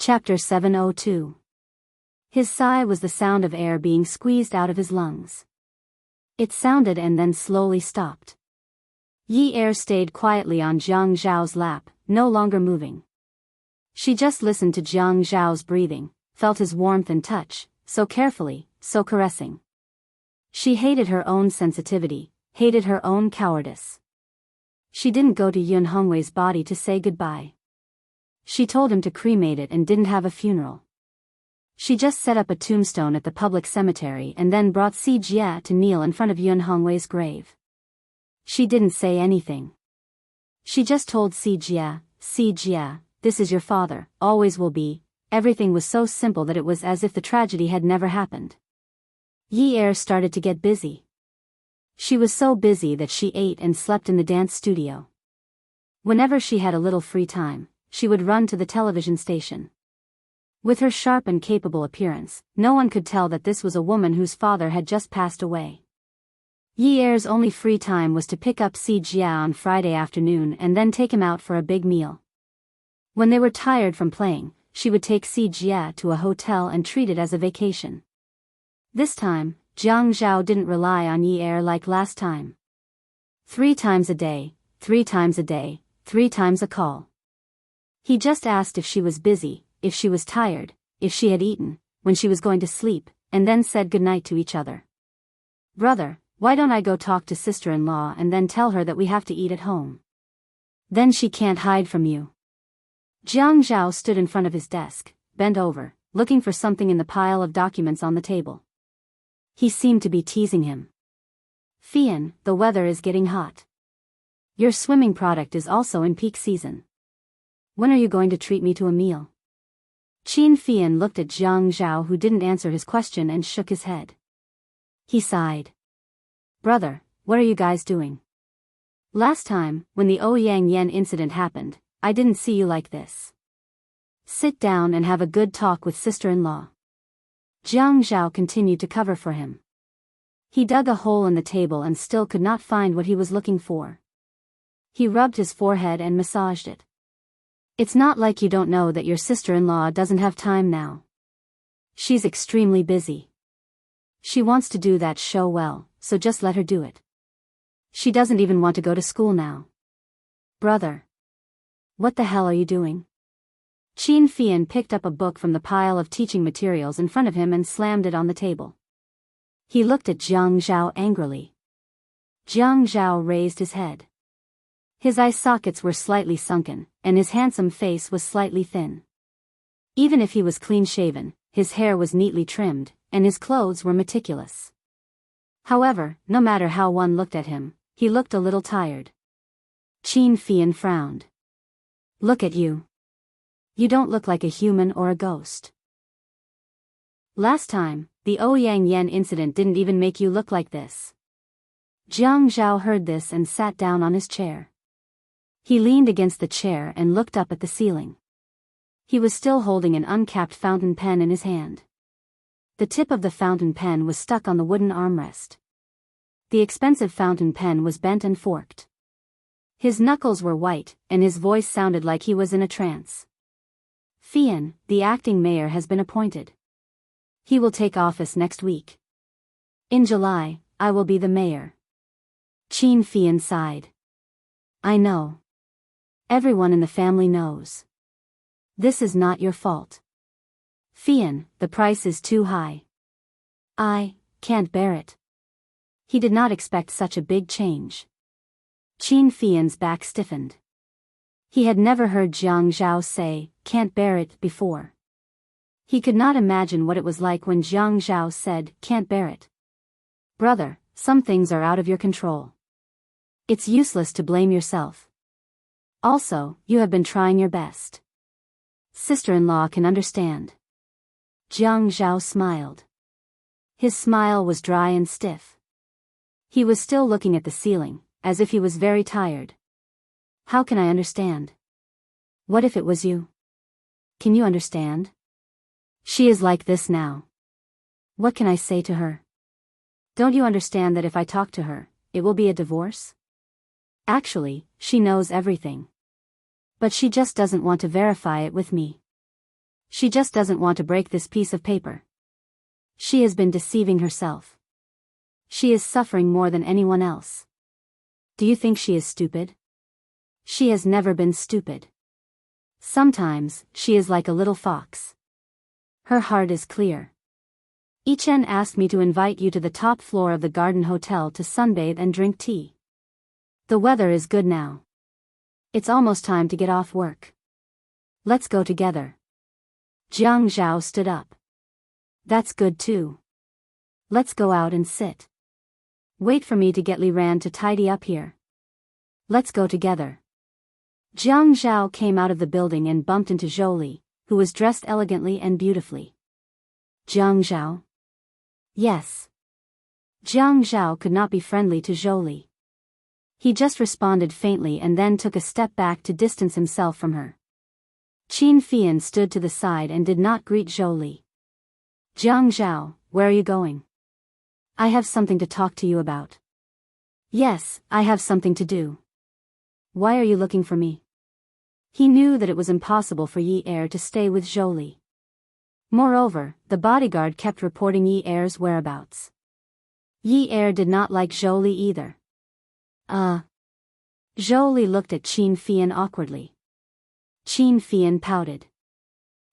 Chapter 702. His sigh was the sound of air being squeezed out of his lungs. It sounded and then slowly stopped. Yi Er stayed quietly on Jiang Zhao's lap, no longer moving. She just listened to Jiang Zhao's breathing, felt his warmth and touch, so carefully, so caressing. She hated her own sensitivity, hated her own cowardice. She didn't go to Yun Hongwei's body to say goodbye. She told him to cremate it and didn't have a funeral. She just set up a tombstone at the public cemetery and then brought Si Jia to kneel in front of Yun Hongwei's grave. She didn't say anything. She just told Si Jia, this is your father, always will be. Everything was so simple that it was as if the tragedy had never happened. Yi Er started to get busy. She was so busy that she ate and slept in the dance studio. Whenever she had a little free time, she would run to the television station. With her sharp and capable appearance, no one could tell that this was a woman whose father had just passed away. Yi Er's only free time was to pick up Si Jia on Friday afternoon and then take him out for a big meal. When they were tired from playing, she would take Si Jia to a hotel and treat it as a vacation. This time, Jiang Zhao didn't rely on Yi Er like last time. 3 times a day, 3 times a day, 3 times a call. He just asked if she was busy, if she was tired, if she had eaten, when she was going to sleep, and then said goodnight to each other. Brother, why don't I go talk to sister-in-law and then tell her that we have to eat at home? Then she can't hide from you. Jiang Zhao stood in front of his desk, bent over, looking for something in the pile of documents on the table. He seemed to be teasing him. Fian, the weather is getting hot. Your swimming product is also in peak season. When are you going to treat me to a meal? Qin Fian looked at Jiang Zhao, who didn't answer his question, and shook his head. He sighed. Brother, what are you guys doing? Last time, when the Ouyang Yan incident happened, I didn't see you like this. Sit down and have a good talk with sister-in-law. Jiang Zhao continued to cover for him. He dug a hole in the table and still could not find what he was looking for. He rubbed his forehead and massaged it. It's not like you don't know that your sister-in-law doesn't have time now. She's extremely busy. She wants to do that show well, so just let her do it. She doesn't even want to go to school now. Brother. What the hell are you doing? Qin Fian picked up a book from the pile of teaching materials in front of him and slammed it on the table. He looked at Jiang Zhao angrily. Jiang Zhao raised his head. His eye sockets were slightly sunken, and his handsome face was slightly thin. Even if he was clean-shaven, his hair was neatly trimmed, and his clothes were meticulous. However, no matter how one looked at him, he looked a little tired. Qin Fian frowned. Look at you. You don't look like a human or a ghost. Last time, the Ouyang Yan incident didn't even make you look like this. Jiang Zhao heard this and sat down on his chair. He leaned against the chair and looked up at the ceiling. He was still holding an uncapped fountain pen in his hand. The tip of the fountain pen was stuck on the wooden armrest. The expensive fountain pen was bent and forked. His knuckles were white, and his voice sounded like he was in a trance. Fian, the acting mayor, has been appointed. He will take office next week. In July, I will be the mayor. Qin Fian sighed. I know. Everyone in the family knows. This is not your fault. Fian, the price is too high. I can't bear it. He did not expect such a big change. Qin Fian's back stiffened. He had never heard Jiang Zhao say, can't bear it, before. He could not imagine what it was like when Jiang Zhao said, can't bear it. Brother, some things are out of your control. It's useless to blame yourself. Also, you have been trying your best. Sister-in-law can understand. Jiang Zhao smiled. His smile was dry and stiff. He was still looking at the ceiling, as if he was very tired. How can I understand? What if it was you? Can you understand? She is like this now. What can I say to her? Don't you understand that if I talk to her, it will be a divorce? Actually, she knows everything. But she just doesn't want to verify it with me. She just doesn't want to break this piece of paper. She has been deceiving herself. She is suffering more than anyone else. Do you think she is stupid? She has never been stupid. Sometimes, she is like a little fox. Her heart is clear. Ichen asked me to invite you to the top floor of the Garden Hotel to sunbathe and drink tea. The weather is good now. It's almost time to get off work. Let's go together. Jiang Zhao stood up. That's good too. Let's go out and sit. Wait for me to get Li Ran to tidy up here. Let's go together. Jiang Zhao came out of the building and bumped into Zhou Li, who was dressed elegantly and beautifully. Jiang Zhao? Yes. Jiang Zhao could not be friendly to Zhou Li. He just responded faintly and then took a step back to distance himself from her. Qin Fian stood to the side and did not greet Zhou Li. Jiang Zhao, where are you going? I have something to talk to you about. Yes, I have something to do. Why are you looking for me? He knew that it was impossible for Yi Er to stay with Zhou Li. Moreover, the bodyguard kept reporting Yi Er's whereabouts. Yi Er did not like Zhou Li either. Zhou Li looked at Qin Fian awkwardly. Qin Fian pouted.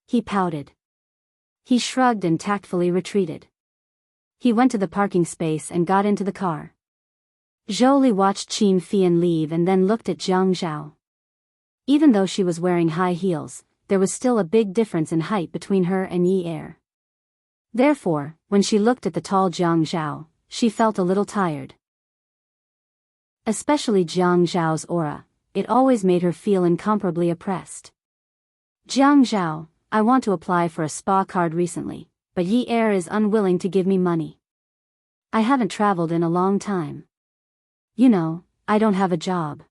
He pouted. He shrugged and tactfully retreated. He went to the parking space and got into the car. Zhou Li watched Qin Fian leave and then looked at Jiang Zhao. Even though she was wearing high heels, there was still a big difference in height between her and Yi Er. Therefore, when she looked at the tall Jiang Zhao, she felt a little tired. Especially Jiang Zhao's aura, it always made her feel incomparably oppressed. Jiang Zhao, I want to apply for a spa card recently, but Yi Er is unwilling to give me money. I haven't traveled in a long time. You know, I don't have a job.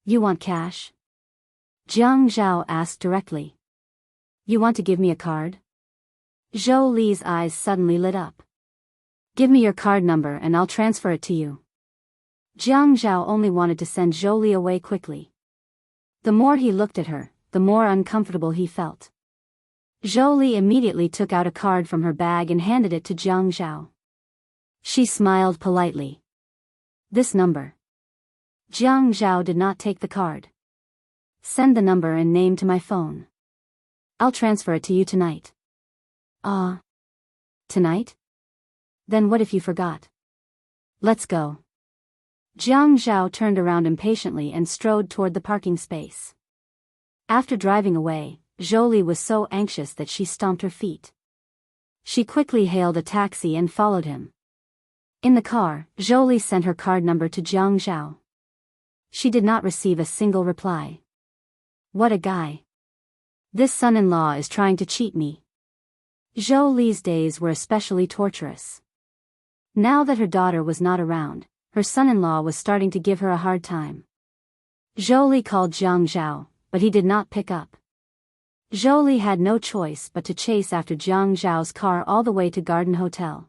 You want cash? Jiang Zhao asked directly. You want to give me a card? Zhou Li's eyes suddenly lit up. Give me your card number and I'll transfer it to you. Jiang Zhao only wanted to send Zhou Li away quickly. The more he looked at her, the more uncomfortable he felt. Zhou Li immediately took out a card from her bag and handed it to Jiang Zhao. She smiled politely. This number. Jiang Zhao did not take the card. Send the number and name to my phone. I'll transfer it to you tonight. Tonight? Then what if you forgot? Let's go. Jiang Zhao turned around impatiently and strode toward the parking space. After driving away, Zhou Li was so anxious that she stomped her feet. She quickly hailed a taxi and followed him. In the car, Zhou Li sent her card number to Jiang Zhao. She did not receive a single reply. What a guy. This son-in-law is trying to cheat me. Zhou Li's days were especially torturous. Now that her daughter was not around, her son-in-law was starting to give her a hard time. Zhou Li called Jiang Zhao, but he did not pick up. Zhou Li had no choice but to chase after Jiang Zhao's car all the way to Garden Hotel.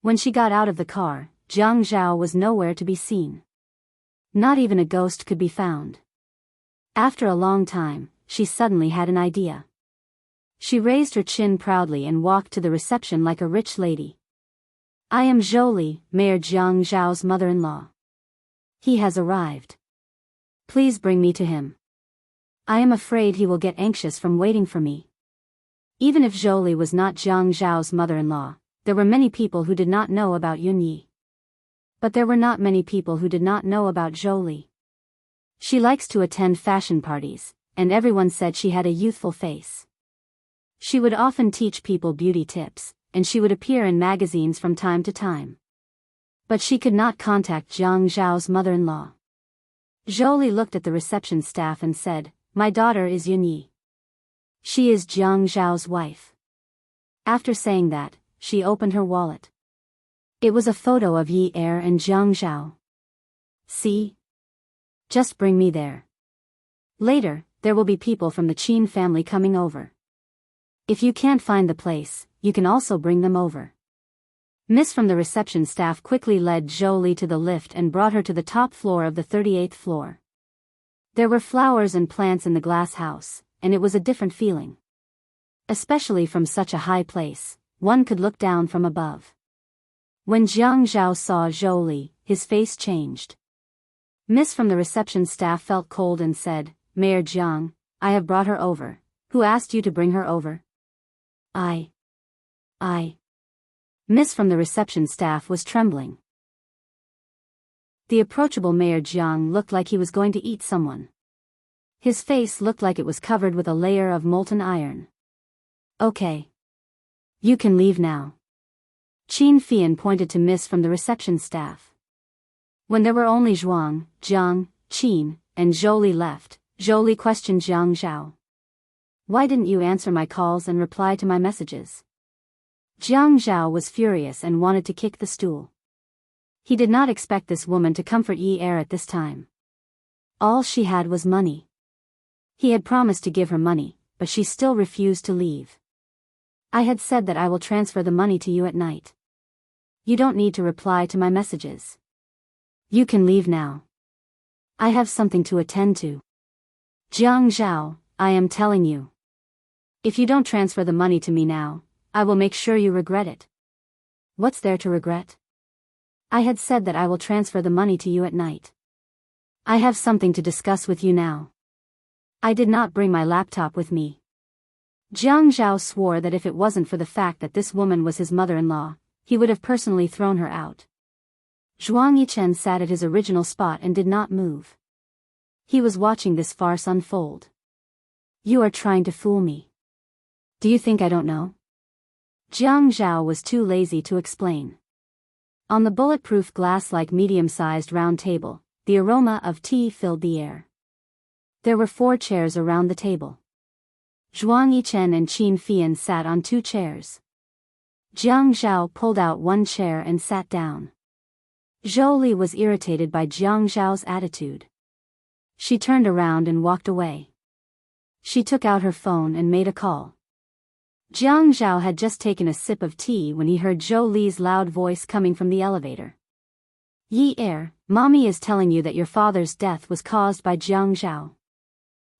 When she got out of the car, Jiang Zhao was nowhere to be seen. Not even a ghost could be found. After a long time, she suddenly had an idea. She raised her chin proudly and walked to the reception like a rich lady. I am Zhou Li, Mayor Jiang Zhao's mother-in-law. He has arrived. Please bring me to him. I am afraid he will get anxious from waiting for me. Even if Zhou Li was not Jiang Zhao's mother-in-law, there were many people who did not know about Yun Yi. But there were not many people who did not know about Zhou Li. She likes to attend fashion parties, and everyone said she had a youthful face. She would often teach people beauty tips, and she would appear in magazines from time to time. But she could not contact Jiang Zhao's mother-in-law. Zhou Li looked at the reception staff and said, My daughter is Yun Yi. She is Jiang Zhao's wife. After saying that, she opened her wallet. It was a photo of Yi Er and Jiang Zhao. See? Just bring me there. Later, there will be people from the Qin family coming over. If you can't find the place, you can also bring them over. Miss from the reception staff quickly led Zhou Li to the lift and brought her to the top floor of the 38th floor. There were flowers and plants in the glass house, and it was a different feeling. Especially from such a high place, one could look down from above. When Jiang Zhao saw Zhou Li, his face changed. Miss from the reception staff felt cold and said, "Mayor Jiang, I have brought her over. Who asked you to bring her over?" I. Miss from the reception staff was trembling. The approachable Mayor Jiang looked like he was going to eat someone. His face looked like it was covered with a layer of molten iron. "Okay. You can leave now." Qin Fian pointed to Miss from the reception staff. When there were only Zhuang, Jiang, Qin, and Zhou Li left, Zhou Li questioned Jiang Zhao. "Why didn't you answer my calls and reply to my messages?" Jiang Zhao was furious and wanted to kick the stool. He did not expect this woman to comfort Yi Er at this time. All she had was money. He had promised to give her money, but she still refused to leave. "I had said that I will transfer the money to you at night. You don't need to reply to my messages. You can leave now. I have something to attend to." "Jiang Zhao, I am telling you. If you don't transfer the money to me now, I will make sure you regret it." "What's there to regret? I had said that I will transfer the money to you at night. I have something to discuss with you now. I did not bring my laptop with me." Jiang Zhao swore that if it wasn't for the fact that this woman was his mother-in-law, he would have personally thrown her out. Zhuang Yichen sat at his original spot and did not move. He was watching this farce unfold. "You are trying to fool me. Do you think I don't know?" Jiang Zhao was too lazy to explain. On the bulletproof glass-like medium-sized round table, the aroma of tea filled the air. There were 4 chairs around the table. Zhuang Yichen and Qin Fian sat on 2 chairs. Jiang Zhao pulled out 1 chair and sat down. Zhou Li was irritated by Jiang Zhao's attitude. She turned around and walked away. She took out her phone and made a call. Jiang Zhao had just taken a sip of tea when he heard Zhou Li's loud voice coming from the elevator. "Yi Er, Mommy is telling you that your father's death was caused by Jiang Zhao.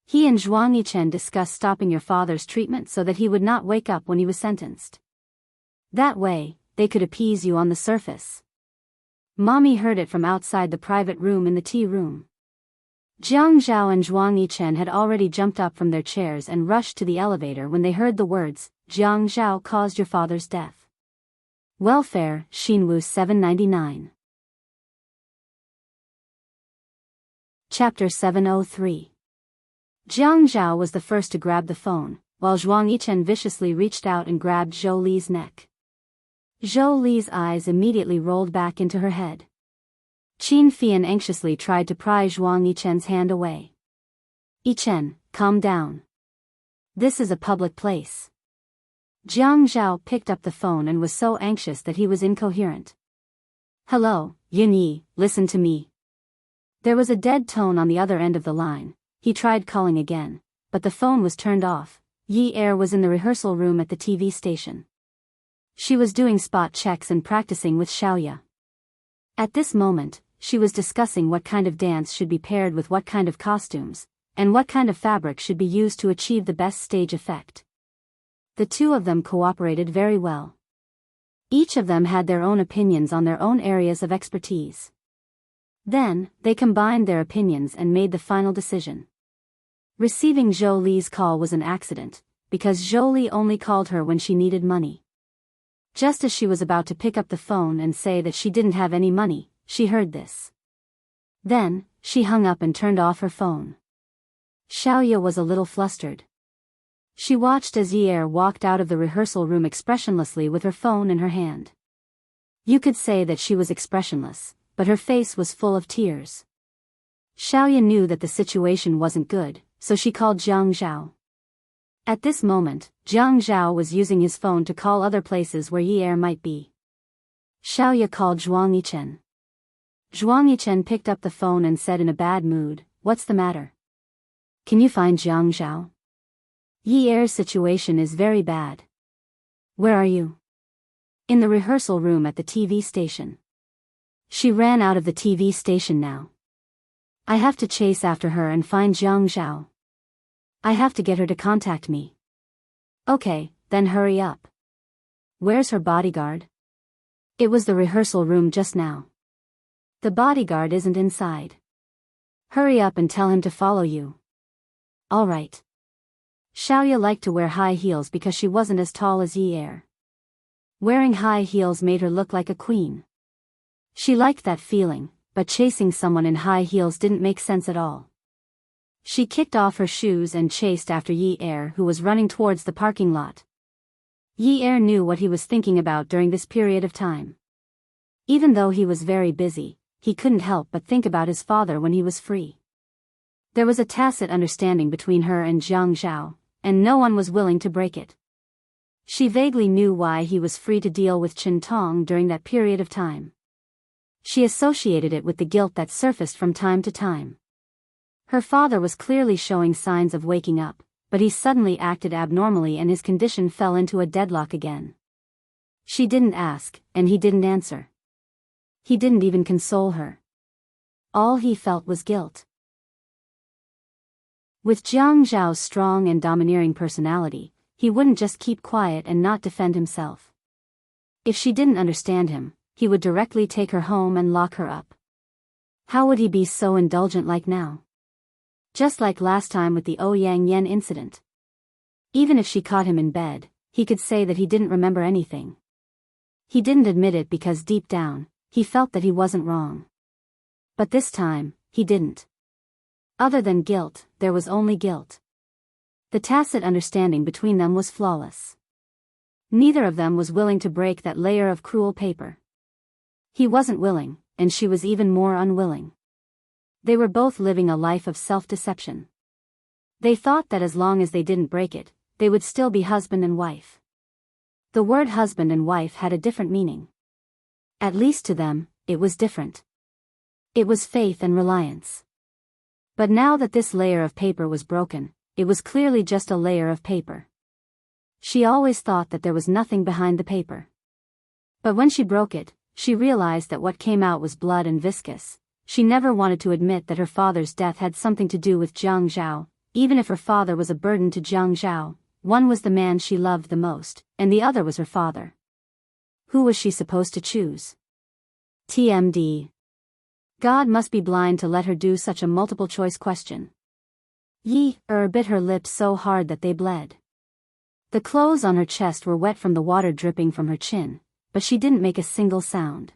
He and Zhuang Yichen discussed stopping your father's treatment so that he would not wake up when he was sentenced. That way, they could appease you on the surface." Mommy heard it from outside the private room in the tea room. Jiang Zhao and Zhuang Yichen had already jumped up from their chairs and rushed to the elevator when they heard the words, "Jiang Zhao caused your father's death." Welfare, Xinwu 799. Chapter 703. Jiang Zhao was the first to grab the phone, while Zhuang Yichen viciously reached out and grabbed Zhou Li's neck. Zhou Li's eyes immediately rolled back into her head. Qin Fian anxiously tried to pry Zhuang Yichen's hand away. "Yichen, calm down. This is a public place." Jiang Zhao picked up the phone and was so anxious that he was incoherent. "Hello, Yin Yi, listen to me." There was a dead tone on the other end of the line. He tried calling again, but the phone was turned off. Yi Er was in the rehearsal room at the TV station. She was doing spot checks and practicing with Xiaoya. At this moment, she was discussing what kind of dance should be paired with what kind of costumes, and what kind of fabric should be used to achieve the best stage effect. The two of them cooperated very well. Each of them had their own opinions on their own areas of expertise. Then, they combined their opinions and made the final decision. Receiving Zhou Li's call was an accident, because Zhou Li only called her when she needed money. Just as she was about to pick up the phone and say that she didn't have any money, she heard this. Then, she hung up and turned off her phone. Xiaoya was a little flustered. She watched as Yi Er walked out of the rehearsal room expressionlessly with her phone in her hand. You could say that she was expressionless, but her face was full of tears. Xiaoya knew that the situation wasn't good, so she called Jiang Zhao. At this moment, Jiang Zhao was using his phone to call other places where Yi Er might be. Xiaoya called Zhuang Yichen. Zhuang Yichen picked up the phone and said in a bad mood, "What's the matter? Can you find Jiang Zhao? Yi Er's situation is very bad." "Where are you?" "In the rehearsal room at the TV station." "She ran out of the TV station now. I have to chase after her and find Jiang Zhao. I have to get her to contact me." Okay, then hurry up. Where's her bodyguard? It was the rehearsal room just now. The bodyguard isn't inside. Hurry up and tell him to follow you. All right. Xiaoya liked to wear high heels because she wasn't as tall as Yi Er. Wearing high heels made her look like a queen. She liked that feeling, but chasing someone in high heels didn't make sense at all. She kicked off her shoes and chased after Yi Er, who was running towards the parking lot. Yi Er knew what he was thinking about during this period of time. Even though he was very busy, he couldn't help but think about his father when he was free. There was a tacit understanding between her and Jiang Zhao, and no one was willing to break it. She vaguely knew why he was free to deal with Chen Tong during that period of time. She associated it with the guilt that surfaced from time to time. Her father was clearly showing signs of waking up, but he suddenly acted abnormally and his condition fell into a deadlock again. She didn't ask, and he didn't answer. He didn't even console her. All he felt was guilt. With Jiang Zhao's strong and domineering personality, he wouldn't just keep quiet and not defend himself. If she didn't understand him, he would directly take her home and lock her up. How would he be so indulgent like now? Just like last time with the Ouyang Yen incident. Even if she caught him in bed, he could say that he didn't remember anything. He didn't admit it because deep down, he felt that he wasn't wrong. But this time, he didn't. Other than guilt, there was only guilt. The tacit understanding between them was flawless. Neither of them was willing to break that layer of cruel paper. He wasn't willing, and she was even more unwilling. They were both living a life of self-deception. They thought that as long as they didn't break it, they would still be husband and wife. The word husband and wife had a different meaning. At least to them, it was different. It was faith and reliance. But now that this layer of paper was broken, it was clearly just a layer of paper. She always thought that there was nothing behind the paper. But when she broke it, she realized that what came out was blood and viscous. She never wanted to admit that her father's death had something to do with Jiang Zhao, even if her father was a burden to Jiang Zhao. One was the man she loved the most, and the other was her father. Who was she supposed to choose? TMD. God must be blind to let her do such a multiple-choice question. Yi Er bit her lips so hard that they bled. The clothes on her chest were wet from the water dripping from her chin, but she didn't make a single sound.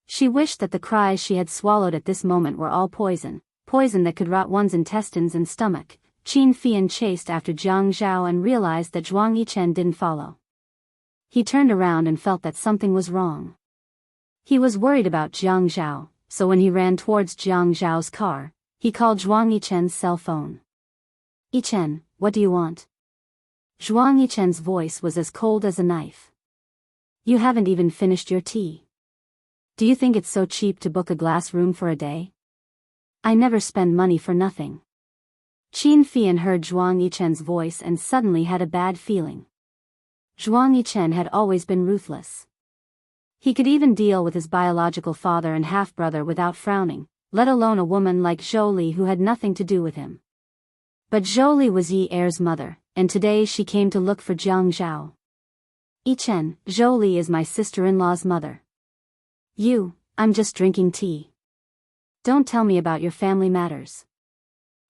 She wished that the cries she had swallowed at this moment were all poison that could rot one's intestines and stomach. Qin Fian chased after Jiang Zhao and realized that Zhuang Yichen didn't follow. He turned around and felt that something was wrong. He was worried about Jiang Zhao, so when he ran towards Jiang Zhao's car, he called Zhuang Yichen's cell phone. Yichen, what do you want? Zhuang Yichen's voice was as cold as a knife. You haven't even finished your tea. Do you think it's so cheap to book a glass room for a day? I never spend money for nothing. Qin Fian heard Zhuang Yichen's voice and suddenly had a bad feeling. Zhuang Yichen had always been ruthless. He could even deal with his biological father and half-brother without frowning, let alone a woman like Zhou Li who had nothing to do with him. But Zhou Li was Yi Er's mother, and today she came to look for Jiang Zhao. Yichen, Zhou Li is my sister-in-law's mother. I'm just drinking tea. Don't tell me about your family matters.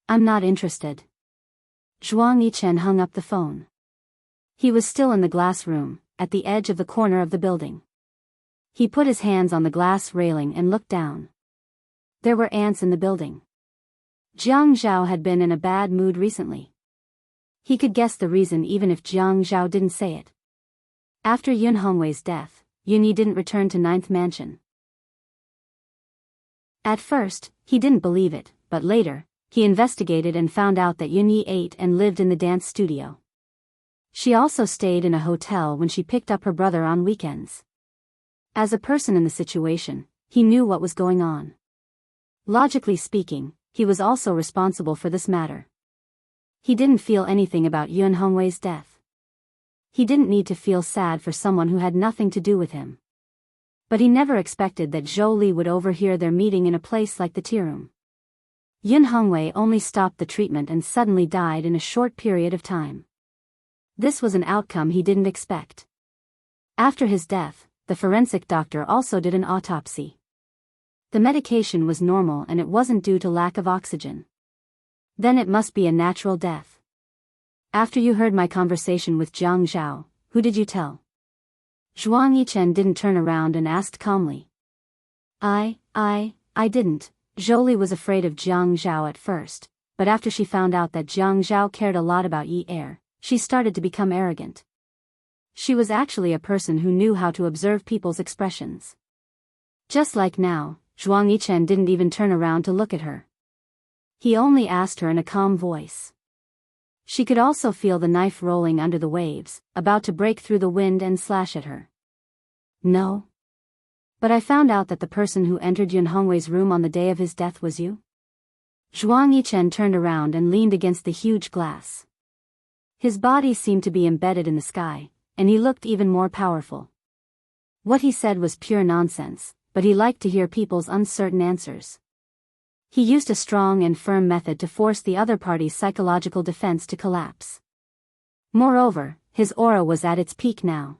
I'm not interested. Zhuang Yichen hung up the phone. He was still in the glass room, at the edge of the corner of the building. He put his hands on the glass railing and looked down. There were ants in the building. Jiang Zhao had been in a bad mood recently. He could guess the reason even if Jiang Zhao didn't say it. After Yun Hongwei's death, Yun Yi didn't return to Ninth Mansion. At first, he didn't believe it, but later, he investigated and found out that Yun Yi ate and lived in the dance studio. She also stayed in a hotel when she picked up her brother on weekends. As a person in the situation, he knew what was going on. Logically speaking, he was also responsible for this matter. He didn't feel anything about Yun Hongwei's death. He didn't need to feel sad for someone who had nothing to do with him. But he never expected that Zhou Li would overhear their meeting in a place like the tea room. Yun Hongwei only stopped the treatment and suddenly died in a short period of time. This was an outcome he didn't expect. After his death, the forensic doctor also did an autopsy. The medication was normal and it wasn't due to lack of oxygen. Then it must be a natural death. After you heard my conversation with Jiang Zhao, who did you tell? Zhuang Yichen didn't turn around and asked calmly. I didn't. Zhou was afraid of Jiang Zhao at first, but after she found out that Jiang Zhao cared a lot about Yi Er, she started to become arrogant. She was actually a person who knew how to observe people's expressions. Just like now, Zhuang Yichen didn't even turn around to look at her. He only asked her in a calm voice. She could also feel the knife rolling under the waves, about to break through the wind and slash at her. No. But I found out that the person who entered Yun Hongwei's room on the day of his death was you? Zhuang Yichen turned around and leaned against the huge glass. His body seemed to be embedded in the sky, and he looked even more powerful. What he said was pure nonsense, but he liked to hear people's uncertain answers. He used a strong and firm method to force the other party's psychological defense to collapse. Moreover, his aura was at its peak now.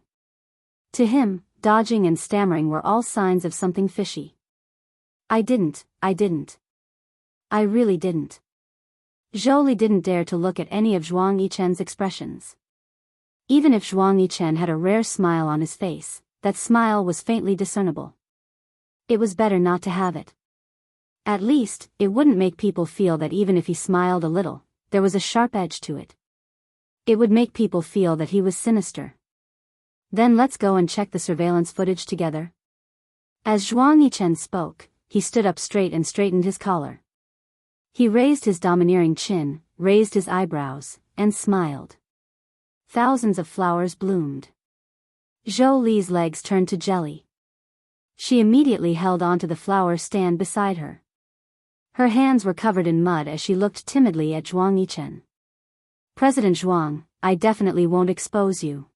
To him, dodging and stammering were all signs of something fishy. I didn't. I really didn't. Zhou didn't dare to look at any of Zhuang Yichen's expressions. Even if Zhuang Yichen had a rare smile on his face, that smile was faintly discernible. It was better not to have it. At least, it wouldn't make people feel that even if he smiled a little, there was a sharp edge to it. It would make people feel that he was sinister. Then let's go and check the surveillance footage together. As Zhuang Yichen spoke, he stood up straight and straightened his collar. He raised his domineering chin, raised his eyebrows, and smiled. Thousands of flowers bloomed. Zhou Li's legs turned to jelly. She immediately held onto the flower stand beside her. Her hands were covered in mud as she looked timidly at Zhuang Yichen. President Zhuang, I definitely won't expose you.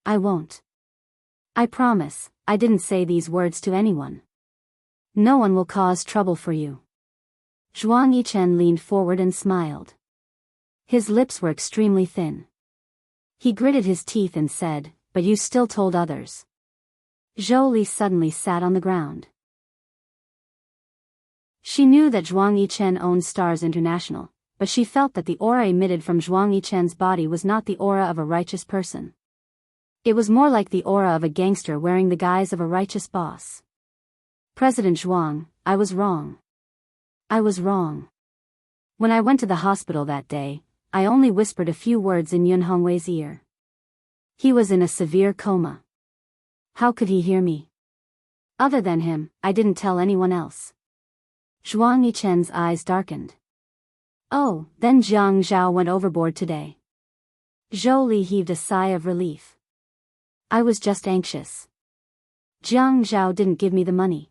I won't. I promise, I didn't say these words to anyone. No one will cause trouble for you. Zhuang Yichen leaned forward and smiled. His lips were extremely thin. He gritted his teeth and said, but you still told others. Zhou Li suddenly sat on the ground. She knew that Zhuang Yichen owned Stars International, but she felt that the aura emitted from Zhuang Yichen's body was not the aura of a righteous person. It was more like the aura of a gangster wearing the guise of a righteous boss. President Zhuang, I was wrong. I was wrong. When I went to the hospital that day, I only whispered a few words in Yun Hongwei's ear. He was in a severe coma. How could he hear me? Other than him, I didn't tell anyone else. Zhuang Yichen's eyes darkened. Oh, then Jiang Zhao went overboard today. Zhou Li heaved a sigh of relief. I was just anxious. Jiang Zhao didn't give me the money.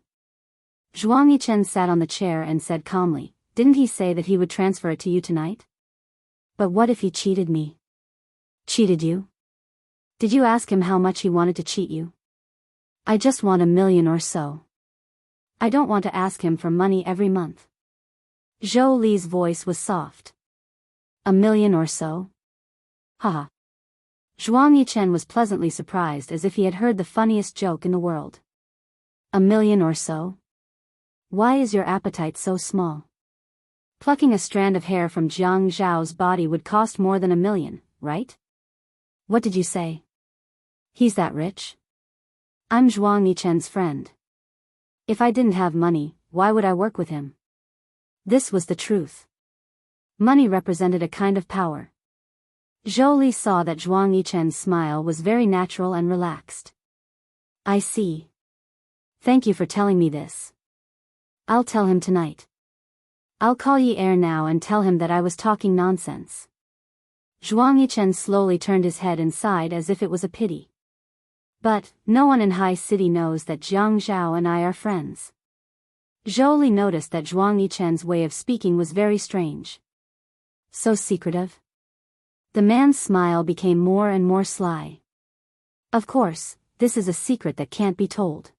Zhuang Yichen sat on the chair and said calmly, didn't he say that he would transfer it to you tonight? But what if he cheated me? Cheated you? Did you ask him how much he wanted to cheat you? I just want 1 million or so. I don't want to ask him for money every month. Zhou Li's voice was soft. 1 million or so? Haha. Zhuang Yichen was pleasantly surprised as if he had heard the funniest joke in the world. 1 million or so? Why is your appetite so small? Plucking a strand of hair from Jiang Zhao's body would cost more than 1 million, right? What did you say? He's that rich? I'm Zhuang Yichen's friend. If I didn't have money, why would I work with him? This was the truth. Money represented a kind of power. Zhou Li saw that Zhuang Yichen's smile was very natural and relaxed. I see. Thank you for telling me this. I'll tell him tonight. I'll call Yi Er now and tell him that I was talking nonsense. Zhuang Yichen slowly turned his head and sighed as if it was a pity. But, no one in High City knows that Jiang Zhao and I are friends. Zhou Li noticed that Zhuang Yichen's way of speaking was very strange. So secretive. The man's smile became more and more sly. Of course, this is a secret that can't be told.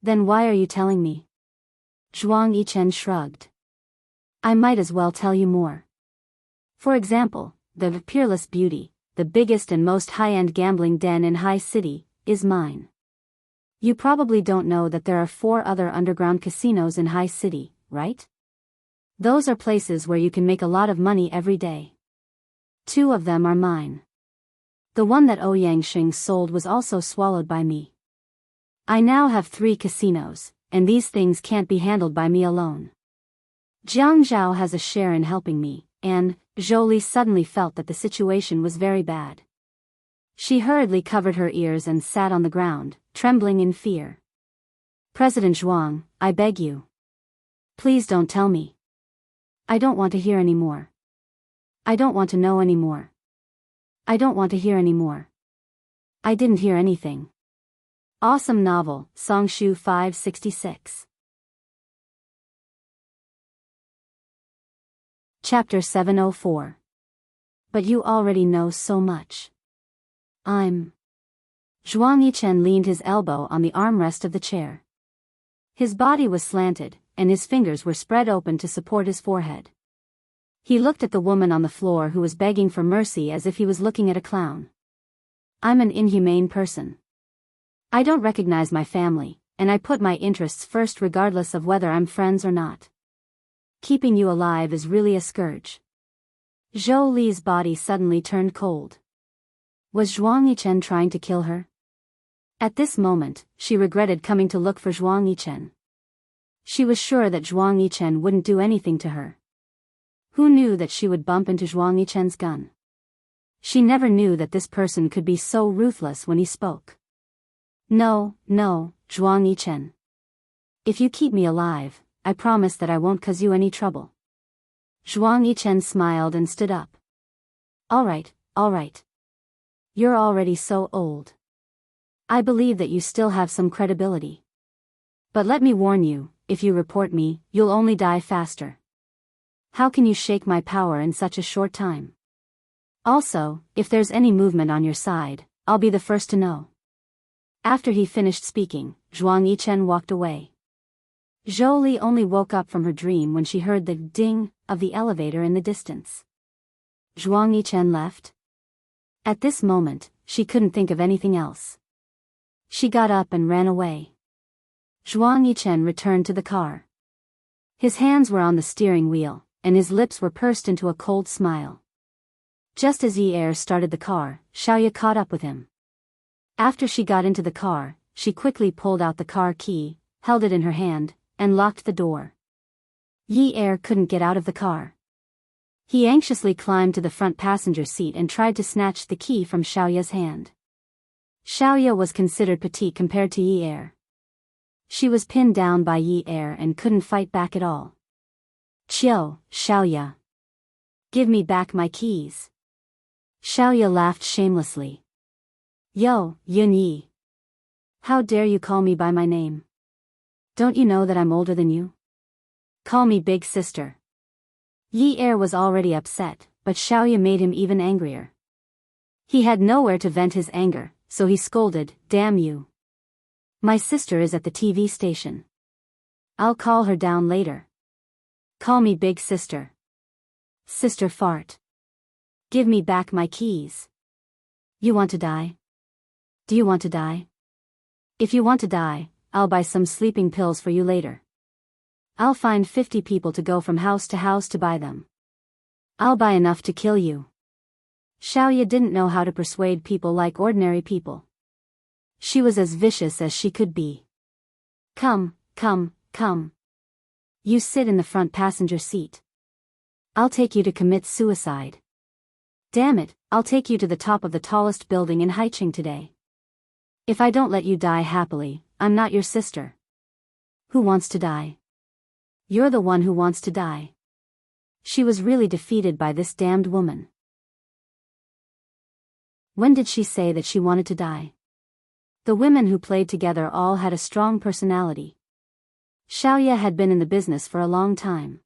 Then why are you telling me? Zhuang Yichen shrugged. I might as well tell you more. For example, the peerless beauty, the biggest and most high-end gambling den in High City, is mine. You probably don't know that there are 4 other underground casinos in High City, right? Those are places where you can make a lot of money every day. 2 of them are mine. The one that Ouyang Xing sold was also swallowed by me. I now have 3 casinos, and these things can't be handled by me alone. Jiang Zhao has a share in helping me, and Zhou suddenly felt that the situation was very bad. She hurriedly covered her ears and sat on the ground, trembling in fear. President Zhuang, I beg you. Please don't tell me. I don't want to hear any more. I don't want to know any more. I don't want to hear any more. I didn't hear anything. Awesome novel, Songshu 566. Chapter 704. But you already know so much. Zhuang Yichen leaned his elbow on the armrest of the chair. His body was slanted, and his fingers were spread open to support his forehead. He looked at the woman on the floor who was begging for mercy as if he was looking at a clown. I'm an inhumane person. I don't recognize my family, and I put my interests first regardless of whether I'm friends or not. Keeping you alive is really a scourge. Zhou Li's body suddenly turned cold. Was Zhuang Yichen trying to kill her? At this moment, she regretted coming to look for Zhuang Yichen. She was sure that Zhuang Yichen wouldn't do anything to her. Who knew that she would bump into Zhuang Yichen's gun? She never knew that this person could be so ruthless when he spoke. No, Zhuang Yichen. If you keep me alive, I promise that I won't cause you any trouble. Zhuang Yichen smiled and stood up. All right. You're already so old. I believe that you still have some credibility. But let me warn you, if you report me, you'll only die faster. How can you shake my power in such a short time? Also, if there's any movement on your side, I'll be the first to know. After he finished speaking, Zhuang Yichen walked away. Zhou Li only woke up from her dream when she heard the ding of the elevator in the distance. Zhuang Yichen left? At this moment, she couldn't think of anything else. She got up and ran away. Zhuang Yichen returned to the car. His hands were on the steering wheel, and his lips were pursed into a cold smile. Just as Yi Er started the car, Xiaoya caught up with him. After she got into the car, she quickly pulled out the car key, held it in her hand, and locked the door. Yi Er couldn't get out of the car. He anxiously climbed to the front passenger seat and tried to snatch the key from Xiaoya's hand. Xiaoya was considered petite compared to Yi Er. She was pinned down by Yi Er and couldn't fight back at all. Xiaoya. Give me back my keys. Xiaoya laughed shamelessly. Yo, Yun Yi. How dare you call me by my name? Don't you know that I'm older than you? Call me big sister. Yi Er was already upset, but Xiaoya made him even angrier. He had nowhere to vent his anger, so he scolded, Damn you. My sister is at the TV station. I'll call her down later. Call me big sister. Sister fart. Give me back my keys. You want to die? Do you want to die? If you want to die, I'll buy some sleeping pills for you later. I'll find 50 people to go from house to buy them. I'll buy enough to kill you. Xiaoya didn't know how to persuade people like ordinary people. She was as vicious as she could be. Come. You sit in the front passenger seat. I'll take you to commit suicide. Damn it, I'll take you to the top of the tallest building in Haicheng today. If I don't let you die happily, I'm not your sister. Who wants to die? You're the one who wants to die. She was really defeated by this damned woman. When did she say that she wanted to die? The women who played together all had a strong personality. Xiaoya had been in the business for a long time.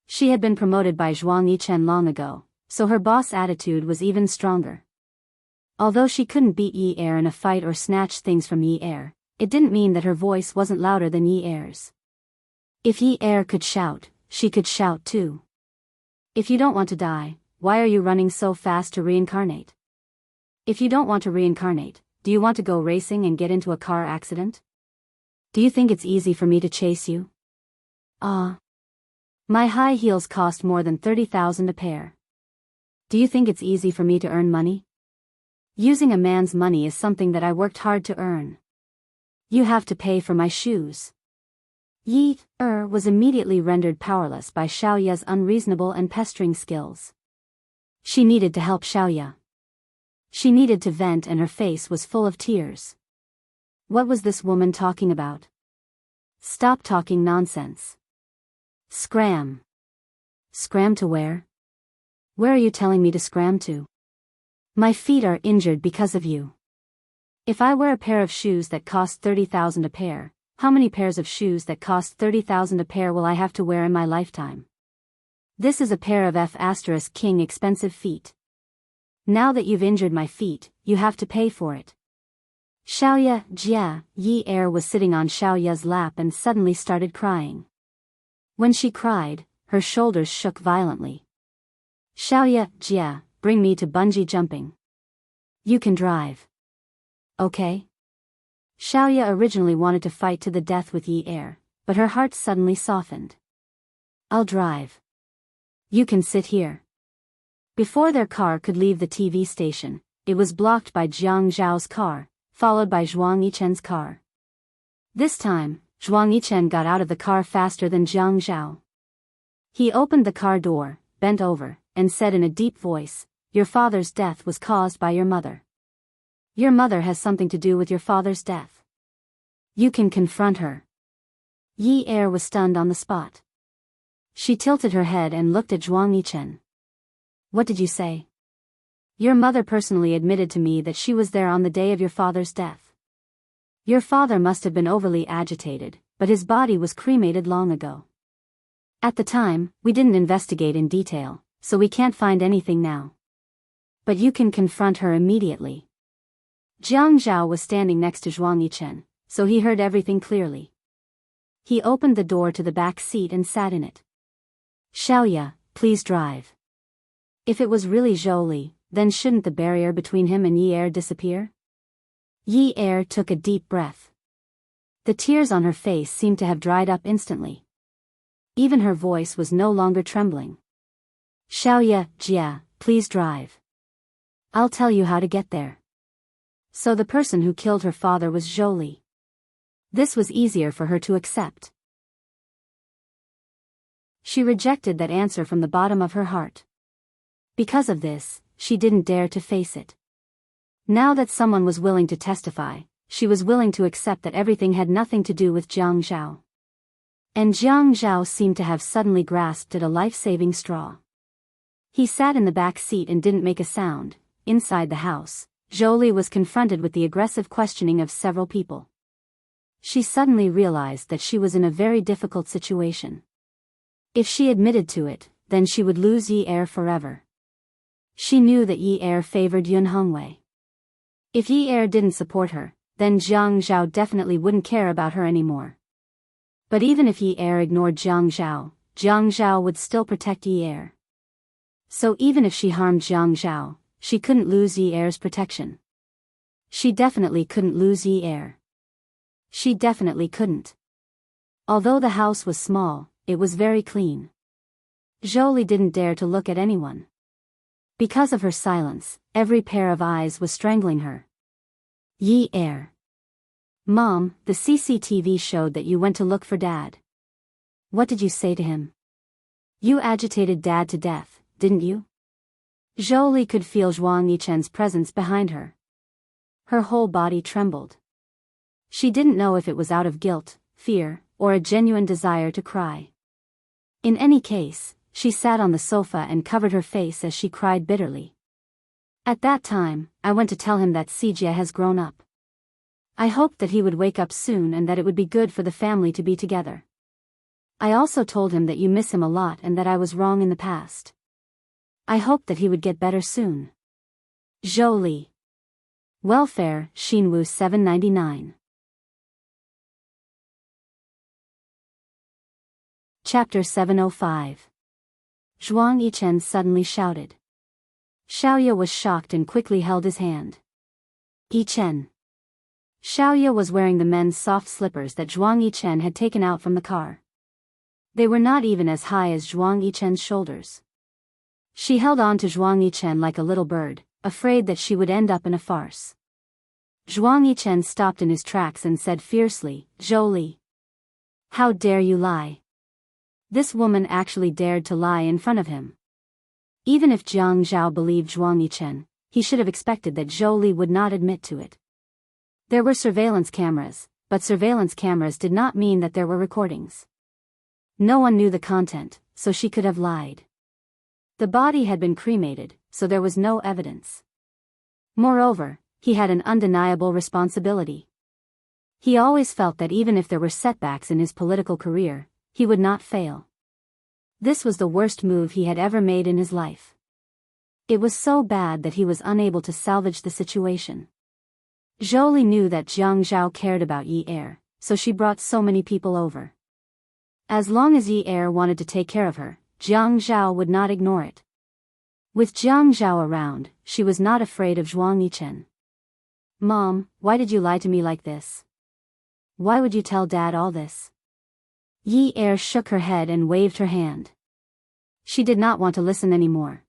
She had been promoted by Zhuang Yichen long ago, so her boss attitude was even stronger. Although she couldn't beat Yi Er in a fight or snatch things from Yi Er, it didn't mean that her voice wasn't louder than Yi Er's. If Yi Er could shout, she could shout too. If you don't want to die, why are you running so fast to reincarnate? If you don't want to reincarnate, do you want to go racing and get into a car accident? Do you think it's easy for me to chase you? Ah. My high heels cost more than 30,000 a pair. Do you think it's easy for me to earn money? Using a man's money is something that I worked hard to earn. You have to pay for my shoes. Yi was immediately rendered powerless by Xiaoya's unreasonable and pestering skills. She needed to help Xiaoya. She needed to vent and her face was full of tears. What was this woman talking about? Stop talking nonsense. Scram. Scram to where? Where are you telling me to scram to? My feet are injured because of you. If I wear a pair of shoes that cost 30,000 a pair, how many pairs of shoes that cost 30,000 a pair will I have to wear in my lifetime? This is a pair of F*King expensive feet. Now that you've injured my feet, you have to pay for it. Xiaoya Jia Yi was sitting on Xiaoya's lap and suddenly started crying. When she cried, her shoulders shook violently. Xiaoya Jia, bring me to bungee jumping. You can drive. Okay? Xiaoya originally wanted to fight to the death with Yi, but her heart suddenly softened. I'll drive. You can sit here. Before their car could leave the TV station, it was blocked by Jiang Zhao's car, followed by Zhuang Yichen's car. This time, Zhuang Yichen got out of the car faster than Jiang Zhao. He opened the car door, bent over, and said in a deep voice, "Your father's death was caused by your mother. Your mother has something to do with your father's death. You can confront her." Yi was stunned on the spot. She tilted her head and looked at Zhuang Yichen. What did you say? Your mother personally admitted to me that she was there on the day of your father's death. Your father must have been overly agitated, but his body was cremated long ago. At the time, we didn't investigate in detail, so we can't find anything now. But you can confront her immediately. Jiang Zhao was standing next to Zhuang Yichen, so he heard everything clearly. He opened the door to the back seat and sat in it. Xiaoya, please drive. If it was really Zhou Li, then shouldn't the barrier between him and Yi disappear? Yi took a deep breath. The tears on her face seemed to have dried up instantly. Even her voice was no longer trembling. Xiaoya Jia, please drive. I'll tell you how to get there. So the person who killed her father was Zhou Li. This was easier for her to accept. She rejected that answer from the bottom of her heart. Because of this, she didn't dare to face it. Now that someone was willing to testify, she was willing to accept that everything had nothing to do with Jiang Zhao. And Jiang Zhao seemed to have suddenly grasped at a life-saving straw. He sat in the back seat and didn't make a sound. Inside the house, Zhou Li was confronted with the aggressive questioning of several people. She suddenly realized that she was in a very difficult situation. If she admitted to it, then she would lose Yi forever. She knew that Yi favored Yun Hongwei. If Yi didn't support her, then Jiang Zhao definitely wouldn't care about her anymore. But even if Yi ignored Jiang Zhao would still protect Yi. So even if she harmed Jiang Zhao, she couldn't lose Yi's protection. She definitely couldn't lose Yi. She definitely couldn't. Although the house was small, it was very clean. Zhou Li didn't dare to look at anyone. Because of her silence, every pair of eyes was strangling her. Yi. Mom, the CCTV showed that you went to look for Dad. What did you say to him? You agitated Dad to death, didn't you? Zhou Li could feel Zhuang Yichen's presence behind her. Her whole body trembled. She didn't know if it was out of guilt, fear, or a genuine desire to cry. In any case, she sat on the sofa and covered her face as she cried bitterly. At that time, I went to tell him that Sijia has grown up. I hoped that he would wake up soon and that it would be good for the family to be together. I also told him that you miss him a lot and that I was wrong in the past. I hoped that he would get better soon. Zhou Li. Welfare, Xinwu 799. Chapter 705. Zhuang Yichen suddenly shouted. Xiaoya was shocked and quickly held his hand. Yichen. Xiaoya was wearing the men's soft slippers that Zhuang Yichen had taken out from the car. They were not even as high as Zhuang Yichen's shoulders. She held on to Zhuang Yichen like a little bird, afraid that she would end up in a farce. Zhuang Yichen stopped in his tracks and said fiercely, "Zhou Li. How dare you lie?" This woman actually dared to lie in front of him. Even if Jiang Zhao believed Zhuang Yichen, he should have expected that Zhou Li would not admit to it. There were surveillance cameras, but surveillance cameras did not mean that there were recordings. No one knew the content, so she could have lied. The body had been cremated, so there was no evidence. Moreover, he had an undeniable responsibility. He always felt that even if there were setbacks in his political career, he would not fail. This was the worst move he had ever made in his life. It was so bad that he was unable to salvage the situation. Zhou Li knew that Jiang Zhao cared about Yi Er, so she brought so many people over. As long as Yi Er wanted to take care of her, Jiang Zhao would not ignore it. With Jiang Zhao around, she was not afraid of Zhuang Yichen. "Mom, why did you lie to me like this? Why would you tell Dad all this?" Yi Er shook her head and waved her hand. She did not want to listen anymore.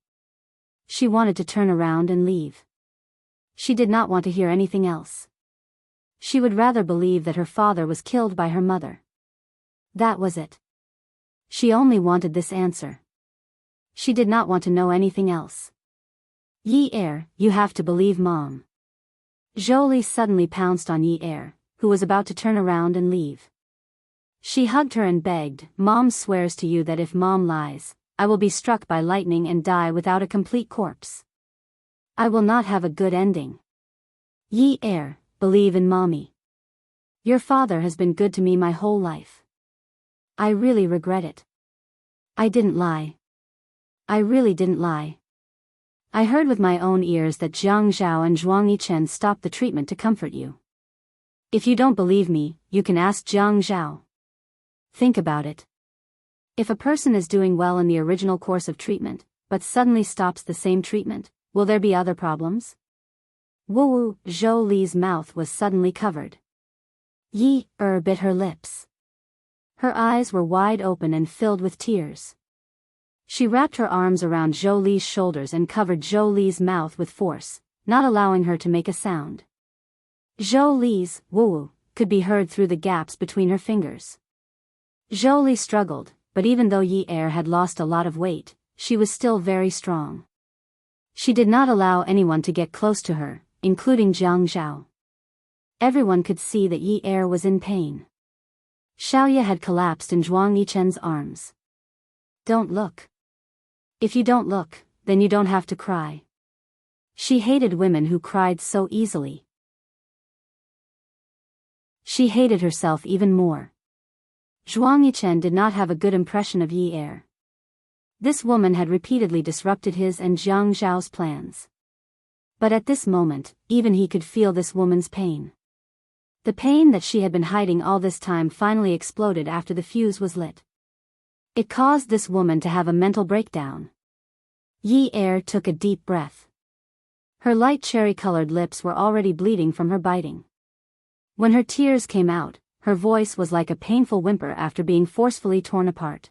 She wanted to turn around and leave. She did not want to hear anything else. She would rather believe that her father was killed by her mother. That was it. She only wanted this answer. She did not want to know anything else. "Yi Er, you have to believe Mom." Zhou Li suddenly pounced on Yi Er, who was about to turn around and leave. She hugged her and begged, "Mom swears to you that if Mom lies, I will be struck by lightning and die without a complete corpse. I will not have a good ending. Yi Er, believe in Mommy. Your father has been good to me my whole life. I really regret it. I didn't lie. I really didn't lie. I heard with my own ears that Jiang Zhao and Zhuang Yichen stopped the treatment to comfort you. If you don't believe me, you can ask Jiang Zhao. Think about it. If a person is doing well in the original course of treatment, but suddenly stops the same treatment, will there be other problems?" Woo! Zhou Li's mouth was suddenly covered. Yi Er bit her lips. Her eyes were wide open and filled with tears. She wrapped her arms around Zhou Li's shoulders and covered Zhou Li's mouth with force, not allowing her to make a sound. Zhou Li's woo could be heard through the gaps between her fingers. Zhou Li struggled, but even though Yi Er had lost a lot of weight, she was still very strong. She did not allow anyone to get close to her, including Jiang Zhao. Everyone could see that Yi Er was in pain. Xiaoya had collapsed in Zhuang Yichen's arms. "Don't look. If you don't look, then you don't have to cry." She hated women who cried so easily. She hated herself even more. Zhuang Yichen did not have a good impression of Yi Er. This woman had repeatedly disrupted his and Jiang Zhao's plans. But at this moment, even he could feel this woman's pain. The pain that she had been hiding all this time finally exploded after the fuse was lit. It caused this woman to have a mental breakdown. Yi Er took a deep breath. Her light cherry-colored lips were already bleeding from her biting. When her tears came out, her voice was like a painful whimper after being forcefully torn apart.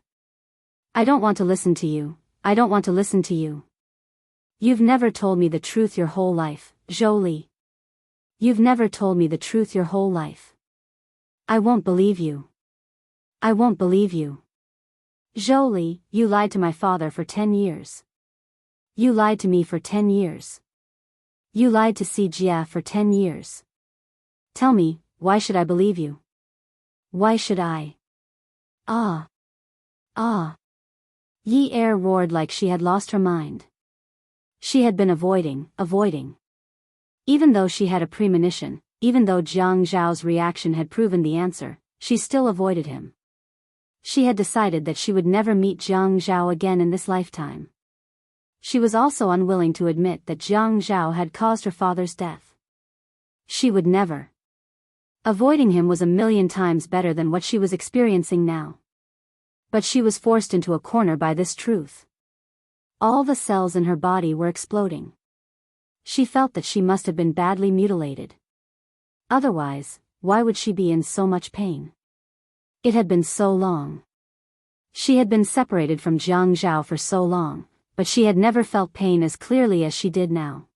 "I don't want to listen to you. I don't want to listen to you. You've never told me the truth your whole life, Zhou Li. You've never told me the truth your whole life. I won't believe you. I won't believe you. Zhou Li, you lied to my father for 10 years. You lied to me for 10 years. You lied to Jia for 10 years. Tell me, why should I believe you? Why should I?" "Ah. Ah." Yi Er roared like she had lost her mind. She had been avoiding. Even though she had a premonition, even though Jiang Zhao's reaction had proven the answer, she still avoided him. She had decided that she would never meet Jiang Zhao again in this lifetime. She was also unwilling to admit that Jiang Zhao had caused her father's death. She would never. Avoiding him was a million times better than what she was experiencing now. But she was forced into a corner by this truth. All the cells in her body were exploding. She felt that she must have been badly mutilated. Otherwise, why would she be in so much pain? It had been so long. She had been separated from Jiang Zhao for so long, but she had never felt pain as clearly as she did now.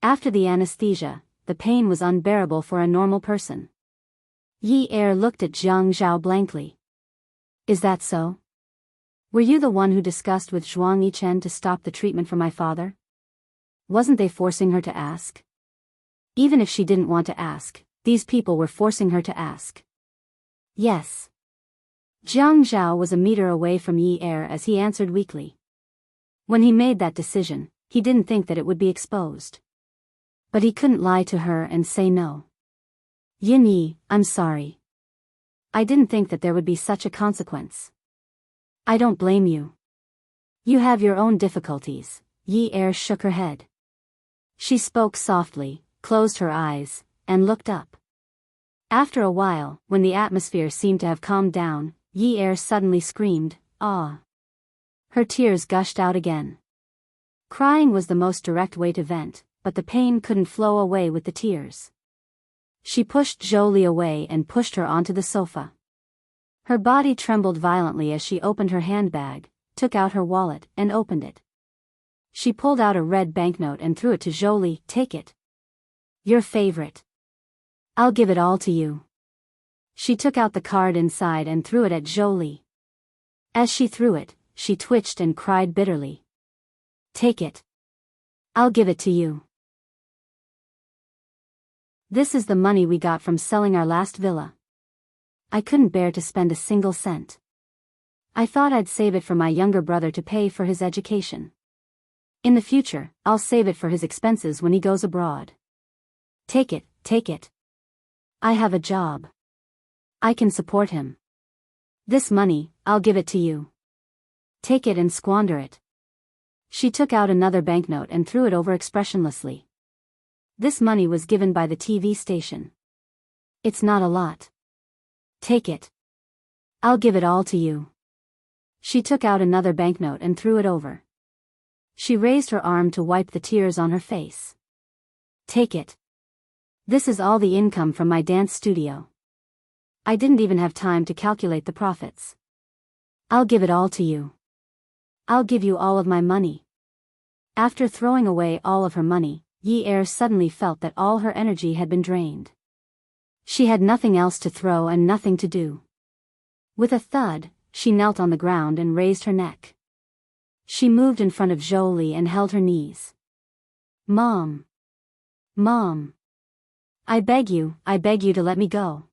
After the anesthesia, the pain was unbearable for a normal person. Yi Er looked at Jiang Zhao blankly. Is that so? Were you the one who discussed with Zhuang Yichen to stop the treatment for my father? Wasn't they forcing her to ask? Even if she didn't want to ask, these people were forcing her to ask. Yes. Jiang Zhao was a meter away from Yi Er as he answered weakly. When he made that decision, he didn't think that it would be exposed. But he couldn't lie to her and say no. Yin Yi, I'm sorry. I didn't think that there would be such a consequence. I don't blame you. You have your own difficulties. Yi Er shook her head. She spoke softly, closed her eyes, and looked up. After a while, when the atmosphere seemed to have calmed down, Yi Er suddenly screamed, "Ah!" Her tears gushed out again. Crying was the most direct way to vent, but the pain couldn't flow away with the tears. She pushed Jolie away and pushed her onto the sofa. Her body trembled violently as she opened her handbag, took out her wallet, and opened it. She pulled out a red banknote and threw it to Jolie. Take it. Your favorite. I'll give it all to you. She took out the card inside and threw it at Jolie. As she threw it, she twitched and cried bitterly. Take it. I'll give it to you. This is the money we got from selling our last villa. I couldn't bear to spend a single cent. I thought I'd save it for my younger brother to pay for his education. In the future, I'll save it for his expenses when he goes abroad. Take it, take it. I have a job. I can support him. This money, I'll give it to you. Take it and squander it. She took out another banknote and threw it over expressionlessly. This money was given by the TV station. It's not a lot. Take it. I'll give it all to you. She took out another banknote and threw it over. She raised her arm to wipe the tears on her face. Take it. This is all the income from my dance studio. I didn't even have time to calculate the profits. I'll give it all to you. I'll give you all of my money. After throwing away all of her money, Yi Er suddenly felt that all her energy had been drained. She had nothing else to throw and nothing to do. With a thud, she knelt on the ground and raised her neck. She moved in front of Jolie and held her knees. Mom. Mom. I beg you to let me go.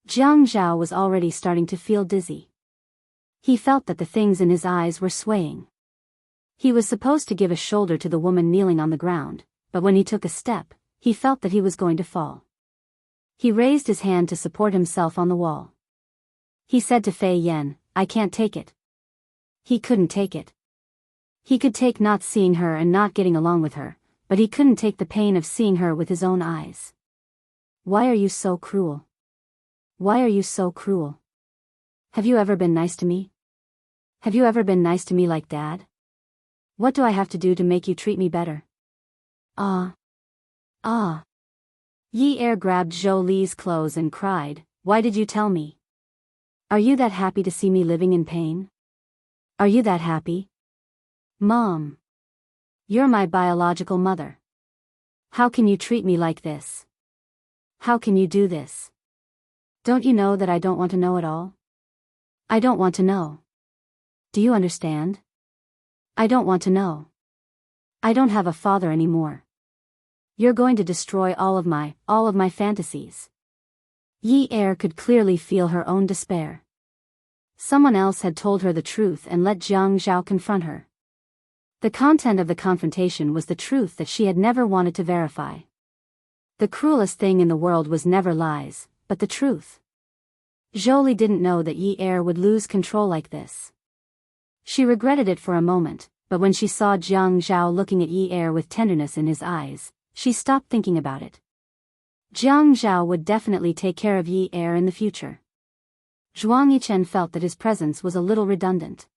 Jiang Zhao was already starting to feel dizzy. He felt that the things in his eyes were swaying. He was supposed to give a shoulder to the woman kneeling on the ground, but when he took a step, he felt that he was going to fall. He raised his hand to support himself on the wall. He said to Fei Yan, I can't take it. He couldn't take it. He could take not seeing her and not getting along with her, but he couldn't take the pain of seeing her with his own eyes. Why are you so cruel? Why are you so cruel? Have you ever been nice to me? Have you ever been nice to me like Dad? What do I have to do to make you treat me better? Ah. Ah. Yi Er grabbed Jolie's clothes and cried, Why did you tell me? Are you that happy to see me living in pain? Are you that happy? Mom. You're my biological mother. How can you treat me like this? How can you do this? Don't you know that I don't want to know at all? I don't want to know. Do you understand? I don't want to know. I don't have a father anymore. You're going to destroy all of my fantasies. Yi Er could clearly feel her own despair. Someone else had told her the truth and let Jiang Zhao confront her. The content of the confrontation was the truth that she had never wanted to verify. The cruelest thing in the world was never lies, but the truth. Jolie didn't know that Yi Er would lose control like this. She regretted it for a moment, but when she saw Jiang Zhao looking at Yi Er with tenderness in his eyes, she stopped thinking about it. Jiang Zhao would definitely take care of Yi Er in the future. Zhuang Yichen felt that his presence was a little redundant.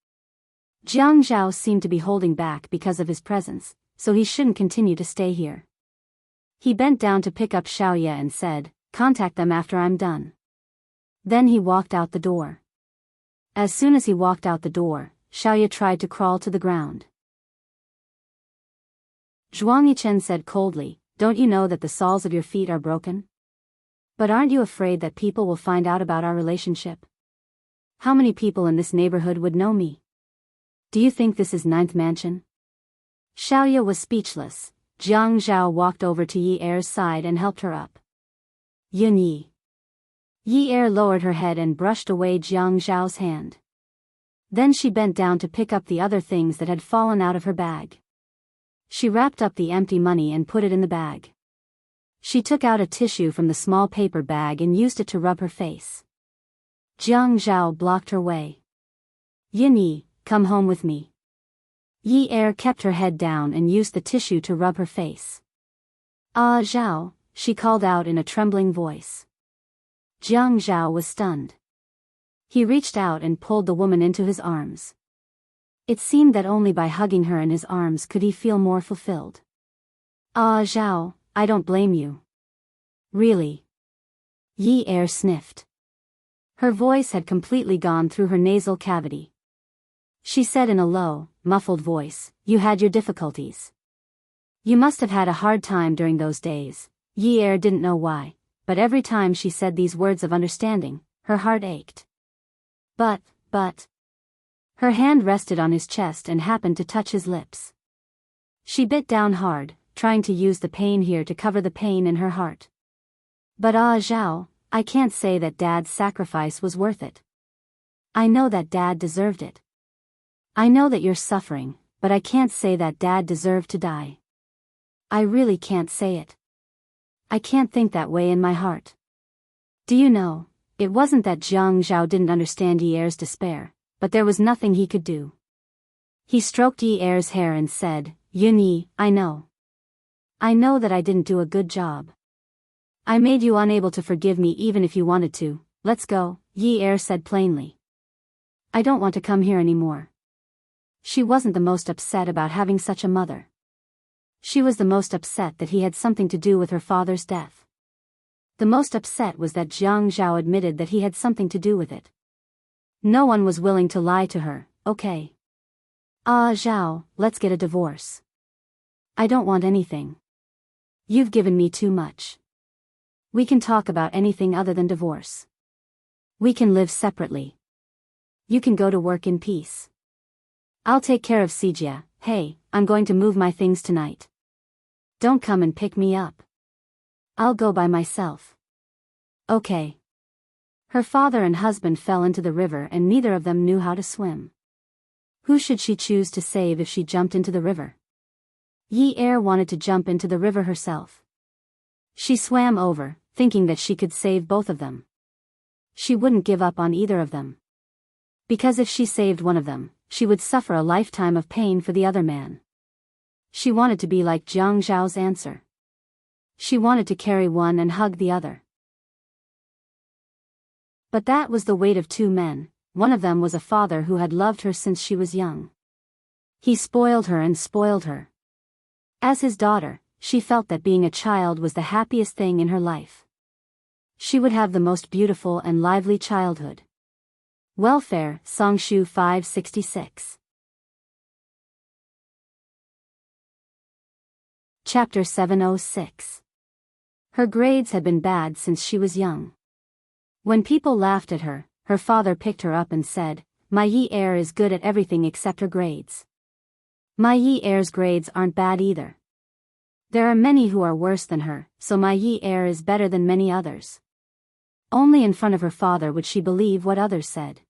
Jiang Zhao seemed to be holding back because of his presence, so he shouldn't continue to stay here. He bent down to pick up Xiaoya and said, "Contact them after I'm done." Then he walked out the door. As soon as he walked out the door, Xiaoya tried to crawl to the ground. Zhuang Yichen said coldly, "Don't you know that the soles of your feet are broken? But aren't you afraid that people will find out about our relationship? How many people in this neighborhood would know me? Do you think this is Ninth Mansion?" Xiaoya was speechless. Jiang Zhao walked over to Yi Er's side and helped her up. "Yun Yi." Yi Er lowered her head and brushed away Jiang Zhao's hand. Then she bent down to pick up the other things that had fallen out of her bag. She wrapped up the empty money and put it in the bag. She took out a tissue from the small paper bag and used it to rub her face. Jiang Zhao blocked her way. "Yin Yi, come home with me." Yi Er kept her head down and used the tissue to rub her face. "Ah, Zhao," she called out in a trembling voice. Jiang Zhao was stunned. He reached out and pulled the woman into his arms. It seemed that only by hugging her in his arms could he feel more fulfilled. "Ah, Zhao, I don't blame you." "Really?" Yi Er sniffed. Her voice had completely gone through her nasal cavity. She said in a low, muffled voice, "You had your difficulties. You must have had a hard time during those days." Yi Er didn't know why, but every time she said these words of understanding, her heart ached. But. Her hand rested on his chest and happened to touch his lips. She bit down hard, trying to use the pain here to cover the pain in her heart. "But ah, Zhao, I can't say that Dad's sacrifice was worth it. I know that Dad deserved it. I know that you're suffering, but I can't say that Dad deserved to die. I really can't say it. I can't think that way in my heart." Do you know, it wasn't that Jiang Zhao didn't understand Yi Er's despair, but there was nothing he could do. He stroked Yi Er's hair and said, "Yun Yi, I know. I know that I didn't do a good job. I made you unable to forgive me even if you wanted to. Let's go," Yi Er said plainly. "I don't want to come here anymore." She wasn't the most upset about having such a mother. She was the most upset that he had something to do with her father's death. The most upset was that Jiang Zhao admitted that he had something to do with it. No one was willing to lie to her. "Okay. Ah, Zhao, let's get a divorce. I don't want anything. You've given me too much. We can talk about anything other than divorce. We can live separately. You can go to work in peace. I'll take care of Sijia. Hey, I'm going to move my things tonight. Don't come and pick me up. I'll go by myself." "Okay." Her father and husband fell into the river and neither of them knew how to swim. Who should she choose to save if she jumped into the river? Yi Er wanted to jump into the river herself. She swam over, thinking that she could save both of them. She wouldn't give up on either of them. Because if she saved one of them, she would suffer a lifetime of pain for the other man. She wanted to be like Jiang Zhao's answer. She wanted to carry one and hug the other. But that was the weight of two men. One of them was a father who had loved her since she was young. He spoiled her and spoiled her. As his daughter, she felt that being a child was the happiest thing in her life. She would have the most beautiful and lively childhood. Welfare, Songshu 566. Chapter 706. Her grades had been bad since she was young. When people laughed at her, her father picked her up and said, "My Yi Er is good at everything except her grades. My Yi Er's grades aren't bad either. There are many who are worse than her, so my Yi Er is better than many others." Only in front of her father would she believe what others said.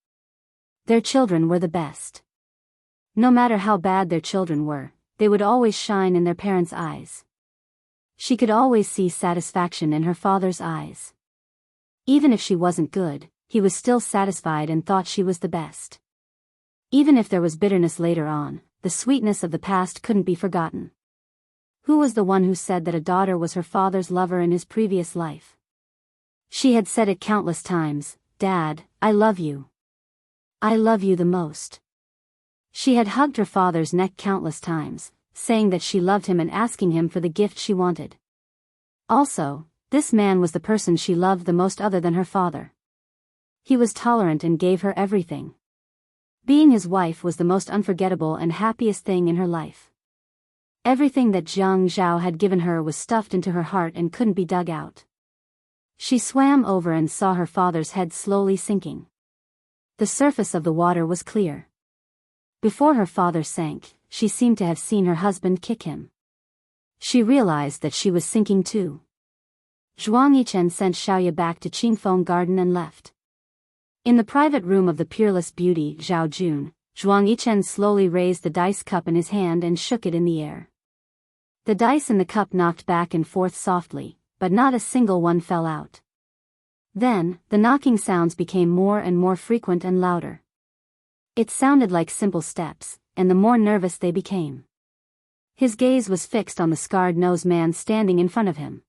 Their children were the best. No matter how bad their children were, they would always shine in their parents' eyes. She could always see satisfaction in her father's eyes. Even if she wasn't good, he was still satisfied and thought she was the best. Even if there was bitterness later on, the sweetness of the past couldn't be forgotten. Who was the one who said that a daughter was her father's lover in his previous life? She had said it countless times, "Dad, I love you. I love you the most." She had hugged her father's neck countless times, saying that she loved him and asking him for the gift she wanted. Also, this man was the person she loved the most other than her father. He was tolerant and gave her everything. Being his wife was the most unforgettable and happiest thing in her life. Everything that Jiang Zhao had given her was stuffed into her heart and couldn't be dug out. She swam over and saw her father's head slowly sinking. The surface of the water was clear. Before her father sank, she seemed to have seen her husband kick him. She realized that she was sinking too. Zhuang Yichen sent Xiaoye back to Qingfeng Garden and left. In the private room of the peerless beauty Zhao Jun, Zhuang Yichen slowly raised the dice cup in his hand and shook it in the air. The dice in the cup knocked back and forth softly, but not a single one fell out. Then, the knocking sounds became more and more frequent and louder. It sounded like simple steps, and the more nervous they became. His gaze was fixed on the scarred-nosed man standing in front of him.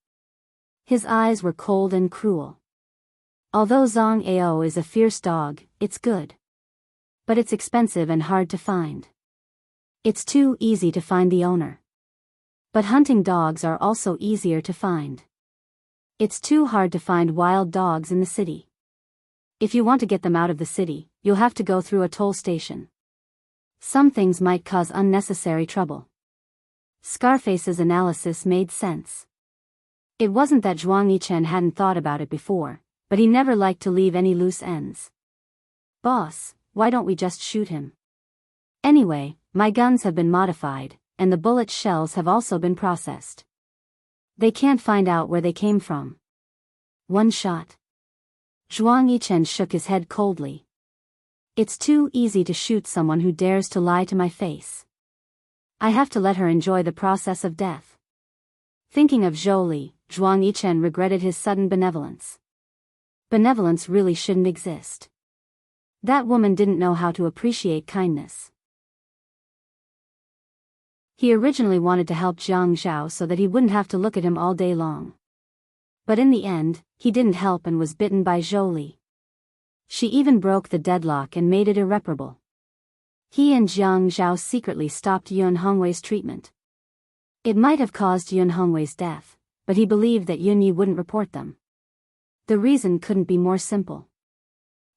His eyes were cold and cruel. Although Zhang Ao is a fierce dog, it's good. But it's expensive and hard to find. It's too easy to find the owner. But hunting dogs are also easier to find. It's too hard to find wild dogs in the city. If you want to get them out of the city, you'll have to go through a toll station. Some things might cause unnecessary trouble. Scarface's analysis made sense. It wasn't that Zhuang Yichen hadn't thought about it before, but he never liked to leave any loose ends. Boss, why don't we just shoot him? Anyway, my guns have been modified, and the bullet shells have also been processed. They can't find out where they came from. One shot. Zhuang Yichen shook his head coldly. It's too easy to shoot someone who dares to lie to my face. I have to let her enjoy the process of death. Thinking of Zhou, Zhuang Yichen regretted his sudden benevolence. Benevolence really shouldn't exist. That woman didn't know how to appreciate kindness. He originally wanted to help Jiang Zhao so that he wouldn't have to look at him all day long. But in the end, he didn't help and was bitten by Zhou. She even broke the deadlock and made it irreparable. He and Jiang Zhao secretly stopped Yun Hongwei's treatment. It might have caused Yun Hongwei's death, but he believed that Yun Yi wouldn't report them. The reason couldn't be more simple.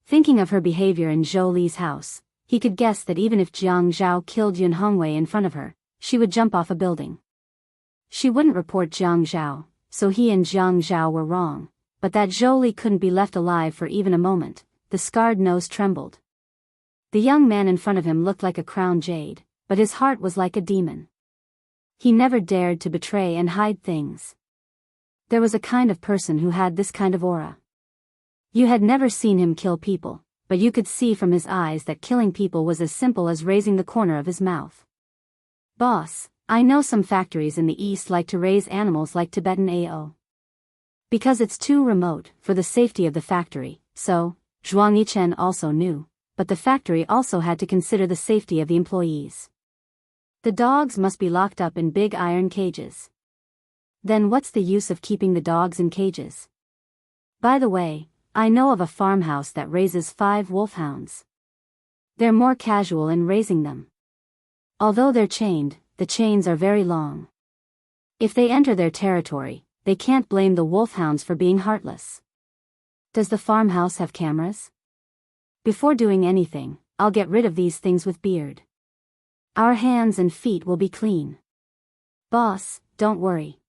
Thinking of her behavior in Zhou Li's house, he could guess that even if Jiang Zhao killed Yun Hongwei in front of her, she would jump off a building. She wouldn't report Jiang Zhao, so he and Jiang Zhao were wrong, but that Zhou Li couldn't be left alive for even a moment. The scarred nose trembled. The young man in front of him looked like a crowned jade, but his heart was like a demon. He never dared to betray and hide things. There was a kind of person who had this kind of aura. You had never seen him kill people, but you could see from his eyes that killing people was as simple as raising the corner of his mouth. Boss, I know some factories in the east like to raise animals like Tibetan AO. Because it's too remote for the safety of the factory, so, Zhuang Yichen also knew, but the factory also had to consider the safety of the employees. The dogs must be locked up in big iron cages. Then what's the use of keeping the dogs in cages? By the way, I know of a farmhouse that raises 5 wolfhounds. They're more casual in raising them. Although they're chained, the chains are very long. If they enter their territory, they can't blame the wolfhounds for being heartless. Does the farmhouse have cameras? Before doing anything, I'll get rid of these things with beard. Our hands and feet will be clean. Boss, don't worry.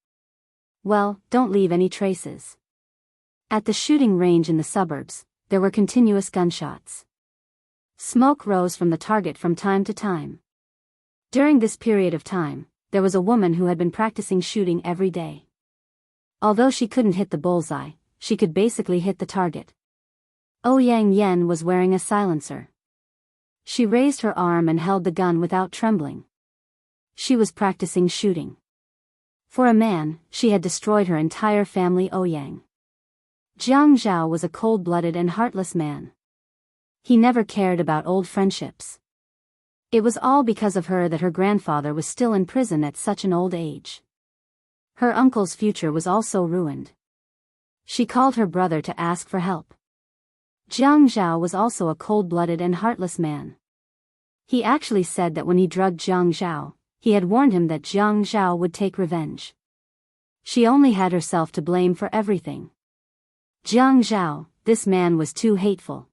Well, don't leave any traces. At the shooting range in the suburbs, there were continuous gunshots. Smoke rose from the target from time to time. During this period of time, there was a woman who had been practicing shooting every day. Although she couldn't hit the bullseye, she could basically hit the target. Ouyang Yen was wearing a silencer. She raised her arm and held the gun without trembling. She was practicing shooting. For a man, she had destroyed her entire family. Ouyang. Jiang Zhao was a cold-blooded and heartless man. He never cared about old friendships. It was all because of her that her grandfather was still in prison at such an old age. Her uncle's future was also ruined. She called her brother to ask for help. Jiang Zhao was also a cold-blooded and heartless man. He actually said that when he drugged Jiang Zhao, he had warned him that Jiang Zhao would take revenge. She only had herself to blame for everything. Jiang Zhao, this man was too hateful.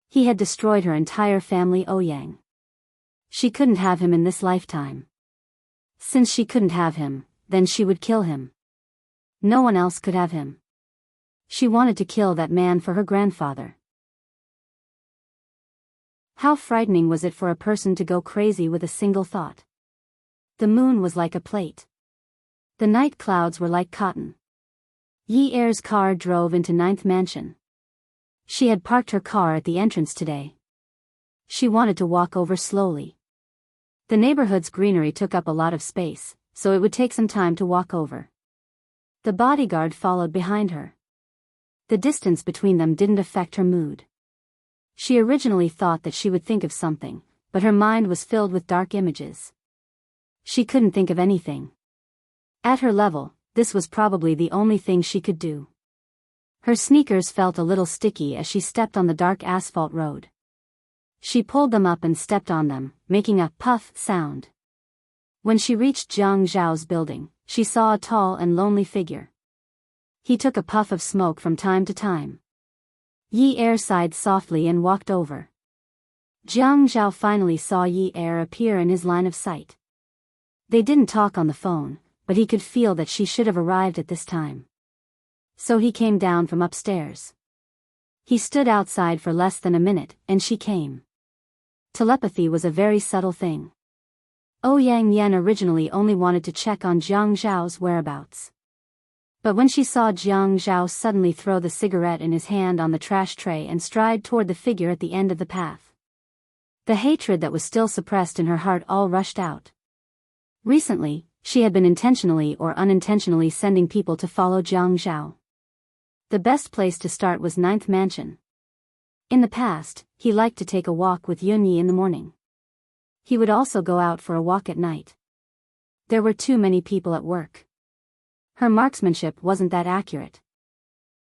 He had destroyed her entire family. Ouyang. She couldn't have him in this lifetime. Since she couldn't have him, then she would kill him. No one else could have him. She wanted to kill that man for her grandfather. How frightening was it for a person to go crazy with a single thought? The moon was like a plate. The night clouds were like cotton. Yi Er's car drove into Ninth Mansion. She had parked her car at the entrance today. She wanted to walk over slowly. The neighborhood's greenery took up a lot of space, so it would take some time to walk over. The bodyguard followed behind her. The distance between them didn't affect her mood. She originally thought that she would think of something, but her mind was filled with dark images. She couldn't think of anything. At her level, this was probably the only thing she could do. Her sneakers felt a little sticky as she stepped on the dark asphalt road. She pulled them up and stepped on them, making a puff sound. When she reached Jiang Zhao's building, she saw a tall and lonely figure. He took a puff of smoke from time to time. Yi Er sighed softly and walked over. Jiang Zhao finally saw Yi Er appear in his line of sight. They didn't talk on the phone, but he could feel that she should have arrived at this time. So he came down from upstairs. He stood outside for less than a minute, and she came. Telepathy was a very subtle thing. Ouyang Yan originally only wanted to check on Jiang Zhao's whereabouts. But when she saw Jiang Zhao suddenly throw the cigarette in his hand on the trash tray and stride toward the figure at the end of the path, the hatred that was still suppressed in her heart all rushed out. Recently, she had been intentionally or unintentionally sending people to follow Jiang Zhao. The best place to start was Ninth Mansion. In the past, he liked to take a walk with Yunyi in the morning. He would also go out for a walk at night. There were too many people at work. Her marksmanship wasn't that accurate.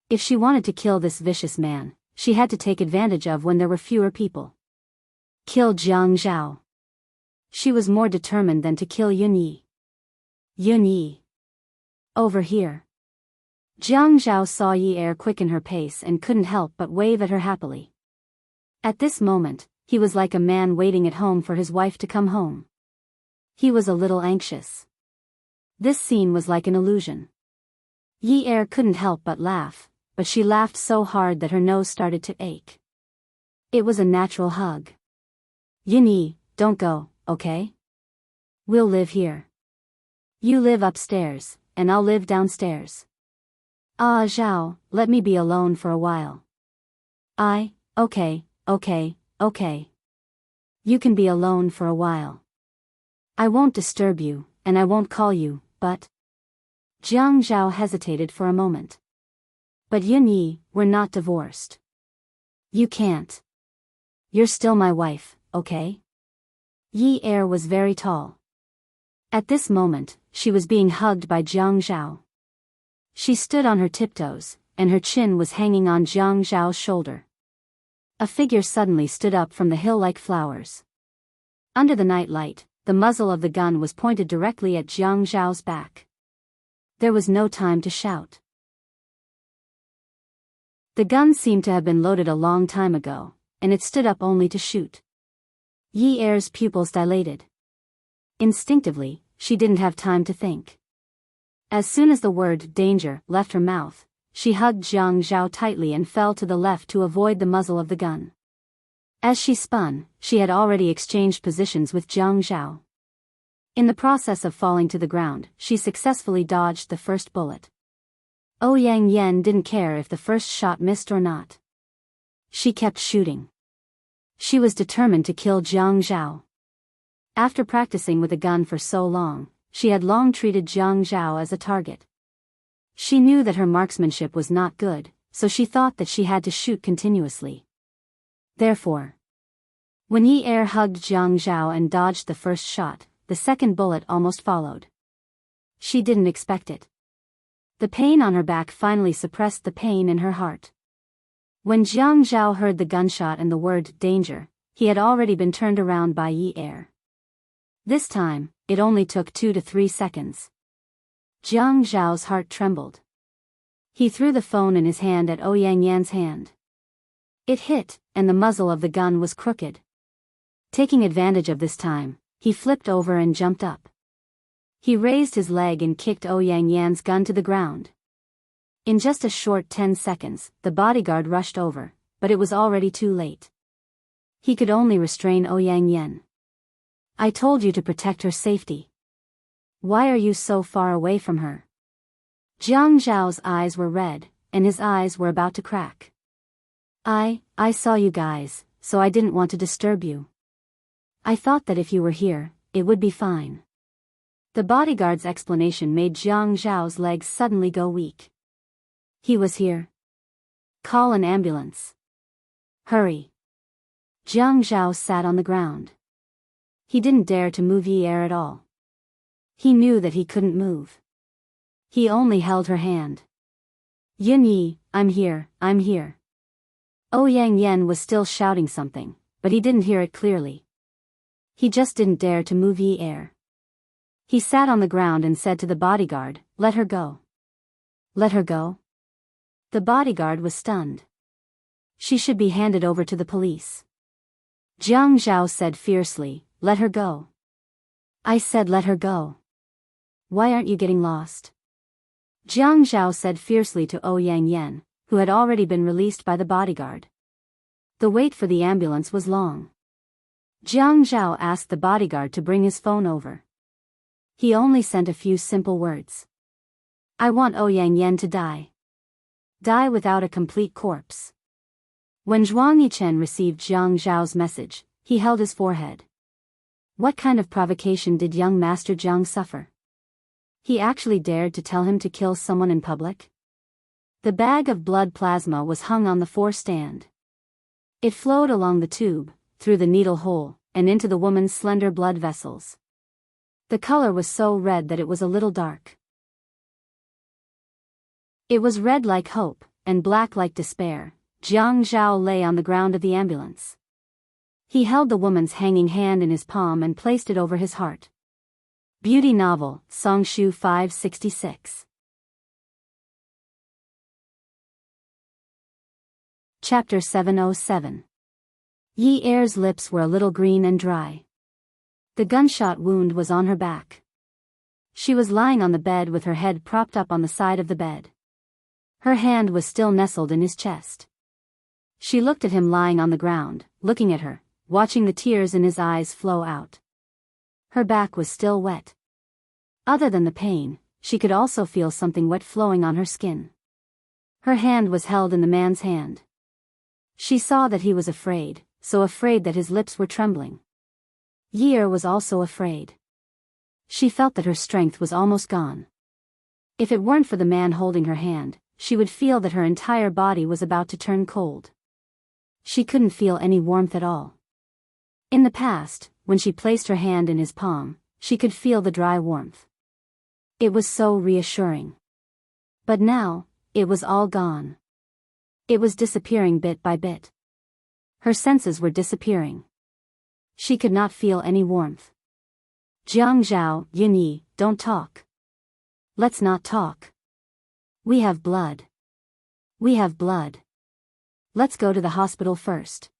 If she wanted to kill this vicious man, she had to take advantage of when there were fewer people. Kill Jiang Zhao. She was more determined than to kill Yunyi. Yunyi. Over here. Jiang Zhao saw Yi Er quicken her pace and couldn't help but wave at her happily. At this moment, he was like a man waiting at home for his wife to come home. He was a little anxious. This scene was like an illusion. Yi Er couldn't help but laugh, but she laughed so hard that her nose started to ache. It was a natural hug. Yunyi, don't go, okay? We'll live here. You live upstairs, and I'll live downstairs. Ah Zhao, let me be alone for a while. Okay. You can be alone for a while. I won't disturb you, and I won't call you, but... Jiang Zhao hesitated for a moment. But Yunyi, we're not divorced. You can't. You're still my wife, okay? Yi Er was very tall. At this moment, she was being hugged by Jiang Zhao. She stood on her tiptoes, and her chin was hanging on Jiang Zhao's shoulder. A figure suddenly stood up from the hill like flowers. Under the night light, the muzzle of the gun was pointed directly at Jiang Zhao's back. There was no time to shout. The gun seemed to have been loaded a long time ago, and it stood up only to shoot. Yi Er's pupils dilated. Instinctively, she didn't have time to think. As soon as the word danger left her mouth, she hugged Jiang Zhao tightly and fell to the left to avoid the muzzle of the gun. As she spun, she had already exchanged positions with Jiang Zhao. In the process of falling to the ground, she successfully dodged the first bullet. Ouyang Yan didn't care if the first shot missed or not. She kept shooting. She was determined to kill Jiang Zhao. After practicing with a gun for so long, she had long treated Jiang Zhao as a target. She knew that her marksmanship was not good, so she thought that she had to shoot continuously. Therefore, when Yi Er hugged Jiang Zhao and dodged the first shot, the second bullet almost followed. She didn't expect it. The pain on her back finally suppressed the pain in her heart. When Jiang Zhao heard the gunshot and the word danger, he had already been turned around by Yi Er. This time, it only took 2 to 3 seconds. Jiang Zhao's heart trembled. He threw the phone in his hand at Ouyang Yan's hand. It hit, and the muzzle of the gun was crooked. Taking advantage of this time, he flipped over and jumped up. He raised his leg and kicked Ouyang Yan's gun to the ground. In just a short 10 seconds, the bodyguard rushed over, but it was already too late. He could only restrain Ouyang Yan. I told you to protect her safety. Why are you so far away from her? Jiang Zhao's eyes were red, and his eyes were about to crack. I saw you guys, so I didn't want to disturb you. I thought that if you were here, it would be fine. The bodyguard's explanation made Jiang Zhao's legs suddenly go weak. He was here. Call an ambulance. Hurry. Jiang Zhao sat on the ground. He didn't dare to move Yi Er at all. He knew that he couldn't move. He only held her hand. Yin Yi, I'm here, I'm here. Ouyang Yan was still shouting something, but he didn't hear it clearly. He just didn't dare to move Yi Er. He sat on the ground and said to the bodyguard, let her go. Let her go? The bodyguard was stunned. She should be handed over to the police. Jiang Zhao said fiercely, let her go. I said let her go. Why aren't you getting lost? Jiang Zhao said fiercely to Ouyang Yan, who had already been released by the bodyguard. The wait for the ambulance was long. Jiang Zhao asked the bodyguard to bring his phone over. He only sent a few simple words. I want Ouyang Yan to die. Die without a complete corpse. When Zhuang Yichen received Jiang Zhao's message, he held his forehead. What kind of provocation did young Master Jiang suffer? He actually dared to tell him to kill someone in public? The bag of blood plasma was hung on the forestand. It flowed along the tube, through the needle hole, and into the woman's slender blood vessels. The color was so red that it was a little dark. It was red like hope, and black like despair. Jiang Zhao lay on the ground of the ambulance. He held the woman's hanging hand in his palm and placed it over his heart. Beauty novel, Songshu 566. Chapter 707. Yi Er's lips were a little green and dry. The gunshot wound was on her back. She was lying on the bed with her head propped up on the side of the bed. Her hand was still nestled in his chest. She looked at him lying on the ground, looking at her, watching the tears in his eyes flow out. Her back was still wet. Other than the pain, she could also feel something wet flowing on her skin. Her hand was held in the man's hand. She saw that he was afraid, so afraid that his lips were trembling. Yi Er was also afraid. She felt that her strength was almost gone. If it weren't for the man holding her hand, she would feel that her entire body was about to turn cold. She couldn't feel any warmth at all. In the past, when she placed her hand in his palm, she could feel the dry warmth. It was so reassuring. But now, it was all gone. It was disappearing bit by bit. Her senses were disappearing. She could not feel any warmth. Jiang Zhao, Yin Yi, don't talk. Let's not talk. We have blood. We have blood. Let's go to the hospital first.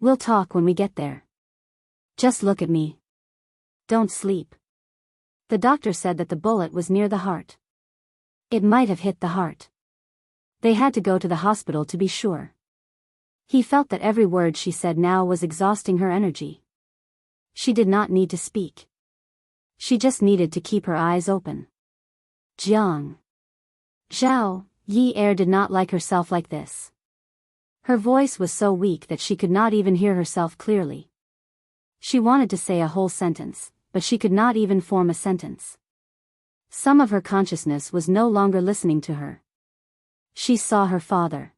We'll talk when we get there. Just look at me. Don't sleep. The doctor said that the bullet was near the heart. It might have hit the heart. They had to go to the hospital to be sure. He felt that every word she said now was exhausting her energy. She did not need to speak. She just needed to keep her eyes open. Jiang Zhao, Yi Er did not like herself like this. Her voice was so weak that she could not even hear herself clearly. She wanted to say a whole sentence, but she could not even form a sentence. Some of her consciousness was no longer listening to her. She saw her father.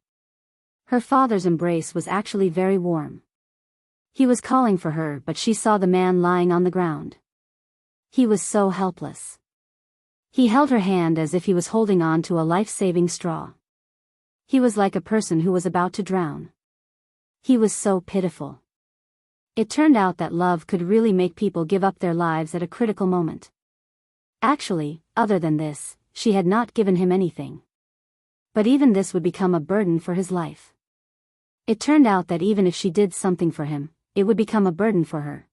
Her father's embrace was actually very warm. He was calling for her, but she saw the man lying on the ground. He was so helpless. He held her hand as if he was holding on to a life-saving straw. He was like a person who was about to drown. He was so pitiful. It turned out that love could really make people give up their lives at a critical moment. Actually, other than this, she had not given him anything. But even this would become a burden for his life. It turned out that even if she did something for him, it would become a burden for her.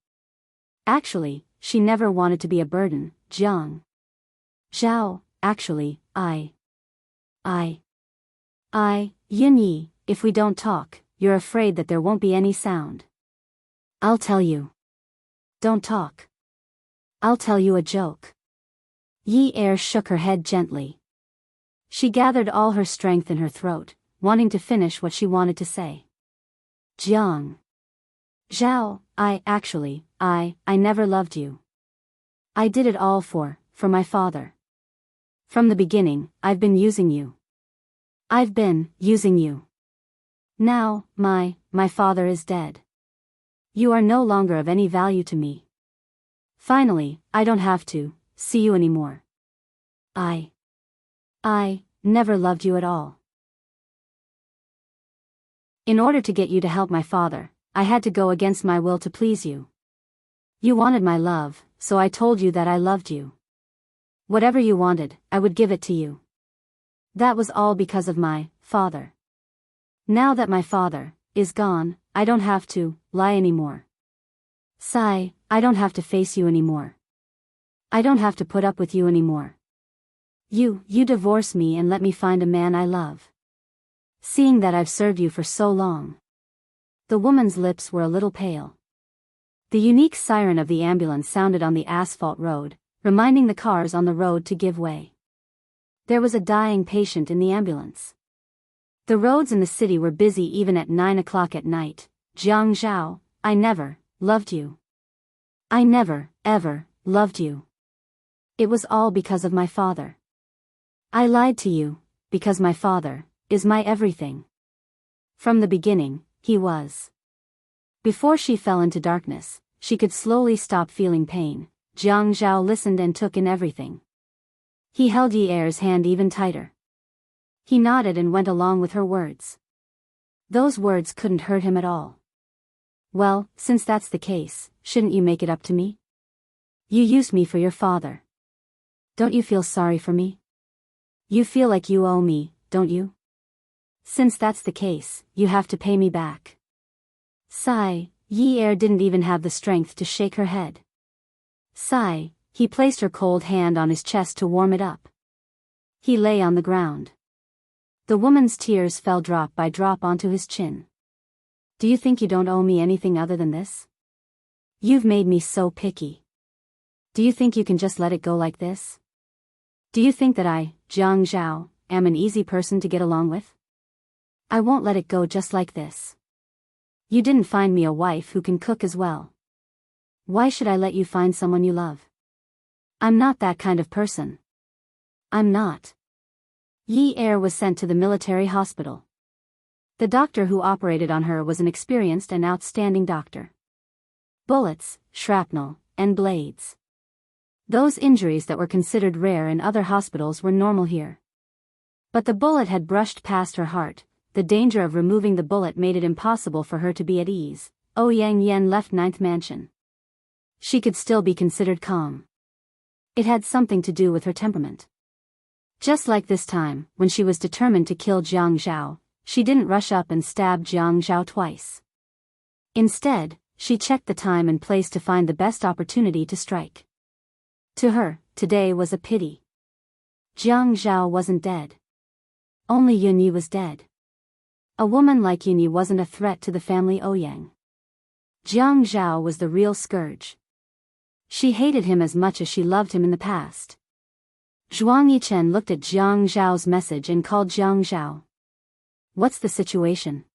Actually, she never wanted to be a burden, Jiang Zhao, actually, Yin Yi, if we don't talk, you're afraid that there won't be any sound. I'll tell you. Don't talk. I'll tell you a joke. Yi Er shook her head gently. She gathered all her strength in her throat, wanting to finish what she wanted to say. Jiang Zhao, I never loved you. I did it all for my father. From the beginning, I've been using you. I've been using you. Now, my father is dead. You are no longer of any value to me. Finally, I don't have to see you anymore. I never loved you at all. In order to get you to help my father, I had to go against my will to please you. You wanted my love, so I told you that I loved you. Whatever you wanted, I would give it to you. That was all because of my father. Now that my father is gone, I don't have to lie anymore. Sigh, I don't have to face you anymore. I don't have to put up with you anymore. You divorce me and let me find a man I love. Seeing that I've served you for so long. The woman's lips were a little pale. The unique siren of the ambulance sounded on the asphalt road, reminding the cars on the road to give way. There was a dying patient in the ambulance. The roads in the city were busy even at 9 o'clock at night. Jiang Zhao, I never loved you. I never, ever, loved you. It was all because of my father. I lied to you, because my father is my everything. From the beginning, he was. Before she fell into darkness, she could slowly stop feeling pain. Jiang Zhao listened and took in everything. He held Yi Er's hand even tighter. He nodded and went along with her words. Those words couldn't hurt him at all. Well, since that's the case, shouldn't you make it up to me? You used me for your father. Don't you feel sorry for me? You feel like you owe me, don't you? Since that's the case, you have to pay me back. Sigh, Yi Er didn't even have the strength to shake her head. Sigh, he placed her cold hand on his chest to warm it up. He lay on the ground. The woman's tears fell drop by drop onto his chin. Do you think you don't owe me anything other than this? You've made me so picky. Do you think you can just let it go like this? Do you think that I, Jiang Zhao, am an easy person to get along with? I won't let it go just like this. You didn't find me a wife who can cook as well. Why should I let you find someone you love? I'm not that kind of person. I'm not. Yi Er was sent to the military hospital. The doctor who operated on her was an experienced and outstanding doctor. Bullets, shrapnel, and blades. Those injuries that were considered rare in other hospitals were normal here. But the bullet had brushed past her heart. The danger of removing the bullet made it impossible for her to be at ease. Yang Yen left Ninth Mansion. She could still be considered calm. It had something to do with her temperament. Just like this time, when she was determined to kill Jiang Zhao, she didn't rush up and stab Jiang Zhao twice. Instead, she checked the time and place to find the best opportunity to strike. To her, today was a pity. Jiang Zhao wasn't dead. Only Yunyi was dead. A woman like Yunyi wasn't a threat to the family Ouyang. Jiang Zhao was the real scourge. She hated him as much as she loved him in the past. Zhuang Yichen looked at Jiang Zhao's message and called Jiang Zhao. What's the situation?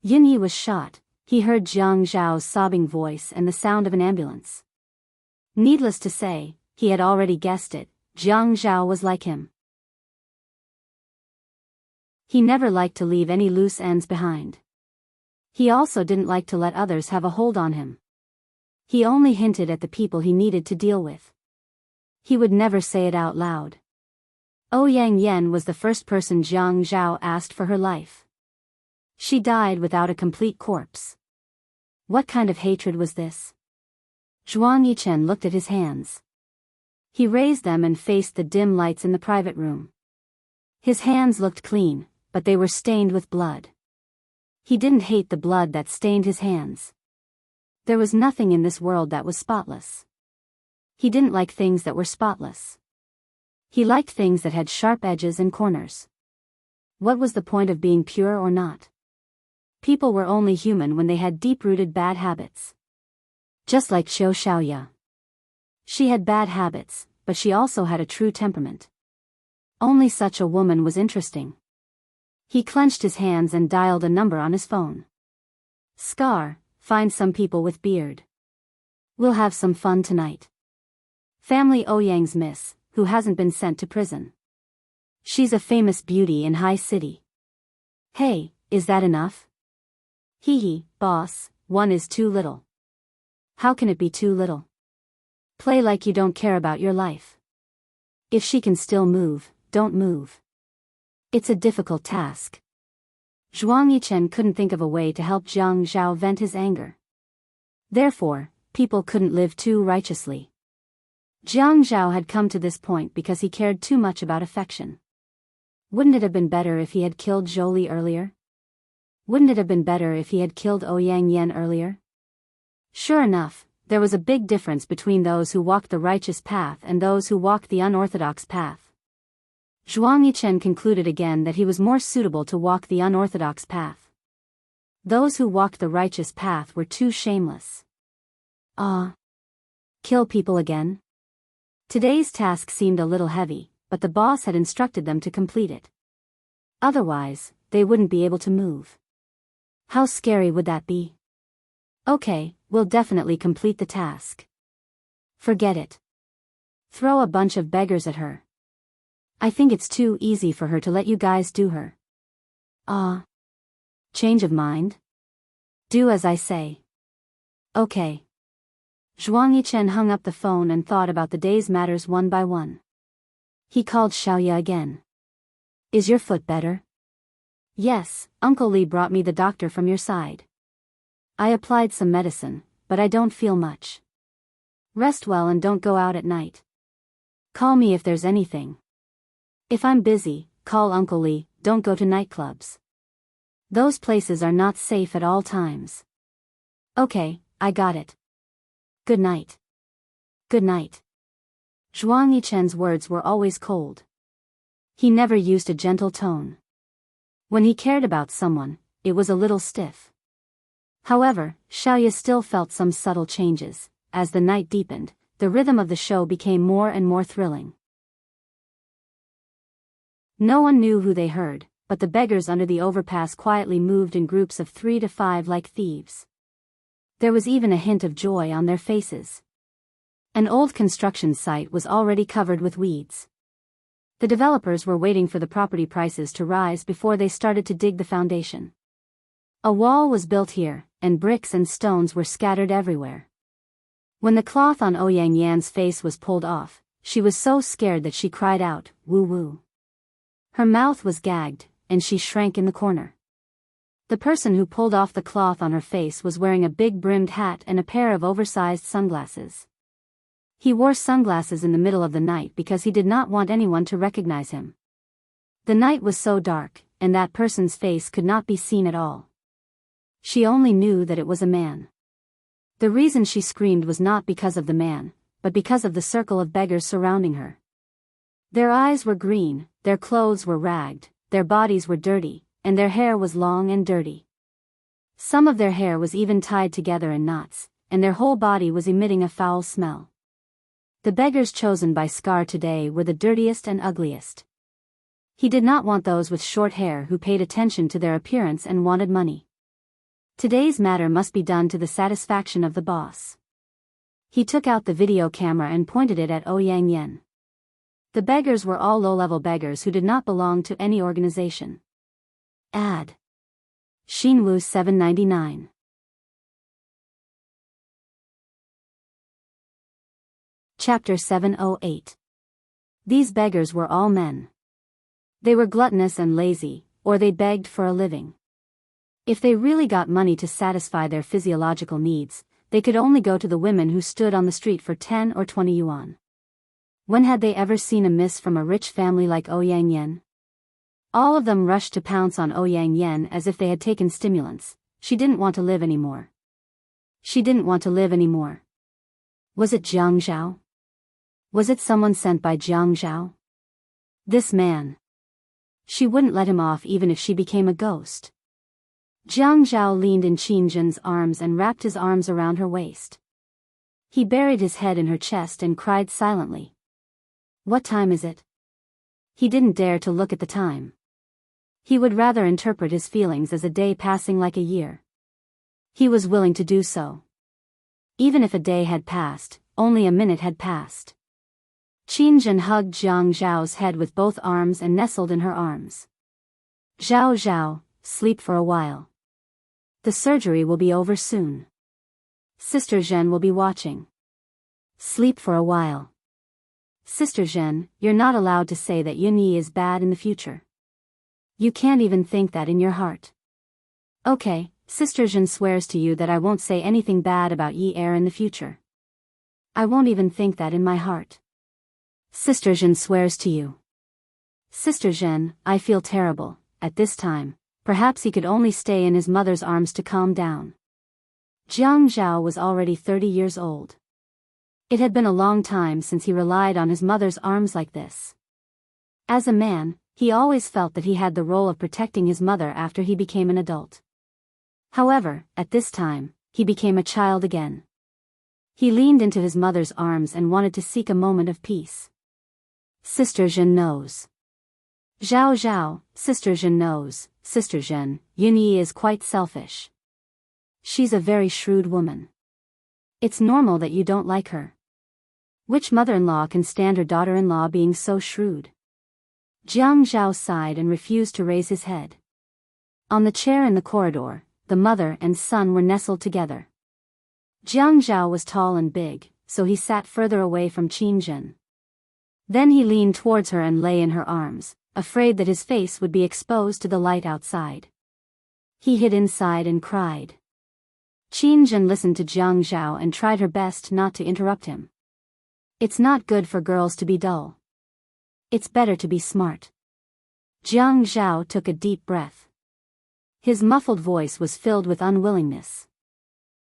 Yunyi was shot. He heard Jiang Zhao's sobbing voice and the sound of an ambulance. Needless to say, he had already guessed it. Jiang Zhao was like him. He never liked to leave any loose ends behind. He also didn't like to let others have a hold on him. He only hinted at the people he needed to deal with. He would never say it out loud. Yang Yen was the first person Jiang Zhao asked for her life. She died without a complete corpse. What kind of hatred was this? Zhuang Yichen looked at his hands. He raised them and faced the dim lights in the private room. His hands looked clean, but they were stained with blood. He didn't hate the blood that stained his hands. There was nothing in this world that was spotless. He didn't like things that were spotless. He liked things that had sharp edges and corners. What was the point of being pure or not? People were only human when they had deep-rooted bad habits. Just like Xiao Xiaoya. She had bad habits, but she also had a true temperament. Only such a woman was interesting. He clenched his hands and dialed a number on his phone. Scar, find some people with beard. We'll have some fun tonight. Family Ouyang's miss, who hasn't been sent to prison. She's a famous beauty in High City. Hey, is that enough? Hee, boss, one is too little. How can it be too little? Play like you don't care about your life. If she can still move, don't move. It's a difficult task. Zhuang Yichen couldn't think of a way to help Jiang Zhao vent his anger. Therefore, people couldn't live too righteously. Jiang Zhao had come to this point because he cared too much about affection. Wouldn't it have been better if he had killed Zhou Li earlier? Wouldn't it have been better if he had killed Ouyang Yan earlier? Sure enough, there was a big difference between those who walked the righteous path and those who walked the unorthodox path. Zhuang Yichen concluded again that he was more suitable to walk the unorthodox path. Those who walked the righteous path were too shameless. Kill people again? Today's task seemed a little heavy, but the boss had instructed them to complete it. Otherwise, they wouldn't be able to move. How scary would that be? Okay, we'll definitely complete the task. Forget it. Throw a bunch of beggars at her. I think it's too easy for her to let you guys do her. Change of mind? Do as I say. Okay. Zhuang Yichen hung up the phone and thought about the day's matters one by one. He called Xiaoya again. Is your foot better? Yes, Uncle Li brought me the doctor from your side. I applied some medicine, but I don't feel much. Rest well and don't go out at night. Call me if there's anything. If I'm busy, call Uncle Li, don't go to nightclubs. Those places are not safe at all times. Okay, I got it. Good night. Good night. Zhuang Yichen's words were always cold. He never used a gentle tone. When he cared about someone, it was a little stiff. However, Xiaoya still felt some subtle changes. As the night deepened, the rhythm of the show became more and more thrilling. No one knew who they heard, but the beggars under the overpass quietly moved in groups of 3 to 5 like thieves. There was even a hint of joy on their faces. An old construction site was already covered with weeds. The developers were waiting for the property prices to rise before they started to dig the foundation. A wall was built here, and bricks and stones were scattered everywhere. When the cloth on Ouyang Yan's face was pulled off, she was so scared that she cried out, "Woo woo." Her mouth was gagged, and she shrank in the corner. The person who pulled off the cloth on her face was wearing a big brimmed hat and a pair of oversized sunglasses. He wore sunglasses in the middle of the night because he did not want anyone to recognize him. The night was so dark, and that person's face could not be seen at all. She only knew that it was a man. The reason she screamed was not because of the man, but because of the circle of beggars surrounding her. Their eyes were green, their clothes were ragged, their bodies were dirty, and their hair was long and dirty. Some of their hair was even tied together in knots, and their whole body was emitting a foul smell. The beggars chosen by Scar today were the dirtiest and ugliest. He did not want those with short hair who paid attention to their appearance and wanted money. Today's matter must be done to the satisfaction of the boss. He took out the video camera and pointed it at Ouyang Yan. The beggars were all low-level beggars who did not belong to any organization. Ad. Xinwu 799. Chapter 708. These beggars were all men. They were gluttonous and lazy, or they begged for a living. If they really got money to satisfy their physiological needs, they could only go to the women who stood on the street for 10 or 20 yuan. When had they ever seen a miss from a rich family like Ouyang Yen? All of them rushed to pounce on Ouyang Yen as if they had taken stimulants. She didn't want to live anymore. She didn't want to live anymore. Was it Jiang Zhao? Was it someone sent by Jiang Zhao? This man. She wouldn't let him off even if she became a ghost. Jiang Zhao leaned in Qin Zhen's arms and wrapped his arms around her waist. He buried his head in her chest and cried silently. What time is it? He didn't dare to look at the time. He would rather interpret his feelings as a day passing like a year. He was willing to do so. Even if a day had passed, only a minute had passed. Qin Zhen hugged Jiang Zhao's head with both arms and nestled in her arms. Zhao Zhao, sleep for a while. The surgery will be over soon. Sister Zhen will be watching. Sleep for a while. Sister Zhen, you're not allowed to say that Yin Yi is bad in the future. You can't even think that in your heart. Okay, Sister Zhen swears to you that I won't say anything bad about Yi Er in the future. I won't even think that in my heart. Sister Zhen swears to you. Sister Zhen, I feel terrible, at this time. Perhaps he could only stay in his mother's arms to calm down. Jiang Zhao was already 30 years old. It had been a long time since he relied on his mother's arms like this. As a man, he always felt that he had the role of protecting his mother after he became an adult. However, at this time, he became a child again. He leaned into his mother's arms and wanted to seek a moment of peace. Sister Zhen knows. Zhao Zhao, Sister Zhen knows. Sister Zhen, Yin Yi is quite selfish. She's a very shrewd woman. It's normal that you don't like her. Which mother-in-law can stand her daughter-in-law being so shrewd? Jiang Zhao sighed and refused to raise his head. On the chair in the corridor, the mother and son were nestled together. Jiang Zhao was tall and big, so he sat further away from Qin Zhen. Then he leaned towards her and lay in her arms, afraid that his face would be exposed to the light outside. He hid inside and cried. Qin Zhen listened to Jiang Zhao and tried her best not to interrupt him. It's not good for girls to be dull. It's better to be smart. Jiang Zhao took a deep breath. His muffled voice was filled with unwillingness.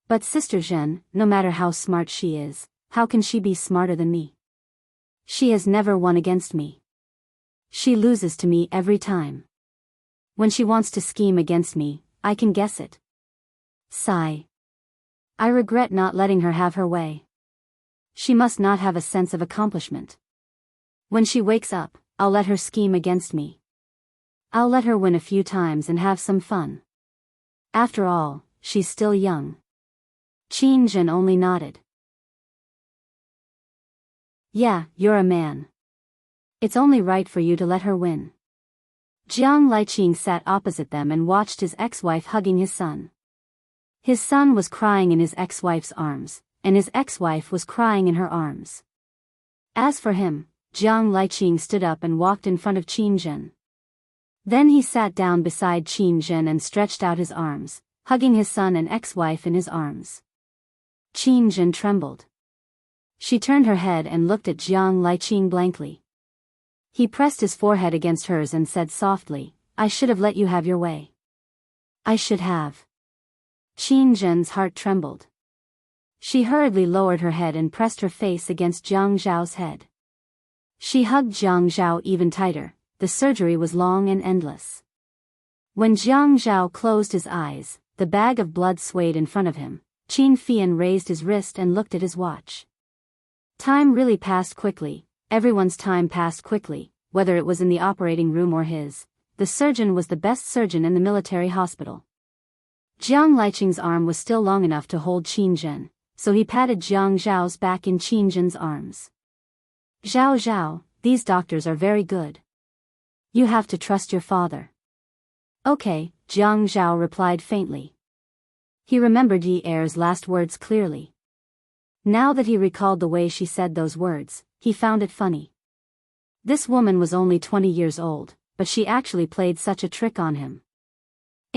But Sister Zhen, no matter how smart she is, how can she be smarter than me? She has never won against me. She loses to me every time. When she wants to scheme against me, I can guess it. Sigh. I regret not letting her have her way. She must not have a sense of accomplishment. When she wakes up, I'll let her scheme against me. I'll let her win a few times and have some fun. After all, she's still young. Qin Zhen only nodded. Yeah, you're a man. It's only right for you to let her win. Jiang Liqing sat opposite them and watched his ex-wife hugging his son. His son was crying in his ex-wife's arms, and his ex-wife was crying in her arms. As for him, Jiang Liqing stood up and walked in front of Qin Zhen. Then he sat down beside Qin Zhen and stretched out his arms, hugging his son and ex-wife in his arms. Qin Zhen trembled. She turned her head and looked at Jiang Liqing blankly. He pressed his forehead against hers and said softly, I should have let you have your way. I should have. Qin Zhen's heart trembled. She hurriedly lowered her head and pressed her face against Jiang Zhao's head. She hugged Jiang Zhao even tighter. The surgery was long and endless. When Jiang Zhao closed his eyes, the bag of blood swayed in front of him. Qin Fian raised his wrist and looked at his watch. Time really passed quickly. Everyone's time passed quickly, whether it was in the operating room or his. The surgeon was the best surgeon in the military hospital. Jiang Liqing's arm was still long enough to hold Qin Zhen, so he patted Jiang Zhao's back in Qin Zhen's arms. Zhao Zhao, these doctors are very good. You have to trust your father. Okay, Jiang Zhao replied faintly. He remembered Yi Er's last words clearly. Now that he recalled the way she said those words, he found it funny. This woman was only 20 years old, but she actually played such a trick on him.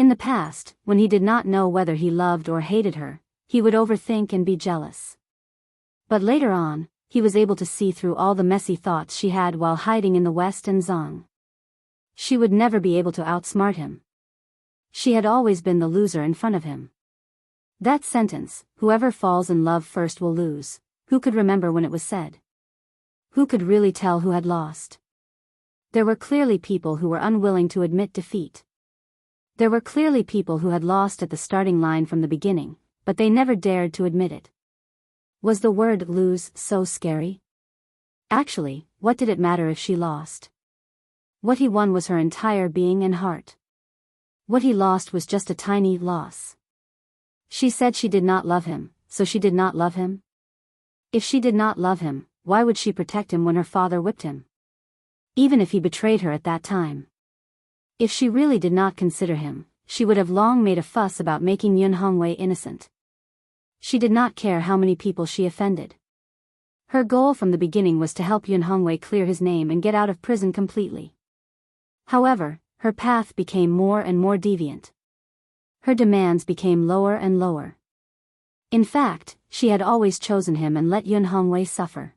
In the past, when he did not know whether he loved or hated her, he would overthink and be jealous. But later on, he was able to see through all the messy thoughts she had while hiding in the West and Zong. She would never be able to outsmart him. She had always been the loser in front of him. That sentence, "Whoever falls in love first will lose," who could remember when it was said? Who could really tell who had lost? There were clearly people who were unwilling to admit defeat. There were clearly people who had lost at the starting line from the beginning, but they never dared to admit it. Was the word lose so scary? Actually, what did it matter if she lost? What he won was her entire being and heart. What he lost was just a tiny loss. She said she did not love him, so she did not love him? If she did not love him, why would she protect him when her father whipped him? Even if he betrayed her at that time. If she really did not consider him, she would have long made a fuss about making Yun Hongwei innocent. She did not care how many people she offended. Her goal from the beginning was to help Yun Hongwei clear his name and get out of prison completely. However, her path became more and more deviant. Her demands became lower and lower. In fact, she had always chosen him and let Yun Hongwei suffer.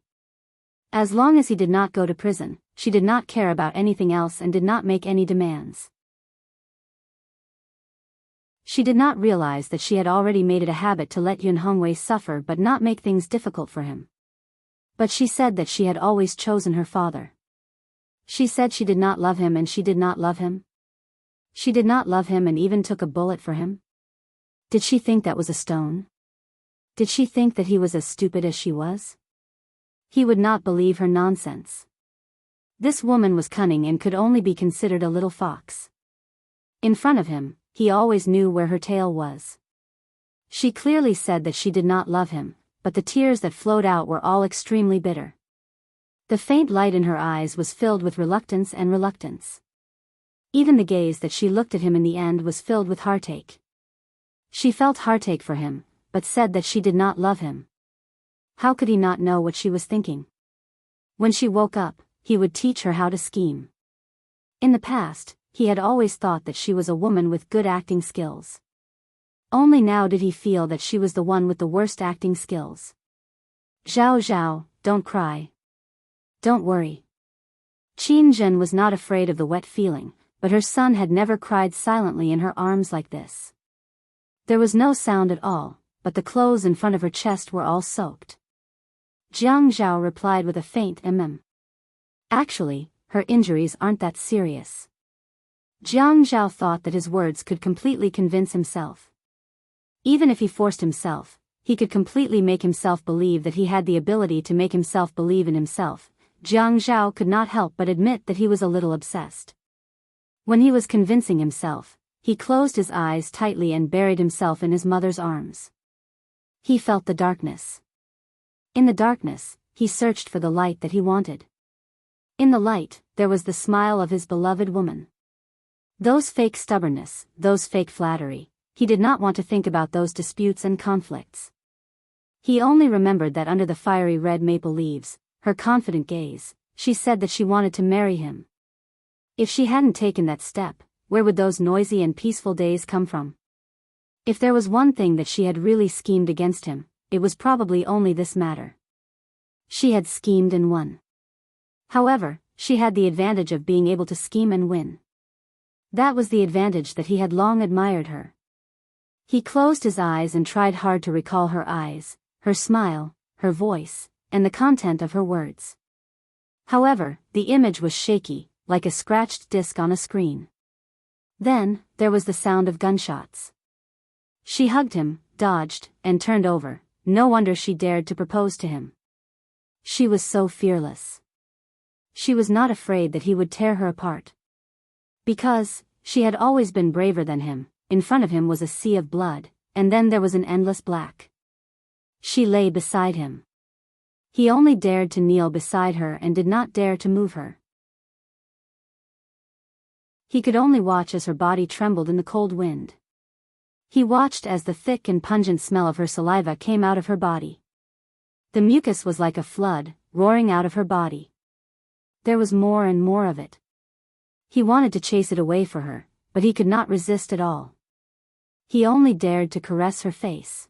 As long as he did not go to prison, she did not care about anything else and did not make any demands. She did not realize that she had already made it a habit to let Yun Hongwei suffer but not make things difficult for him. But she said that she had always chosen her father. She said she did not love him and she did not love him. She did not love him and even took a bullet for him. Did she think that was a stone? Did she think that he was as stupid as she was? He would not believe her nonsense. This woman was cunning and could only be considered a little fox. In front of him, he always knew where her tail was. She clearly said that she did not love him, but the tears that flowed out were all extremely bitter. The faint light in her eyes was filled with reluctance and reluctance. Even the gaze that she looked at him in the end was filled with heartache. She felt heartache for him, but said that she did not love him. How could he not know what she was thinking? When she woke up, he would teach her how to scheme. In the past, he had always thought that she was a woman with good acting skills. Only now did he feel that she was the one with the worst acting skills. "Zhao Zhao, don't cry. Don't worry." Qin Zhen was not afraid of the wet feeling, but her son had never cried silently in her arms like this. There was no sound at all, but the clothes in front of her chest were all soaked. Jiang Zhao replied with a faint Actually, her injuries aren't that serious. Jiang Zhao thought that his words could completely convince himself. Even if he forced himself, he could completely make himself believe that he had the ability to make himself believe in himself. Jiang Zhao could not help but admit that he was a little obsessed. When he was convincing himself, he closed his eyes tightly and buried himself in his mother's arms. He felt the darkness. In the darkness, he searched for the light that he wanted. In the light, there was the smile of his beloved woman. Those fake stubbornness, those fake flattery, he did not want to think about those disputes and conflicts. He only remembered that under the fiery red maple leaves, her confident gaze, she said that she wanted to marry him. If she hadn't taken that step, where would those noisy and peaceful days come from? If there was one thing that she had really schemed against him, it was probably only this matter. She had schemed and won. However, she had the advantage of being able to scheme and win. That was the advantage that he had long admired her. He closed his eyes and tried hard to recall her eyes, her smile, her voice, and the content of her words. However, the image was shaky, like a scratched disc on a screen. Then, there was the sound of gunshots. She hugged him, dodged, and turned over. No wonder she dared to propose to him. She was so fearless. She was not afraid that he would tear her apart. Because, she had always been braver than him. In front of him was a sea of blood, and then there was an endless black. She lay beside him. He only dared to kneel beside her and did not dare to move her. He could only watch as her body trembled in the cold wind. He watched as the thick and pungent smell of her saliva came out of her body. The mucus was like a flood, roaring out of her body. There was more and more of it. He wanted to chase it away for her, but he could not resist at all. He only dared to caress her face.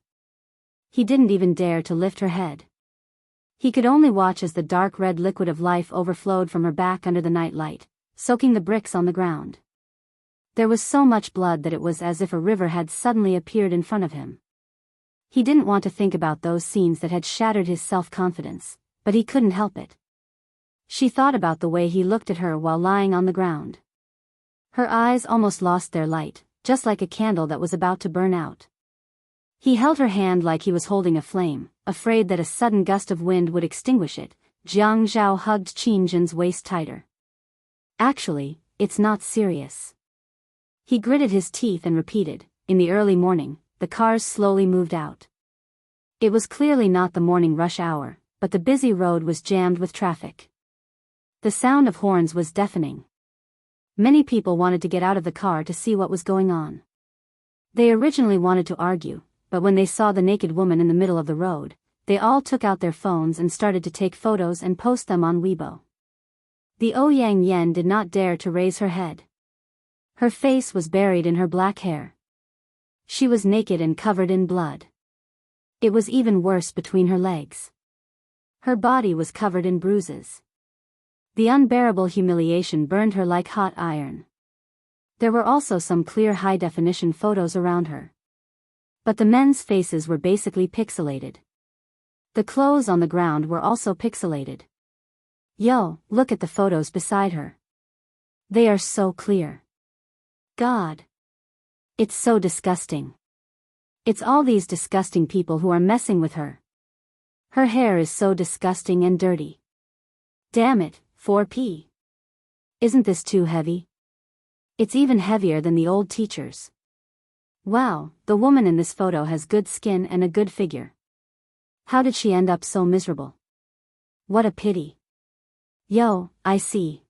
He didn't even dare to lift her head. He could only watch as the dark red liquid of life overflowed from her back under the night light, soaking the bricks on the ground. There was so much blood that it was as if a river had suddenly appeared in front of him. He didn't want to think about those scenes that had shattered his self-confidence, but he couldn't help it. She thought about the way he looked at her while lying on the ground. Her eyes almost lost their light, just like a candle that was about to burn out. He held her hand like he was holding a flame, afraid that a sudden gust of wind would extinguish it. Jiang Zhao hugged Qin Jin's waist tighter. Actually, it's not serious. He gritted his teeth and repeated, in the early morning, the cars slowly moved out. It was clearly not the morning rush hour, but the busy road was jammed with traffic. The sound of horns was deafening. Many people wanted to get out of the car to see what was going on. They originally wanted to argue, but when they saw the naked woman in the middle of the road, they all took out their phones and started to take photos and post them on Weibo. The Ouyang Yan did not dare to raise her head. Her face was buried in her black hair. She was naked and covered in blood. It was even worse between her legs. Her body was covered in bruises. The unbearable humiliation burned her like hot iron. There were also some clear high-definition photos around her. But the men's faces were basically pixelated. The clothes on the ground were also pixelated. Yo, look at the photos beside her. They are so clear. God. It's so disgusting. It's all these disgusting people who are messing with her. Her hair is so disgusting and dirty. Damn it, 4P. Isn't this too heavy? It's even heavier than the old teachers. Wow, the woman in this photo has good skin and a good figure. How did she end up so miserable? What a pity. Yo, I see.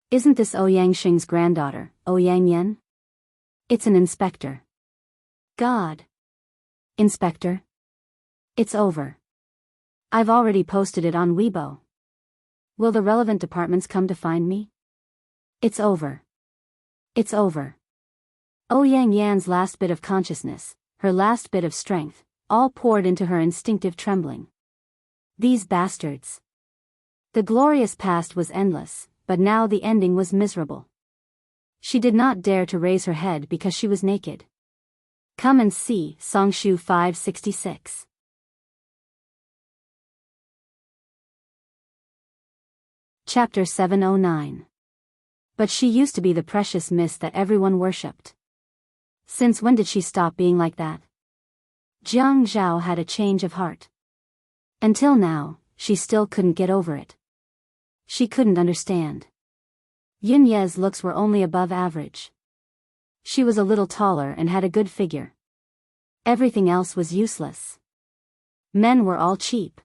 Isn't this Ouyang Xing's granddaughter, Ouyang Yan? It's an inspector. God. Inspector? It's over. I've already posted it on Weibo. Will the relevant departments come to find me? It's over. It's over. Ouyang Yan's last bit of consciousness, her last bit of strength, all poured into her instinctive trembling. These bastards. The glorious past was endless, but now the ending was miserable. She did not dare to raise her head because she was naked. Come and see, Songshu 566. Chapter 709. But she used to be the precious miss that everyone worshipped. Since when did she stop being like that? Jiang Zhao had a change of heart. Until now, she still couldn't get over it. She couldn't understand. Yun Ye's looks were only above average. She was a little taller and had a good figure. Everything else was useless. Men were all cheap.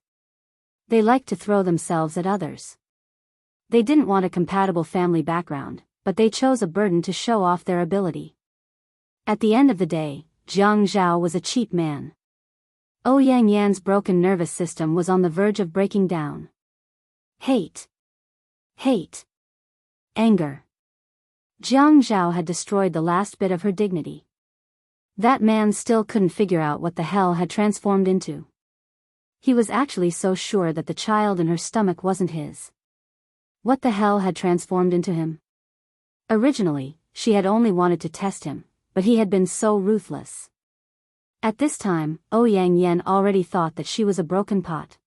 They liked to throw themselves at others. They didn't want a compatible family background, but they chose a burden to show off their ability. At the end of the day, Jiang Zhao was a cheap man. Ouyang Yan's broken nervous system was on the verge of breaking down. Hate. Hate. Anger. Jiang Zhao had destroyed the last bit of her dignity. That man still couldn't figure out what the hell had transformed into. He was actually so sure that the child in her stomach wasn't his. What the hell had transformed into him? Originally, she had only wanted to test him, but he had been so ruthless. At this time, Ouyang Yan already thought that she was a broken pot.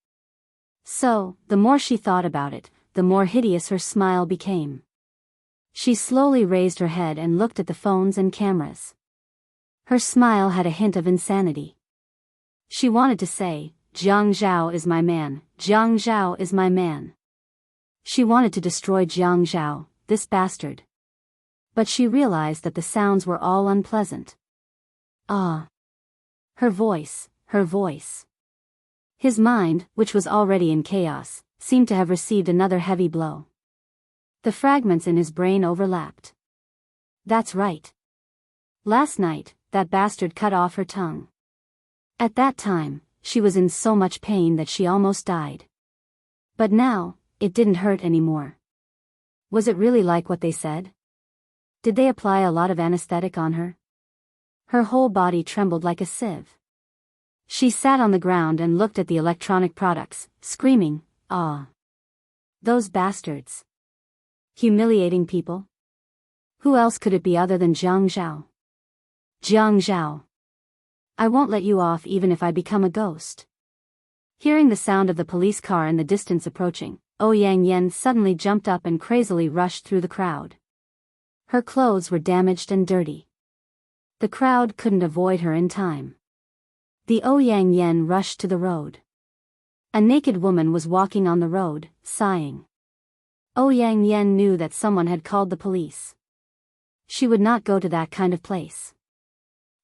So, the more she thought about it, the more hideous her smile became. She slowly raised her head and looked at the phones and cameras. Her smile had a hint of insanity. She wanted to say, Jiang Zhao is my man, Jiang Zhao is my man. She wanted to destroy Jiang Zhao, this bastard. But she realized that the sounds were all unpleasant. Ah. Her voice, her voice. His mind, which was already in chaos, seemed to have received another heavy blow. The fragments in his brain overlapped. That's right. Last night, that bastard cut off her tongue. At that time, she was in so much pain that she almost died. But now, it didn't hurt anymore. Was it really like what they said? Did they apply a lot of anesthetic on her? Her whole body trembled like a sieve. She sat on the ground and looked at the electronic products, screaming, "Ah! Those bastards! Humiliating people! Who else could it be other than Jiang Zhao? Jiang Zhao! I won't let you off even if I become a ghost." Hearing the sound of the police car in the distance approaching, Yang Yan suddenly jumped up and crazily rushed through the crowd. Her clothes were damaged and dirty. The crowd couldn't avoid her in time. The Yang Yan rushed to the road. A naked woman was walking on the road, sighing. Yang Yan knew that someone had called the police. She would not go to that kind of place.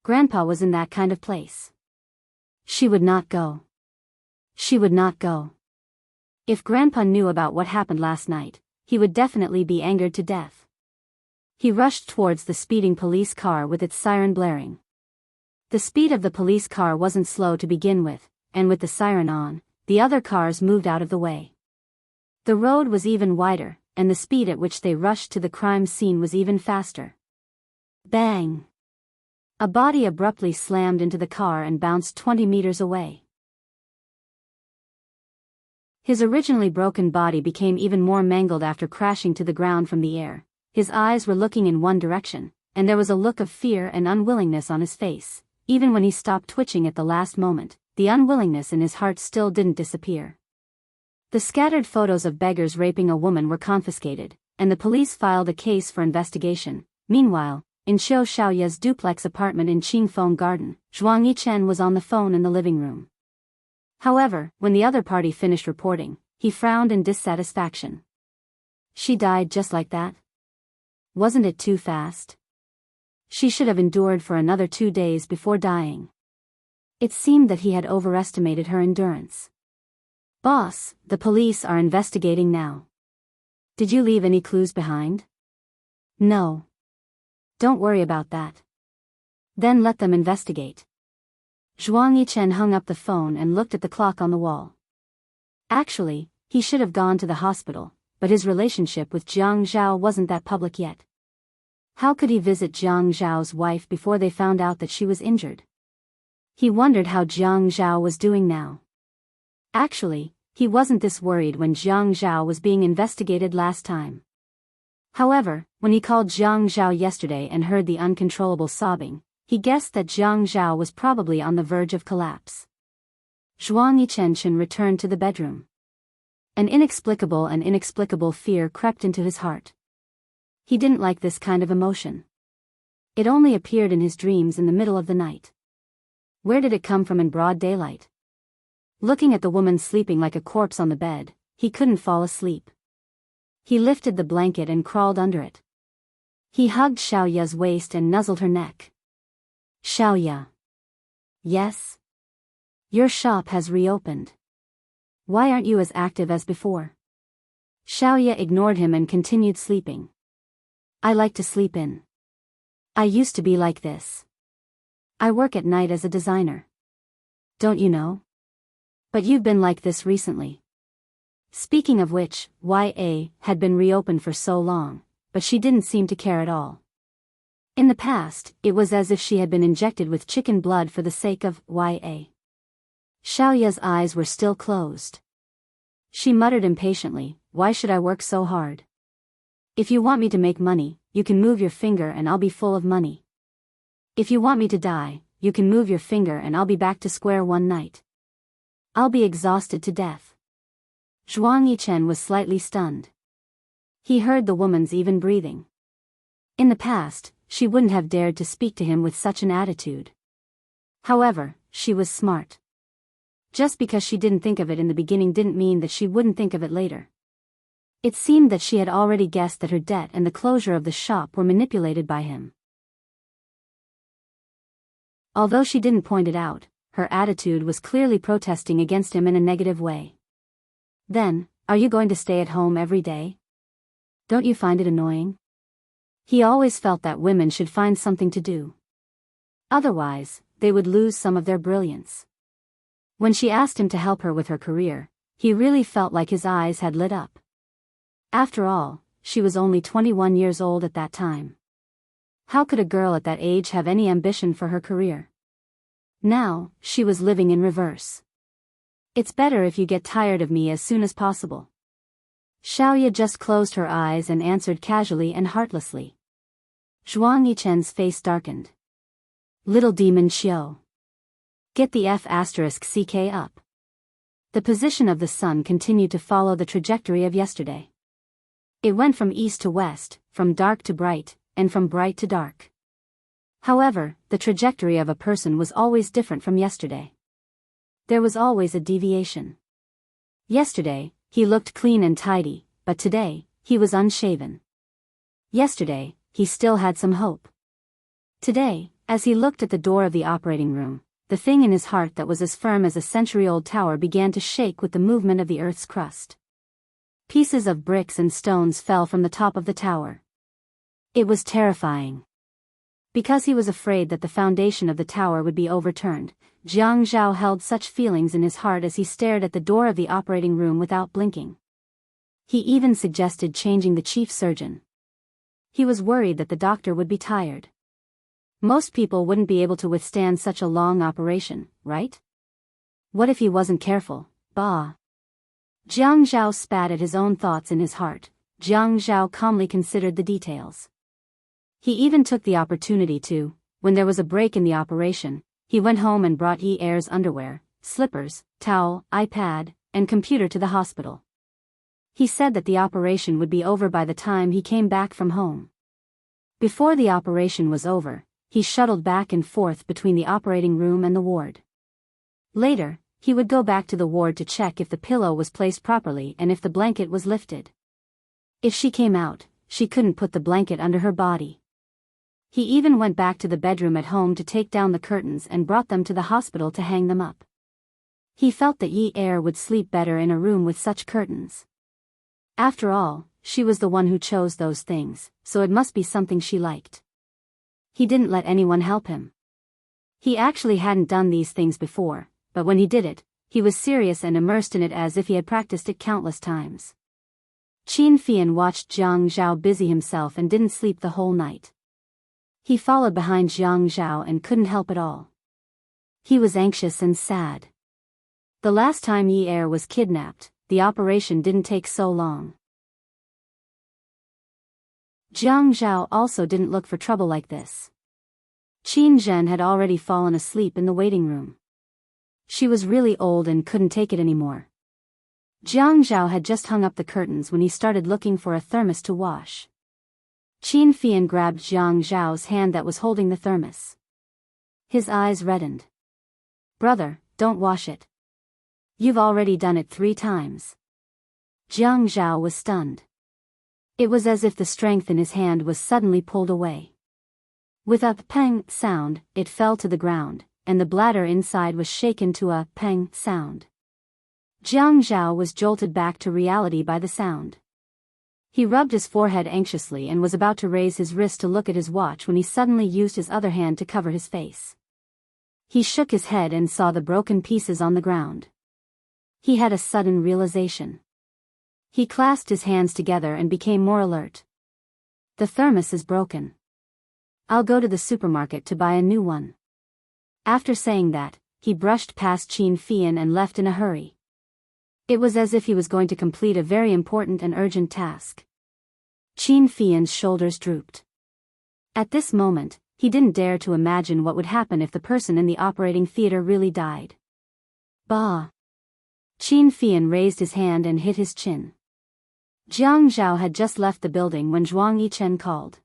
Grandpa was in that kind of place. She would not go. She would not go. If Grandpa knew about what happened last night, he would definitely be angered to death. He rushed towards the speeding police car with its siren blaring. The speed of the police car wasn't slow to begin with, and with the siren on, the other cars moved out of the way. The road was even wider, and the speed at which they rushed to the crime scene was even faster. Bang! A body abruptly slammed into the car and bounced 20 meters away. His originally broken body became even more mangled after crashing to the ground from the air. His eyes were looking in one direction, and there was a look of fear and unwillingness on his face. Even when he stopped twitching at the last moment, the unwillingness in his heart still didn't disappear. The scattered photos of beggars raping a woman were confiscated, and the police filed a case for investigation. Meanwhile, in Xiao Xiaoya's duplex apartment in Qingfeng Garden, Zhuang Yichen was on the phone in the living room. However, when the other party finished reporting, he frowned in dissatisfaction. She died just like that? Wasn't it too fast? She should have endured for another 2 days before dying. It seemed that he had overestimated her endurance. "Boss, the police are investigating now. Did you leave any clues behind?" "No. Don't worry about that. Then let them investigate." Zhuang Yichen hung up the phone and looked at the clock on the wall. Actually, he should have gone to the hospital, but his relationship with Jiang Zhao wasn't that public yet. How could he visit Jiang Zhao's wife before they found out that she was injured? He wondered how Jiang Zhao was doing now. Actually, he wasn't this worried when Jiang Zhao was being investigated last time. However, when he called Jiang Zhao yesterday and heard the uncontrollable sobbing, he guessed that Jiang Zhao was probably on the verge of collapse. Zhuang Yichen returned to the bedroom. An inexplicable fear crept into his heart. He didn't like this kind of emotion. It only appeared in his dreams in the middle of the night. Where did it come from in broad daylight? Looking at the woman sleeping like a corpse on the bed, he couldn't fall asleep. He lifted the blanket and crawled under it. He hugged Xiaoya's waist and nuzzled her neck. "Xiaoya. Yes? Your shop has reopened. Why aren't you as active as before?" Xiaoya ignored him and continued sleeping. "I like to sleep in. I used to be like this. I work at night as a designer. Don't you know? But you've been like this recently." Speaking of which, YA had been reopened for so long, but she didn't seem to care at all. In the past, it was as if she had been injected with chicken blood for the sake of YA. Xiaoya's eyes were still closed. She muttered impatiently, "Why should I work so hard? If you want me to make money, you can move your finger and I'll be full of money. If you want me to die, you can move your finger and I'll be back to square one night. I'll be exhausted to death." Zhuang Yichen was slightly stunned. He heard the woman's even breathing. In the past, she wouldn't have dared to speak to him with such an attitude. However, she was smart. Just because she didn't think of it in the beginning didn't mean that she wouldn't think of it later. It seemed that she had already guessed that her debt and the closure of the shop were manipulated by him. Although she didn't point it out, her attitude was clearly protesting against him in a negative way. "Then, are you going to stay at home every day? Don't you find it annoying?" He always felt that women should find something to do. Otherwise, they would lose some of their brilliance. When she asked him to help her with her career, he really felt like his eyes had lit up. After all, she was only 21 years old at that time. How could a girl at that age have any ambition for her career? Now, she was living in reverse. It's better if you get tired of me as soon as possible. Xiaoya just closed her eyes and answered casually and heartlessly. Zhuang Yichen's face darkened. Little demon Xiao. Get the F***ck up. The position of the sun continued to follow the trajectory of yesterday. It went from east to west, from dark to bright, and from bright to dark. However, the trajectory of a person was always different from yesterday. There was always a deviation. Yesterday, he looked clean and tidy, but today, he was unshaven. Yesterday, he still had some hope. Today, as he looked at the door of the operating room, the thing in his heart that was as firm as a century-old tower began to shake with the movement of the earth's crust. Pieces of bricks and stones fell from the top of the tower. It was terrifying. Because he was afraid that the foundation of the tower would be overturned, Jiang Zhao held such feelings in his heart as he stared at the door of the operating room without blinking. He even suggested changing the chief surgeon. He was worried that the doctor would be tired. Most people wouldn't be able to withstand such a long operation, right? What if he wasn't careful? Bah. Jiang Zhao spat at his own thoughts in his heart. Jiang Zhao calmly considered the details. He even took the opportunity to, when there was a break in the operation, he went home and brought Yi Er's underwear, slippers, towel, iPad, and computer to the hospital. He said that the operation would be over by the time he came back from home. Before the operation was over, he shuttled back and forth between the operating room and the ward. Later, he would go back to the ward to check if the pillow was placed properly and if the blanket was lifted. If she came out, she couldn't put the blanket under her body. He even went back to the bedroom at home to take down the curtains and brought them to the hospital to hang them up. He felt that Yi Er would sleep better in a room with such curtains. After all, she was the one who chose those things, so it must be something she liked. He didn't let anyone help him. He actually hadn't done these things before, but when he did it, he was serious and immersed in it as if he had practiced it countless times. Qin Fian watched Jiang Zhao busy himself and didn't sleep the whole night. He followed behind Jiang Zhao and couldn't help it all. He was anxious and sad. The last time Yi Er was kidnapped, the operation didn't take so long. Jiang Zhao also didn't look for trouble like this. Qin Zhen had already fallen asleep in the waiting room. She was really old and couldn't take it anymore. Jiang Zhao had just hung up the curtains when he started looking for a thermos to wash. Qin Fian grabbed Jiang Zhao's hand that was holding the thermos. His eyes reddened. Brother, don't wash it. You've already done it 3 times. Jiang Zhao was stunned. It was as if the strength in his hand was suddenly pulled away. With a pang sound, it fell to the ground, and the bladder inside was shaken to a pang sound. Jiang Zhao was jolted back to reality by the sound. He rubbed his forehead anxiously and was about to raise his wrist to look at his watch when he suddenly used his other hand to cover his face. He shook his head and saw the broken pieces on the ground. He had a sudden realization. He clasped his hands together and became more alert. The thermos is broken. I'll go to the supermarket to buy a new one. After saying that, he brushed past Qin Fian and left in a hurry. It was as if he was going to complete a very important and urgent task. Qin Fian's shoulders drooped. At this moment, he didn't dare to imagine what would happen if the person in the operating theater really died. Bah! Qin Fian raised his hand and hit his chin. Jiang Zhao had just left the building when Zhuang Yichen called.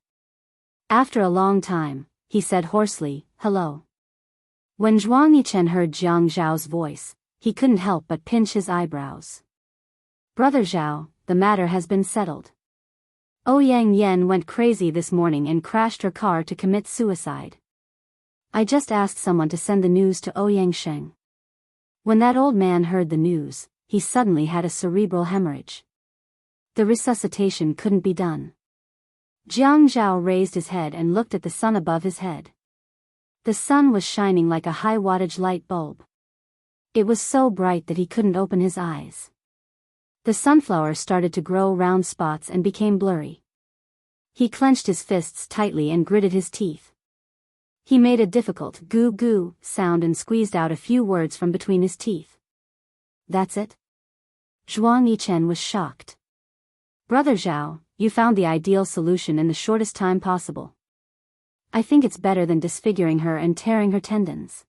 After a long time, he said hoarsely, "Hello." When Zhuang Yichen heard Jiang Zhao's voice, he couldn't help but pinch his eyebrows. "Brother Zhao, the matter has been settled. Ouyang Yan went crazy this morning and crashed her car to commit suicide. I just asked someone to send the news to Ouyang Sheng." When that old man heard the news, he suddenly had a cerebral hemorrhage. The resuscitation couldn't be done. Jiang Zhao raised his head and looked at the sun above his head. The sun was shining like a high-wattage light bulb. It was so bright that he couldn't open his eyes. The sunflower started to grow round spots and became blurry. He clenched his fists tightly and gritted his teeth. He made a difficult goo-goo sound and squeezed out a few words from between his teeth. That's it? Zhuang Yichen was shocked. Brother Zhao, you found the ideal solution in the shortest time possible. I think it's better than disfiguring her and tearing her tendons.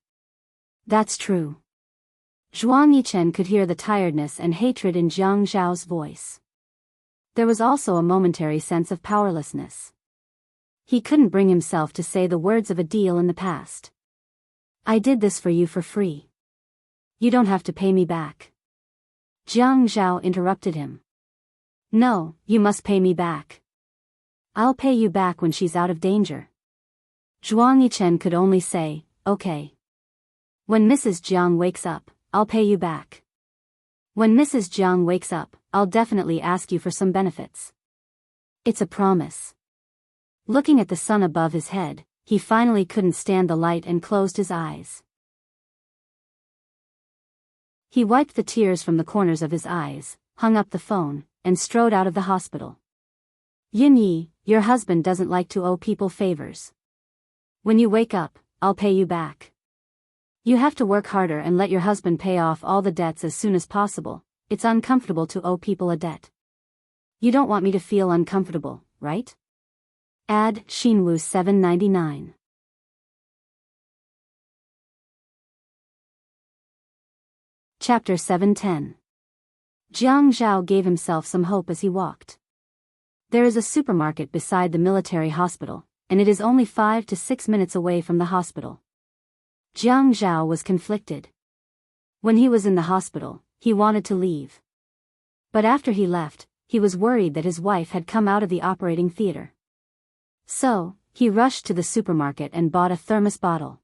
That's true. Zhuang Yichen could hear the tiredness and hatred in Jiang Zhao's voice. There was also a momentary sense of powerlessness. He couldn't bring himself to say the words of a deal in the past. I did this for you for free. You don't have to pay me back. Jiang Zhao interrupted him. No, you must pay me back. I'll pay you back when she's out of danger. Zhuang Yichen could only say, okay. When Mrs. Jiang wakes up, I'll pay you back. When Mrs. Jiang wakes up, I'll definitely ask you for some benefits. It's a promise. Looking at the sun above his head, he finally couldn't stand the light and closed his eyes. He wiped the tears from the corners of his eyes, hung up the phone, and strode out of the hospital. Yin Yi, your husband doesn't like to owe people favors. When you wake up, I'll pay you back. You have to work harder and let your husband pay off all the debts as soon as possible. It's uncomfortable to owe people a debt. You don't want me to feel uncomfortable, right? Add Xinwu 799. Chapter 710. Jiang Zhao gave himself some hope as he walked. There is a supermarket beside the military hospital, and it is only 5 to 6 minutes away from the hospital. Jiang Zhao was conflicted. When he was in the hospital, he wanted to leave. But after he left, he was worried that his wife had come out of the operating theater. So, he rushed to the supermarket and bought a thermos bottle.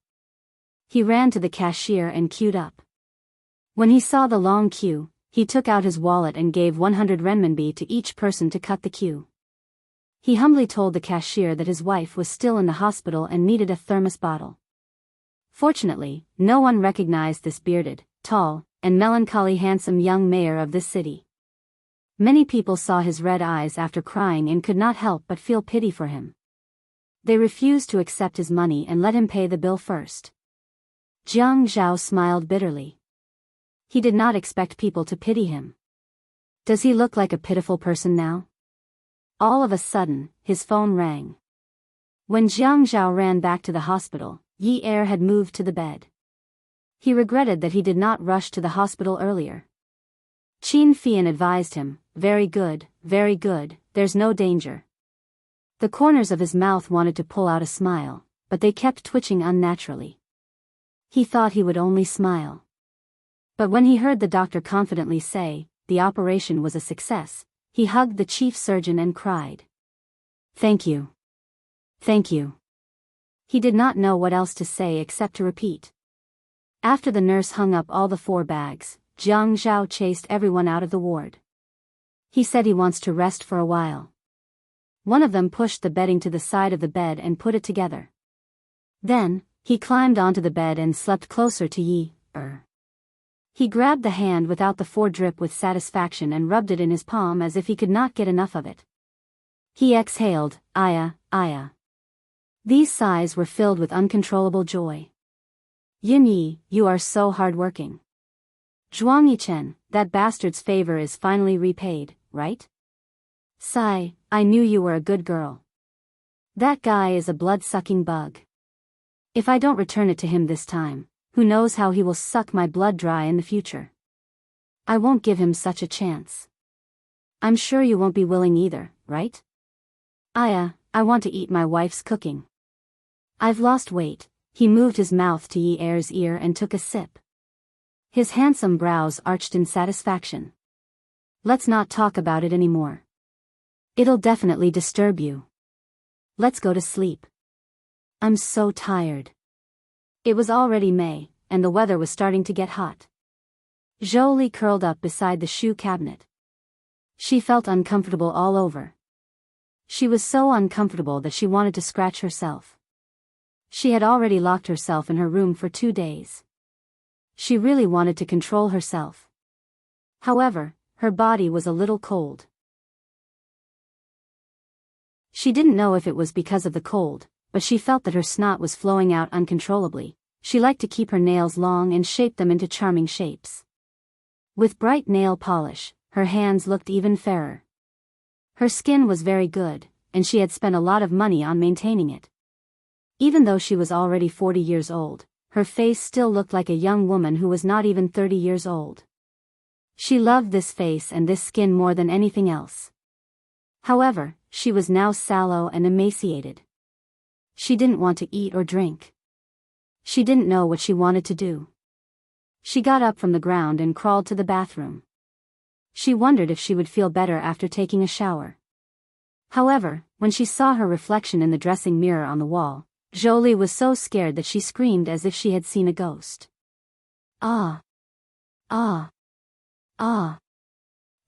He ran to the cashier and queued up. When he saw the long queue, he took out his wallet and gave 100 renminbi to each person to cut the queue. He humbly told the cashier that his wife was still in the hospital and needed a thermos bottle. Fortunately, no one recognized this bearded, tall, and melancholy handsome young mayor of this city. Many people saw his red eyes after crying and could not help but feel pity for him. They refused to accept his money and let him pay the bill first. Jiang Zhao smiled bitterly. He did not expect people to pity him. Does he look like a pitiful person now? All of a sudden, his phone rang. When Jiang Zhao ran back to the hospital, Yi Er had moved to the bed. He regretted that he did not rush to the hospital earlier. Qin Fian advised him, very good, there's no danger. The corners of his mouth wanted to pull out a smile, but they kept twitching unnaturally. He thought he would only smile. But when he heard the doctor confidently say, the operation was a success, he hugged the chief surgeon and cried. Thank you. Thank you. He did not know what else to say except to repeat. After the nurse hung up all the 4 bags, Jiang Zhao chased everyone out of the ward. He said he wants to rest for a while. One of them pushed the bedding to the side of the bed and put it together. Then, he climbed onto the bed and slept closer to Yi Er. He grabbed the hand without the 4 drip with satisfaction and rubbed it in his palm as if he could not get enough of it. He exhaled, Aya, Aya. These sighs were filled with uncontrollable joy. Yin Yi, you are so hard-working. Zhuang Yichen, that bastard's favor is finally repaid, right? Sigh, I knew you were a good girl. That guy is a blood-sucking bug. If I don't return it to him this time, who knows how he will suck my blood dry in the future. I won't give him such a chance. I'm sure you won't be willing either, right? Aya, I want to eat my wife's cooking. I've lost weight. He moved his mouth to Yi Er's ear and took a sip. His handsome brows arched in satisfaction. Let's not talk about it anymore. It'll definitely disturb you. Let's go to sleep. I'm so tired. It was already May, and the weather was starting to get hot. Zhou Li curled up beside the shoe cabinet. She felt uncomfortable all over. She was so uncomfortable that she wanted to scratch herself. She had already locked herself in her room for 2 days. She really wanted to control herself. However, her body was a little cold. She didn't know if it was because of the cold, but she felt that her snot was flowing out uncontrollably. She liked to keep her nails long and shape them into charming shapes. With bright nail polish, her hands looked even fairer. Her skin was very good, and she had spent a lot of money on maintaining it. Even though she was already 40 years old, her face still looked like a young woman who was not even 30 years old. She loved this face and this skin more than anything else. However, she was now sallow and emaciated. She didn't want to eat or drink. She didn't know what she wanted to do. She got up from the ground and crawled to the bathroom. She wondered if she would feel better after taking a shower. However, when she saw her reflection in the dressing mirror on the wall, Jolie was so scared that she screamed as if she had seen a ghost. Ah! Ah! Ah!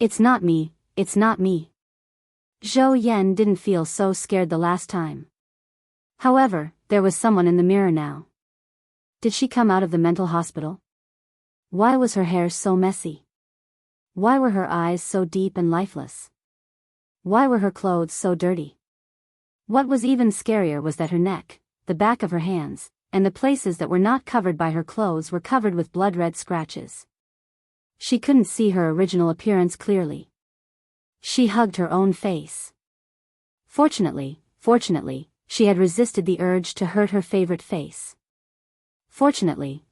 It's not me, it's not me. Zhou Yan didn't feel so scared the last time. However, there was someone in the mirror now. Did she come out of the mental hospital? Why was her hair so messy? Why were her eyes so deep and lifeless? Why were her clothes so dirty? What was even scarier was that her neck, the back of her hands, and the places that were not covered by her clothes were covered with blood-red scratches. She couldn't see her original appearance clearly. She hugged her own face. Fortunately, she had resisted the urge to hurt her favorite face. Fortunately,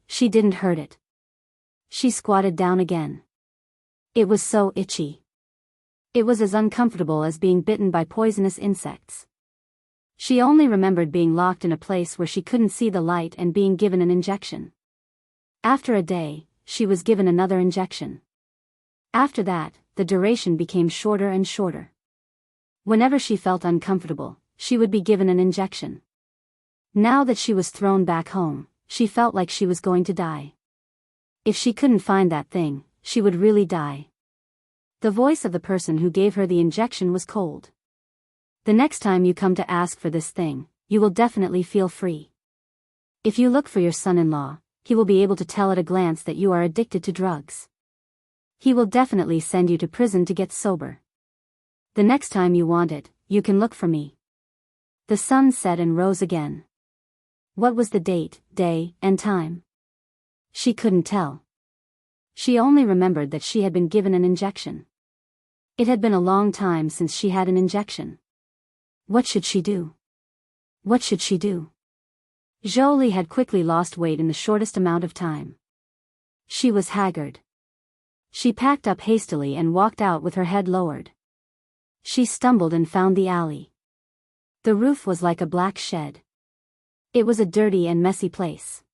she didn't hurt it. She squatted down again. It was so itchy. It was as uncomfortable as being bitten by poisonous insects. She only remembered being locked in a place where she couldn't see the light and being given an injection. After a day, she was given another injection. After that, the duration became shorter and shorter. Whenever she felt uncomfortable, she would be given an injection. Now that she was thrown back home, she felt like she was going to die. If she couldn't find that thing, she would really die. The voice of the person who gave her the injection was cold. The next time you come to ask for this thing, you will definitely feel free. If you look for your son-in-law, he will be able to tell at a glance that you are addicted to drugs. He will definitely send you to prison to get sober. The next time you want it, you can look for me. The sun set and rose again. What was the date, day, and time? She couldn't tell. She only remembered that she had been given an injection. It had been a long time since she had an injection. What should she do? What should she do? Jolie had quickly lost weight in the shortest amount of time. She was haggard. She packed up hastily and walked out with her head lowered. She stumbled and found the alley. The roof was like a black shed. It was a dirty and messy place.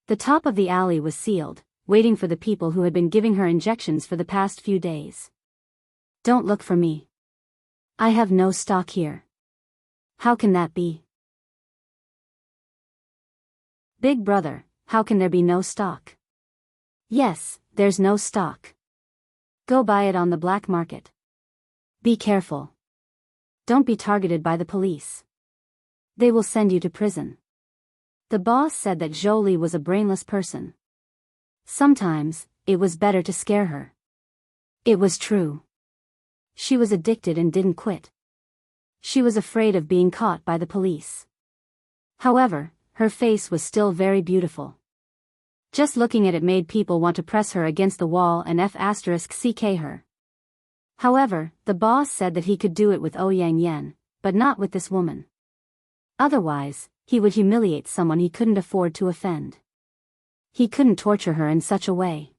The top of the alley was sealed, waiting for the people who had been giving her injections for the past few days. Don't look for me. I have no stock here. How can that be? Big brother, how can there be no stock? Yes, there's no stock. Go buy it on the black market. Be careful. Don't be targeted by the police. They will send you to prison. The boss said that Jolie was a brainless person. Sometimes, it was better to scare her. It was true. She was addicted and didn't quit. She was afraid of being caught by the police. However, her face was still very beautiful. Just looking at it made people want to press her against the wall and *ck her. However, the boss said that he could do it with Ouyang Yen, but not with this woman. Otherwise, he would humiliate someone he couldn't afford to offend. He couldn't torture her in such a way.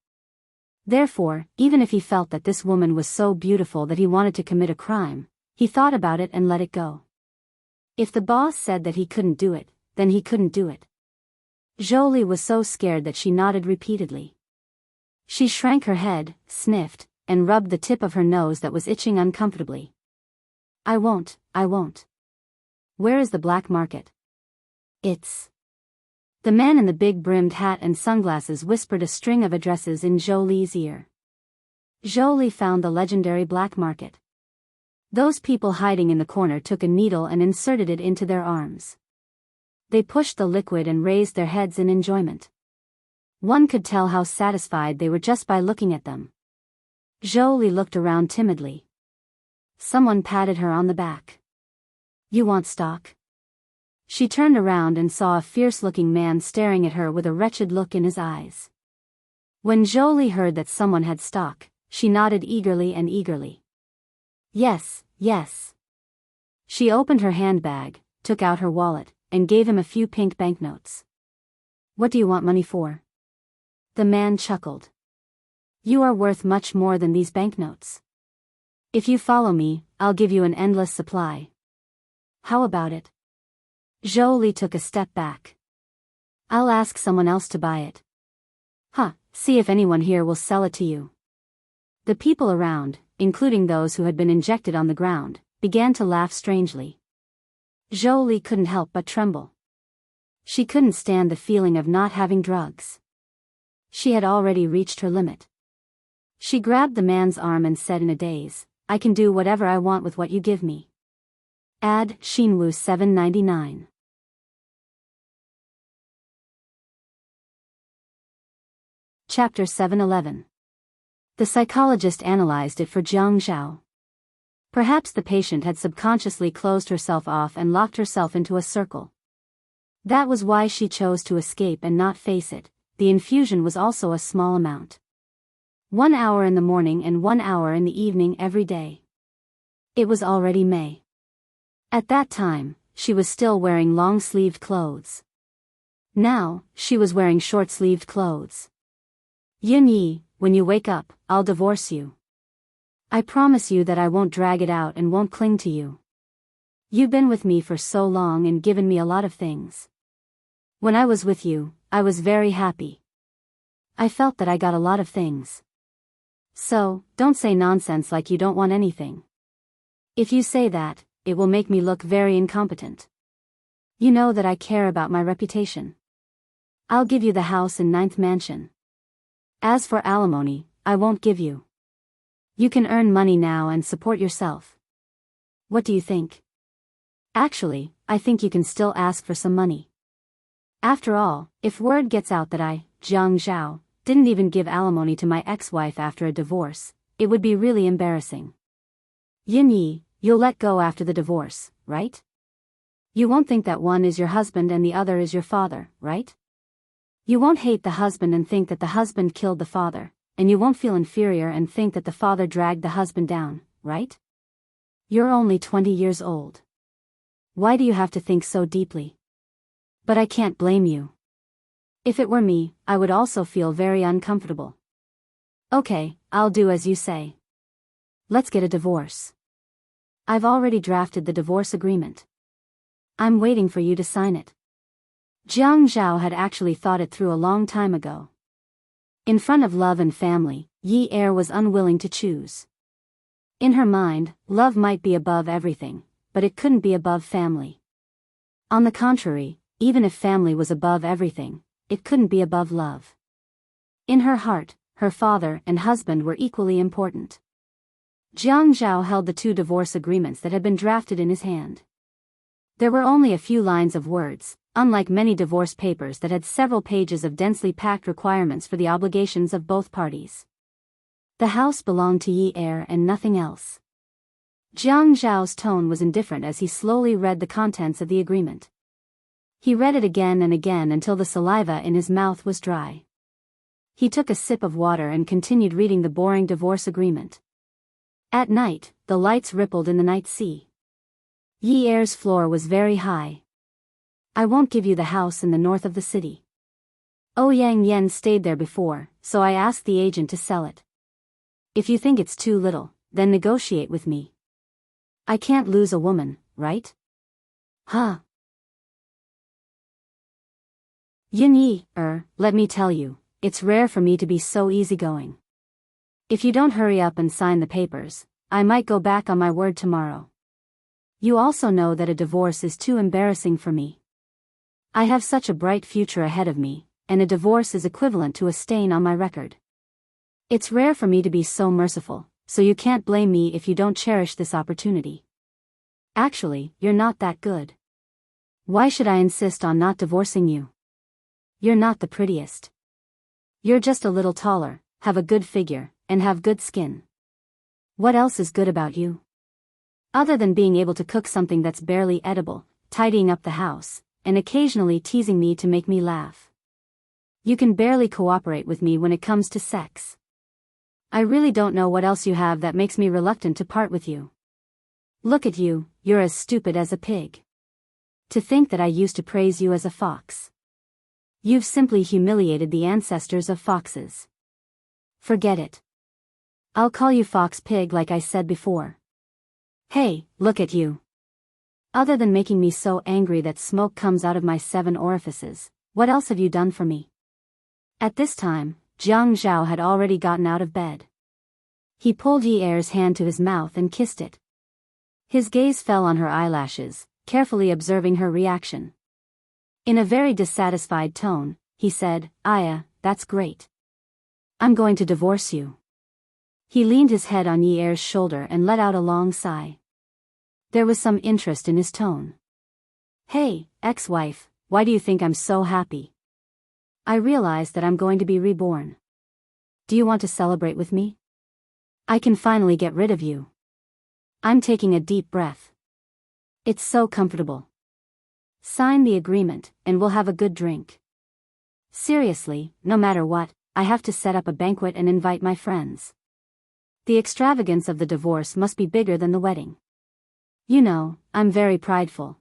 Therefore, even if he felt that this woman was so beautiful that he wanted to commit a crime, he thought about it and let it go. If the boss said that he couldn't do it, then he couldn't do it. Jolie was so scared that she nodded repeatedly. She shrank her head, sniffed, and rubbed the tip of her nose that was itching uncomfortably. I won't. Where is the black market? It's... The man in the big brimmed hat and sunglasses whispered a string of addresses in Jolie's ear. Jolie found the legendary black market. Those people hiding in the corner took a needle and inserted it into their arms. They pushed the liquid and raised their heads in enjoyment. One could tell how satisfied they were just by looking at them. Jolie looked around timidly. Someone patted her on the back. You want stock? She turned around and saw a fierce-looking man staring at her with a wretched look in his eyes. When Jolie heard that someone had stock, she nodded eagerly and eagerly. Yes, yes. She opened her handbag, took out her wallet, and gave him a few pink banknotes. What do you want money for? The man chuckled. You are worth much more than these banknotes. If you follow me, I'll give you an endless supply. How about it? Jolie took a step back. I'll ask someone else to buy it. See if anyone here will sell it to you. The people around, including those who had been injected on the ground, began to laugh strangely. Jolie couldn't help but tremble. She couldn't stand the feeling of not having drugs. She had already reached her limit. She grabbed the man's arm and said in a daze, I can do whatever I want with what you give me. Ad Shinwoo 799. Chapter 711. The psychologist analyzed it for Jiang Zhao. Perhaps the patient had subconsciously closed herself off and locked herself into a circle. That was why she chose to escape and not face it. The infusion was also a small amount. 1 hour in the morning and 1 hour in the evening every day. It was already May. At that time, she was still wearing long-sleeved clothes. Now, she was wearing short-sleeved clothes. Yin Yi, when you wake up, I'll divorce you. I promise you that I won't drag it out and won't cling to you. You've been with me for so long and given me a lot of things. When I was with you, I was very happy. I felt that I got a lot of things. So, don't say nonsense like you don't want anything. If you say that, it will make me look very incompetent. You know that I care about my reputation. I'll give you the house in 9th Mansion. As for alimony, I won't give you. You can earn money now and support yourself. What do you think? Actually, I think you can still ask for some money. After all, if word gets out that I, Jiang Zhao, didn't even give alimony to my ex-wife after a divorce, it would be really embarrassing. Yin Yi, you'll let go after the divorce, right? You won't think that one is your husband and the other is your father, right? You won't hate the husband and think that the husband killed the father, and you won't feel inferior and think that the father dragged the husband down, right? You're only 20 years old. Why do you have to think so deeply? But I can't blame you. If it were me, I would also feel very uncomfortable. Okay, I'll do as you say. Let's get a divorce. I've already drafted the divorce agreement. I'm waiting for you to sign it. Jiang Zhao had actually thought it through a long time ago. In front of love and family, Yi Er was unwilling to choose. In her mind, love might be above everything, but it couldn't be above family. On the contrary, even if family was above everything, it couldn't be above love. In her heart, her father and husband were equally important. Jiang Zhao held the 2 divorce agreements that had been drafted in his hand. There were only a few lines of words, unlike many divorce papers that had several pages of densely packed requirements for the obligations of both parties. The house belonged to Yi Er and nothing else. Jiang Zhao's tone was indifferent as he slowly read the contents of the agreement. He read it again and again until the saliva in his mouth was dry. He took a sip of water and continued reading the boring divorce agreement. At night, the lights rippled in the night sea. Yi Er's floor was very high. I won't give you the house in the north of the city. Ouyang Yen stayed there before, so I asked the agent to sell it. If you think it's too little, then negotiate with me. I can't lose a woman, right? Huh? Yin Yi, let me tell you, it's rare for me to be so easygoing. If you don't hurry up and sign the papers, I might go back on my word tomorrow. You also know that a divorce is too embarrassing for me. I have such a bright future ahead of me, and a divorce is equivalent to a stain on my record. It's rare for me to be so merciful, so you can't blame me if you don't cherish this opportunity. Actually, you're not that good. Why should I insist on not divorcing you? You're not the prettiest. You're just a little taller, have a good figure, and have good skin. What else is good about you? Other than being able to cook something that's barely edible, tidying up the house, and occasionally teasing me to make me laugh. You can barely cooperate with me when it comes to sex. I really don't know what else you have that makes me reluctant to part with you. Look at you, you're as stupid as a pig. To think that I used to praise you as a fox. You've simply humiliated the ancestors of foxes. Forget it. I'll call you Fox Pig like I said before. Hey, look at you. Other than making me so angry that smoke comes out of my 7 orifices, what else have you done for me? At this time, Jiang Zhao had already gotten out of bed. He pulled Yi Er's hand to his mouth and kissed it. His gaze fell on her eyelashes, carefully observing her reaction. In a very dissatisfied tone, he said, "Aya, that's great. I'm going to divorce you." He leaned his head on Yi Er's shoulder and let out a long sigh. There was some interest in his tone. "Hey, ex-wife, why do you think I'm so happy? I realize that I'm going to be reborn. Do you want to celebrate with me? I can finally get rid of you." I'm taking a deep breath. It's so comfortable. Sign the agreement, and we'll have a good drink. Seriously, no matter what, I have to set up a banquet and invite my friends. The extravagance of the divorce must be bigger than the wedding. You know, I'm very prideful.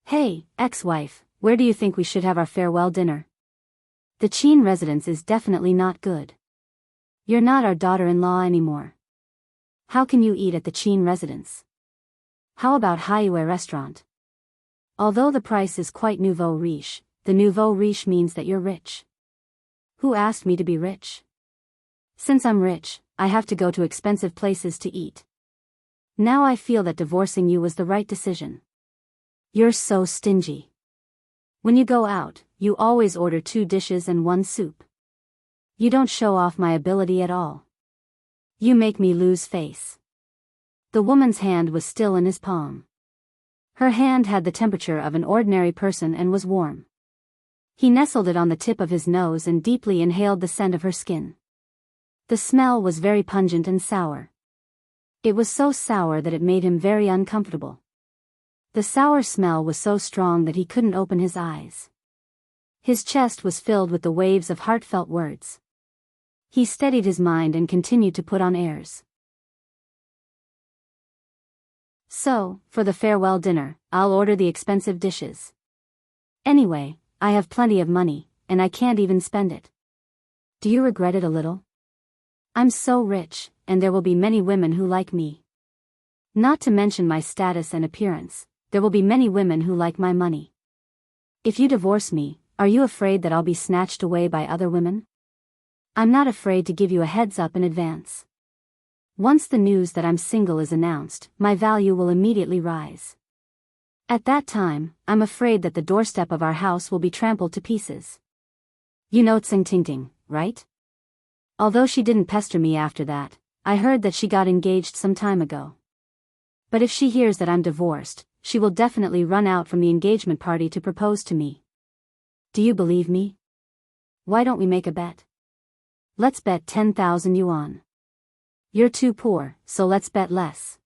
Hey, ex-wife, where do you think we should have our farewell dinner? The Qin residence is definitely not good. You're not our daughter-in-law anymore. How can you eat at the Qin residence? How about Haiyue restaurant? Although the price is quite nouveau riche, the nouveau riche means that you're rich. Who asked me to be rich? Since I'm rich, I have to go to expensive places to eat. Now I feel that divorcing you was the right decision. You're so stingy. When you go out, you always order 2 dishes and 1 soup. You don't show off my ability at all. You make me lose face. The woman's hand was still in his palm. Her hand had the temperature of an ordinary person and was warm. He nestled it on the tip of his nose and deeply inhaled the scent of her skin. The smell was very pungent and sour. It was so sour that it made him very uncomfortable. The sour smell was so strong that he couldn't open his eyes. His chest was filled with the waves of heartfelt words. He steadied his mind and continued to put on airs. So, for the farewell dinner, I'll order the expensive dishes. Anyway, I have plenty of money, and I can't even spend it. Do you regret it a little? I'm so rich, and there will be many women who like me. Not to mention my status and appearance, there will be many women who like my money. If you divorce me, are you afraid that I'll be snatched away by other women? I'm not afraid to give you a heads up in advance. Once the news that I'm single is announced, my value will immediately rise. At that time, I'm afraid that the doorstep of our house will be trampled to pieces. You know Enchanting, right? Although she didn't pester me after that, I heard that she got engaged some time ago. But if she hears that I'm divorced, she will definitely run out from the engagement party to propose to me. Do you believe me? Why don't we make a bet? Let's bet 10,000 yuan. You're too poor, so let's bet less.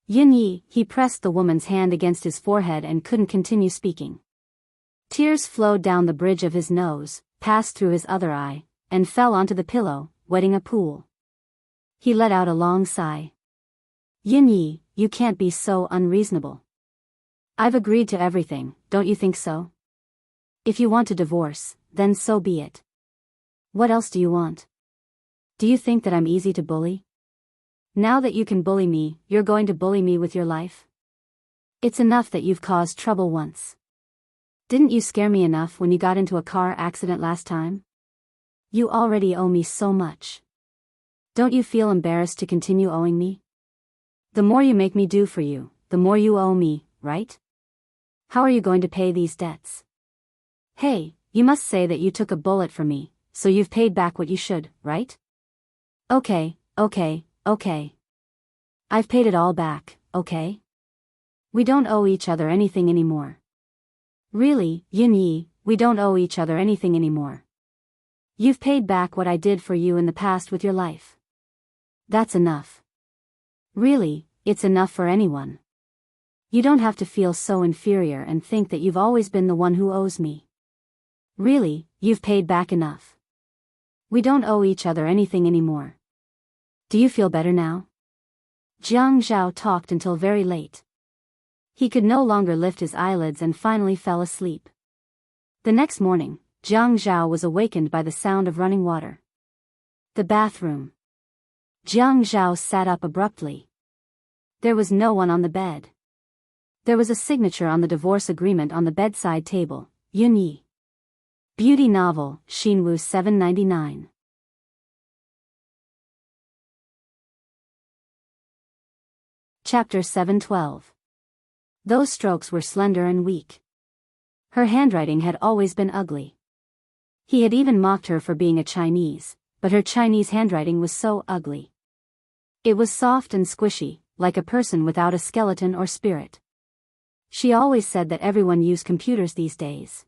Yin Yi, he pressed the woman's hand against his forehead and couldn't continue speaking. Tears flowed down the bridge of his nose, passed through his other eye, and fell onto the pillow, wetting a pool. He let out a long sigh. Yin Yi, you can't be so unreasonable. I've agreed to everything, don't you think so? If you want a divorce, then so be it. What else do you want? Do you think that I'm easy to bully? Now that you can bully me, you're going to bully me with your life? It's enough that you've caused trouble once. Didn't you scare me enough when you got into a car accident last time? You already owe me so much. Don't you feel embarrassed to continue owing me? The more you make me do for you, the more you owe me, right? How are you going to pay these debts? Hey, you must say that you took a bullet for me, so you've paid back what you should, right? Okay. I've paid it all back, okay? We don't owe each other anything anymore. Really, Yin Yi, we don't owe each other anything anymore. You've paid back what I did for you in the past with your life. That's enough. Really, it's enough for anyone. You don't have to feel so inferior and think that you've always been the one who owes me. Really, you've paid back enough. We don't owe each other anything anymore. Do you feel better now? Jiang Zhao talked until very late. He could no longer lift his eyelids and finally fell asleep. The next morning, Jiang Zhao was awakened by the sound of running water. The bathroom. Jiang Zhao sat up abruptly. There was no one on the bed. There was a signature on the divorce agreement on the bedside table, Yun Yi. Beauty novel, Xinwu 799. Chapter 712. Those strokes were slender and weak. Her handwriting had always been ugly. He had even mocked her for being a Chinese, but her Chinese handwriting was so ugly. It was soft and squishy, like a person without a skeleton or spirit. She always said that everyone used computers these days.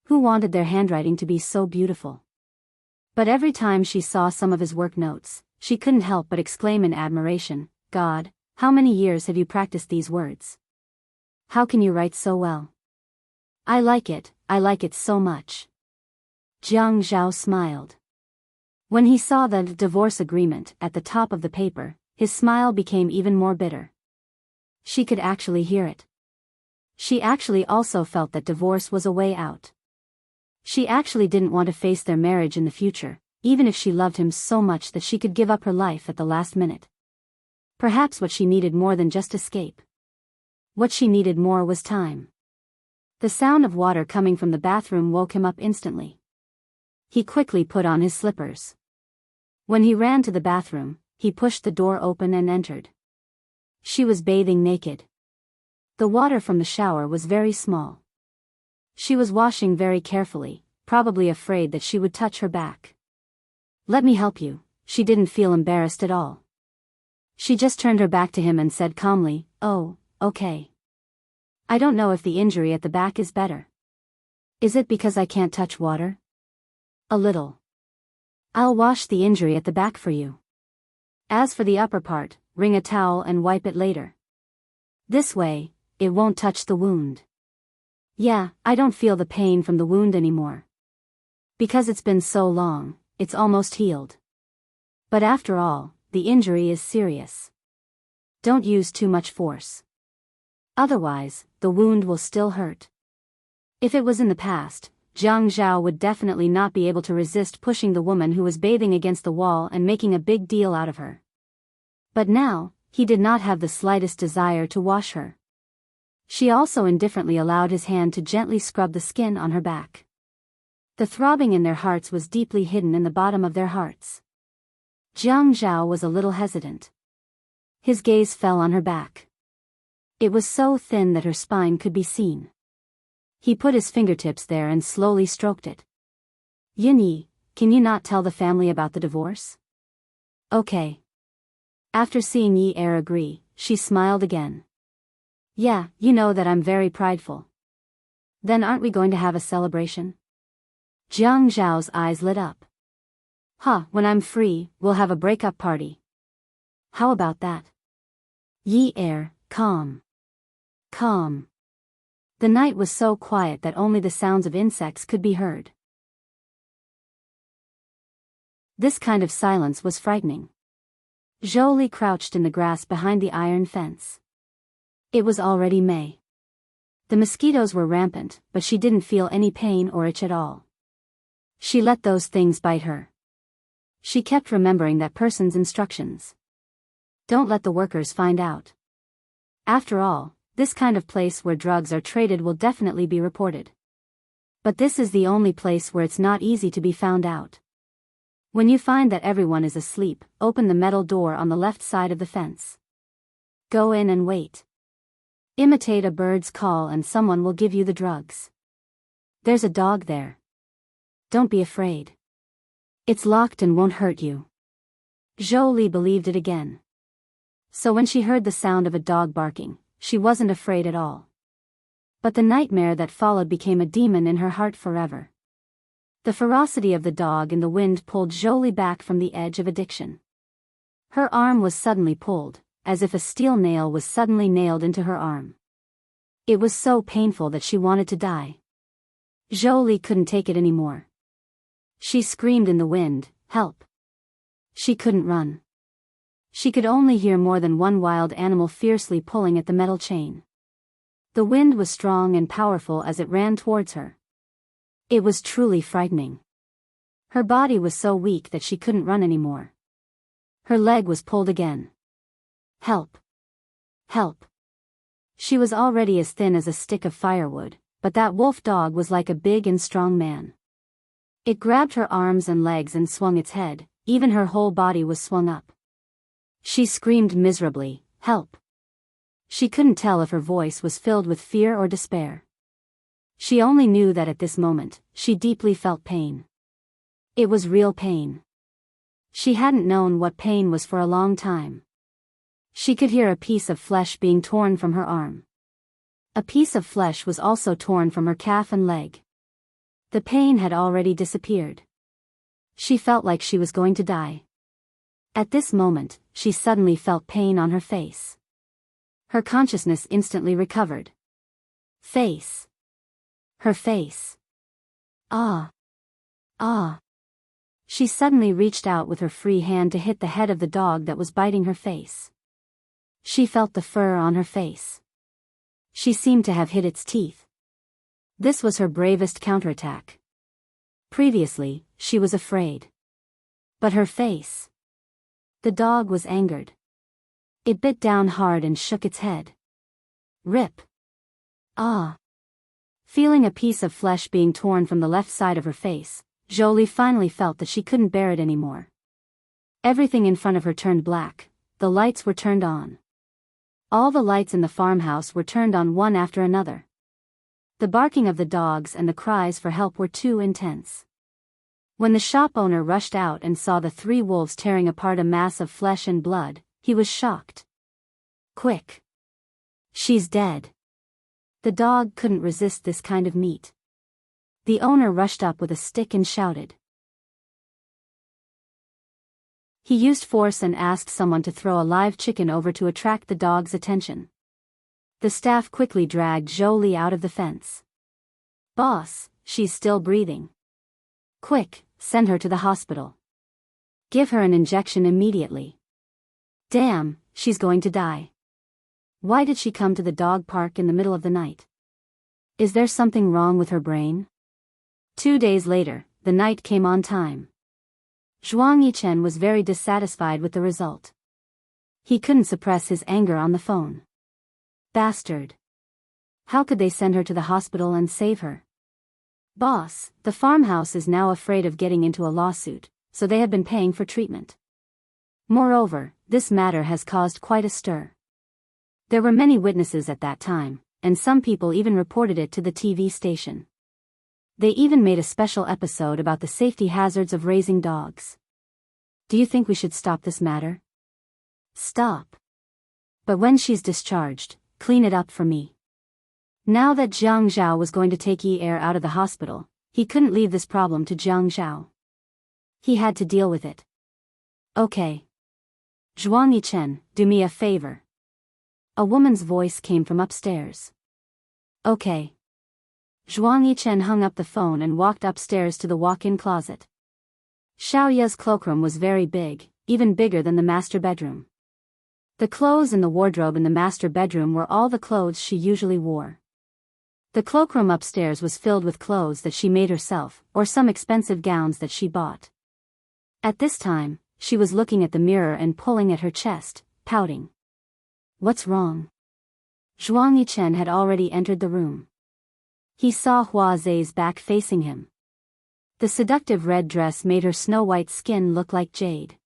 Who wanted their handwriting to be so beautiful? But every time she saw some of his work notes, she couldn't help but exclaim in admiration, "God, how many years have you practiced these words? How can you write so well? I like it so much." Jiang Zhao smiled. When he saw the divorce agreement at the top of the paper, his smile became even more bitter. She could actually hear it. She actually also felt that divorce was a way out. She actually didn't want to face their marriage in the future, even if she loved him so much that she could give up her life at the last minute. Perhaps what she needed more than just escape. What she needed more was time. The sound of water coming from the bathroom woke him up instantly. He quickly put on his slippers. When he ran to the bathroom, he pushed the door open and entered. She was bathing naked. The water from the shower was very small. She was washing very carefully, probably afraid that she would touch her back. "Let me help you." She didn't feel embarrassed at all. She just turned her back to him and said calmly, "Oh, okay. I don't know if the injury at the back is better. Is it because I can't touch water?" "A little. I'll wash the injury at the back for you. As for the upper part, wring a towel and wipe it later. This way, it won't touch the wound." "Yeah, I don't feel the pain from the wound anymore. Because it's been so long, it's almost healed. But after all, the injury is serious. Don't use too much force. Otherwise, the wound will still hurt." If it was in the past, Jiang Zhao would definitely not be able to resist pushing the woman who was bathing against the wall and making a big deal out of her. But now, he did not have the slightest desire to wash her. She also indifferently allowed his hand to gently scrub the skin on her back. The throbbing in their hearts was deeply hidden in the bottom of their hearts. Jiang Zhao was a little hesitant. His gaze fell on her back. It was so thin that her spine could be seen. He put his fingertips there and slowly stroked it. "Yin Yi, can you not tell the family about the divorce?" "Okay." After seeing Yi Er agree, she smiled again. "Yeah, you know that I'm very prideful. Then aren't we going to have a celebration?" Jiang Zhao's eyes lit up. When I'm free, we'll have a breakup party. How about that?" Yi Er, calm. Calm. The night was so quiet that only the sounds of insects could be heard. This kind of silence was frightening. Zhou crouched in the grass behind the iron fence. It was already May. The mosquitoes were rampant, but she didn't feel any pain or itch at all. She let those things bite her. She kept remembering that person's instructions. Don't let the workers find out. After all, this kind of place where drugs are traded will definitely be reported. But this is the only place where it's not easy to be found out. When you find that everyone is asleep, open the metal door on the left side of the fence. Go in and wait. Imitate a bird's call and someone will give you the drugs. There's a dog there. Don't be afraid. It's locked and won't hurt you. Zhou believed it again. So when she heard the sound of a dog barking, she wasn't afraid at all. But the nightmare that followed became a demon in her heart forever. The ferocity of the dog in the wind pulled Zhou back from the edge of addiction. Her arm was suddenly pulled, as if a steel nail was suddenly nailed into her arm. It was so painful that she wanted to die. Jolie couldn't take it anymore. She screamed in the wind, "Help!" She couldn't run. She could only hear more than one wild animal fiercely pulling at the metal chain. The wind was strong and powerful as it ran towards her. It was truly frightening. Her body was so weak that she couldn't run anymore. Her leg was pulled again. Help! Help! She was already as thin as a stick of firewood, but that wolf dog was like a big and strong man. It grabbed her arms and legs and swung its head, even her whole body was swung up. She screamed miserably, "Help!" She couldn't tell if her voice was filled with fear or despair. She only knew that at this moment, she deeply felt pain. It was real pain. She hadn't known what pain was for a long time. She could hear a piece of flesh being torn from her arm. A piece of flesh was also torn from her calf and leg. The pain had already disappeared. She felt like she was going to die. At this moment, she suddenly felt pain on her face. Her consciousness instantly recovered. Face. Her face. Ah. Ah. She suddenly reached out with her free hand to hit the head of the dog that was biting her face. She felt the fur on her face. She seemed to have hit its teeth. This was her bravest counterattack. Previously, she was afraid. But her face. The dog was angered. It bit down hard and shook its head. Rip. Ah. Feeling a piece of flesh being torn from the left side of her face, Jolie finally felt that she couldn't bear it anymore. Everything in front of her turned black, the lights were turned on. All the lights in the farmhouse were turned on one after another. The barking of the dogs and the cries for help were too intense. When the shop owner rushed out and saw the three wolves tearing apart a mass of flesh and blood, he was shocked. Quick! She's dead. The dog couldn't resist this kind of meat. The owner rushed up with a stick and shouted. He used force and asked someone to throw a live chicken over to attract the dog's attention. The staff quickly dragged Jolie out of the fence. "Boss, she's still breathing. Quick, send her to the hospital. Give her an injection immediately. Damn, she's going to die. Why did she come to the dog park in the middle of the night? Is there something wrong with her brain?" 2 days later, the night came on time. Zhuang Yichen was very dissatisfied with the result. He couldn't suppress his anger on the phone. Bastard. How could they send her to the hospital and save her? Boss, the farmhouse is now afraid of getting into a lawsuit, so they have been paying for treatment. Moreover, this matter has caused quite a stir. There were many witnesses at that time, and some people even reported it to the TV station. They even made a special episode about the safety hazards of raising dogs. Do you think we should stop this matter? Stop. But when she's discharged, clean it up for me. Now that Jiang Zhao was going to take Yi Er out of the hospital, he couldn't leave this problem to Jiang Zhao. He had to deal with it. Okay. Zhuang Yichen, do me a favor. A woman's voice came from upstairs. Okay. Zhuang Yichen hung up the phone and walked upstairs to the walk-in closet. Xiaoya's cloakroom was very big, even bigger than the master bedroom. The clothes in the wardrobe in the master bedroom were all the clothes she usually wore. The cloakroom upstairs was filled with clothes that she made herself, or some expensive gowns that she bought. At this time, she was looking at the mirror and pulling at her chest, pouting. What's wrong? Zhuang Yichen had already entered the room. He saw Hua Zai's back facing him. The seductive red dress made her snow-white skin look like jade.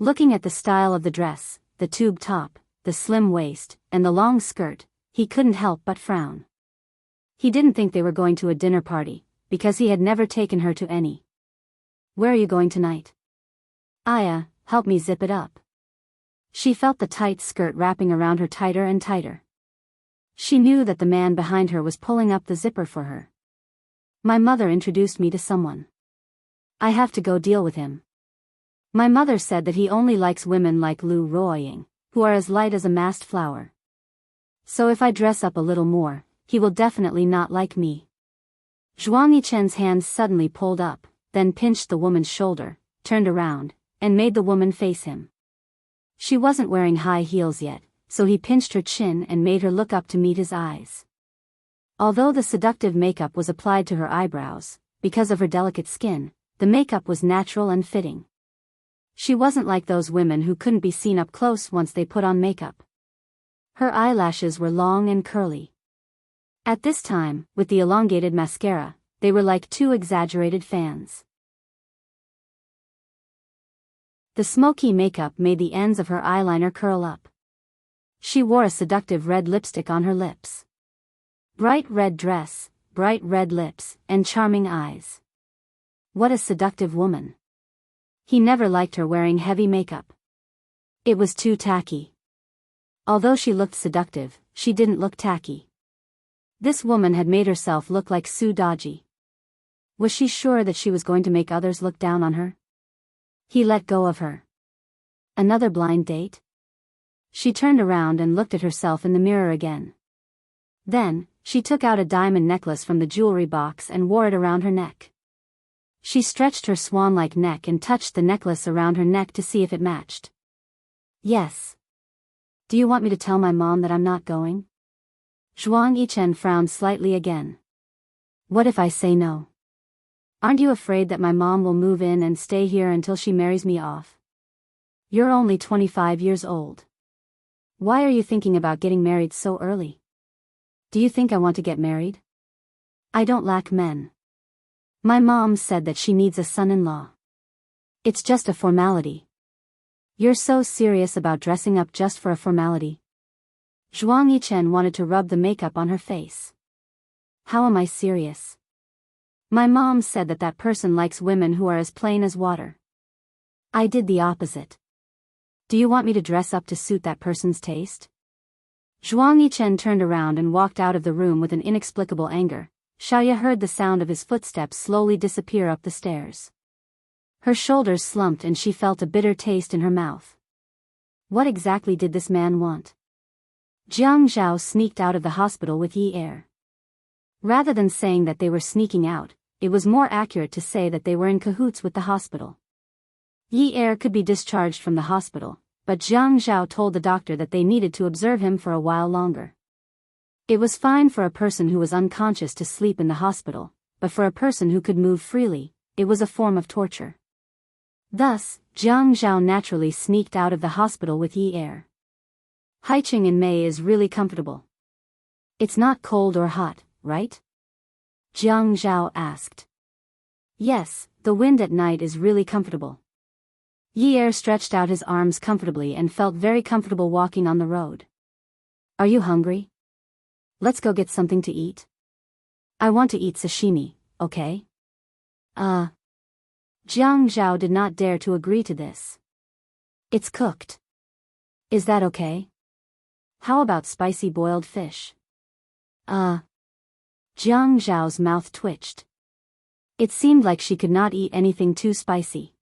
Looking at the style of the dress, the tube top, the slim waist, and the long skirt, he couldn't help but frown. He didn't think they were going to a dinner party, because he had never taken her to any. Where are you going tonight? Aya, help me zip it up. She felt the tight skirt wrapping around her tighter and tighter. She knew that the man behind her was pulling up the zipper for her. My mother introduced me to someone. I have to go deal with him. My mother said that he only likes women like Lu Ruoying, who are as light as a massed flower. So if I dress up a little more, he will definitely not like me. Zhuang Yichen's hands suddenly pulled up, then pinched the woman's shoulder, turned around, and made the woman face him. She wasn't wearing high heels yet, so he pinched her chin and made her look up to meet his eyes. Although the seductive makeup was applied to her eyebrows, because of her delicate skin, the makeup was natural and fitting. She wasn't like those women who couldn't be seen up close once they put on makeup. Her eyelashes were long and curly. At this time, with the elongated mascara, they were like two exaggerated fans. The smoky makeup made the ends of her eyeliner curl up. She wore a seductive red lipstick on her lips. Bright red dress, bright red lips, and charming eyes. What a seductive woman. He never liked her wearing heavy makeup. It was too tacky. Although she looked seductive, she didn't look tacky. This woman had made herself look like Sue Dodgy. Was she sure that she was going to make others look down on her? He let go of her. Another blind date? She turned around and looked at herself in the mirror again. Then, she took out a diamond necklace from the jewelry box and wore it around her neck. She stretched her swan-like neck and touched the necklace around her neck to see if it matched. Yes. Do you want me to tell my mom that I'm not going? Zhuang Yichen frowned slightly again. What if I say no? Aren't you afraid that my mom will move in and stay here until she marries me off? You're only 25 years old. Why are you thinking about getting married so early? Do you think I want to get married? I don't lack men. My mom said that she needs a son-in-law. It's just a formality. You're so serious about dressing up just for a formality? Zhuang Yichen wanted to rub the makeup on her face. How am I serious? My mom said that that person likes women who are as plain as water. I did the opposite. Do you want me to dress up to suit that person's taste? Zhuang Yichen turned around and walked out of the room with an inexplicable anger. Xiaoya heard the sound of his footsteps slowly disappear up the stairs. Her shoulders slumped and she felt a bitter taste in her mouth. What exactly did this man want? Jiang Zhao sneaked out of the hospital with Yi Er. Rather than saying that they were sneaking out, it was more accurate to say that they were in cahoots with the hospital. Yi Er could be discharged from the hospital, but Jiang Zhao told the doctor that they needed to observe him for a while longer. It was fine for a person who was unconscious to sleep in the hospital, but for a person who could move freely, it was a form of torture. Thus, Jiang Zhao naturally sneaked out of the hospital with Yi Er. Haiqing in May is really comfortable. It's not cold or hot, right? Jiang Zhao asked. Yes, the wind at night is really comfortable. Yi Er stretched out his arms comfortably and felt very comfortable walking on the road. Are you hungry? Let's go get something to eat. I want to eat sashimi, okay? Jiang Zhao did not dare to agree to this. It's cooked. Is that okay? How about spicy boiled fish? Jiang Zhao's mouth twitched. It seemed like she could not eat anything too spicy.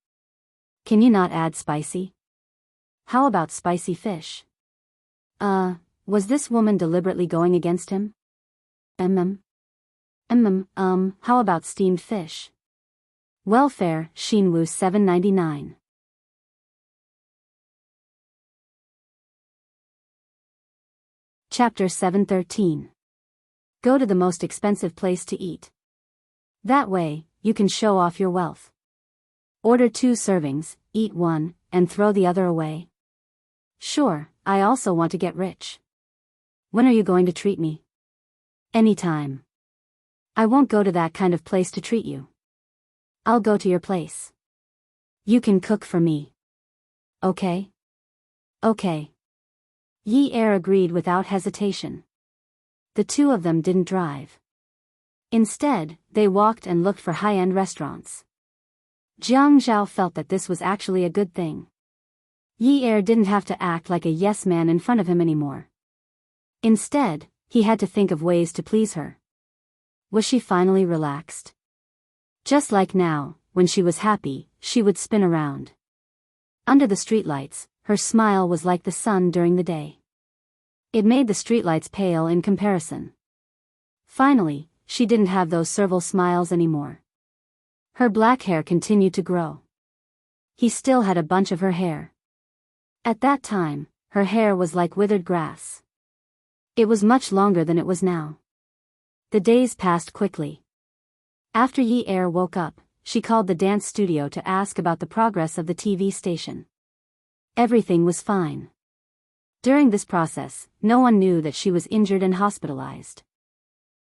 Can you not add spicy? How about spicy fish? Was this woman deliberately going against him? How about steamed fish? Welfare, Xinwu 799. Chapter 713. Go to the most expensive place to eat. That way, you can show off your wealth. Order 2 servings, eat 1, and throw the other away. Sure, I also want to get rich. When are you going to treat me? Anytime. I won't go to that kind of place to treat you. I'll go to your place. You can cook for me. Okay? Okay. Yi Er agreed without hesitation. The two of them didn't drive. Instead, they walked and looked for high-end restaurants. Jiang Zhao felt that this was actually a good thing. Yi Er didn't have to act like a yes man in front of him anymore. Instead, he had to think of ways to please her. Was she finally relaxed? Just like now, when she was happy, she would spin around. Under the streetlights, her smile was like the sun during the day. It made the streetlights pale in comparison. Finally, she didn't have those serval smiles anymore. Her black hair continued to grow. He still had a bunch of her hair. At that time, her hair was like withered grass. It was much longer than it was now. The days passed quickly. After Yi Er woke up, she called the dance studio to ask about the progress of the TV station. Everything was fine. During this process, no one knew that she was injured and hospitalized.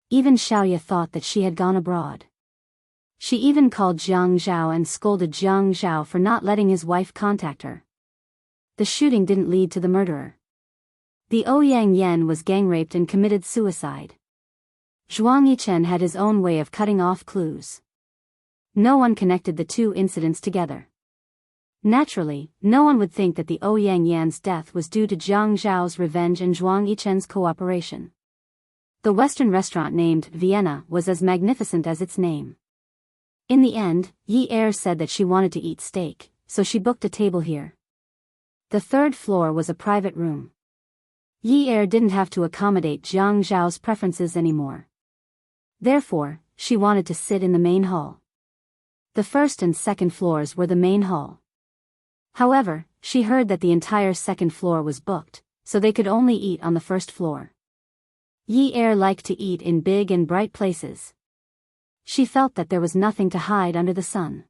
Even Xiaoya thought that she had gone abroad. She even called Jiang Zhao and scolded Jiang Zhao for not letting his wife contact her. The shooting didn't lead to the murderer. The Ouyang Yan was gang-raped and committed suicide. Zhuang Yichen had his own way of cutting off clues. No one connected the two incidents together. Naturally, no one would think that the Ouyang Yan's death was due to Jiang Zhao's revenge and Zhuang Yichen's cooperation. The Western restaurant named Vienna was as magnificent as its name. In the end, Yi Er said that she wanted to eat steak, so she booked a table here. The third floor was a private room. Yi Er didn't have to accommodate Jiang Zhao's preferences anymore. Therefore, she wanted to sit in the main hall. The first and second floors were the main hall. However, she heard that the entire second floor was booked, so they could only eat on the first floor. Yi Er liked to eat in big and bright places. She felt that there was nothing to hide under the sun.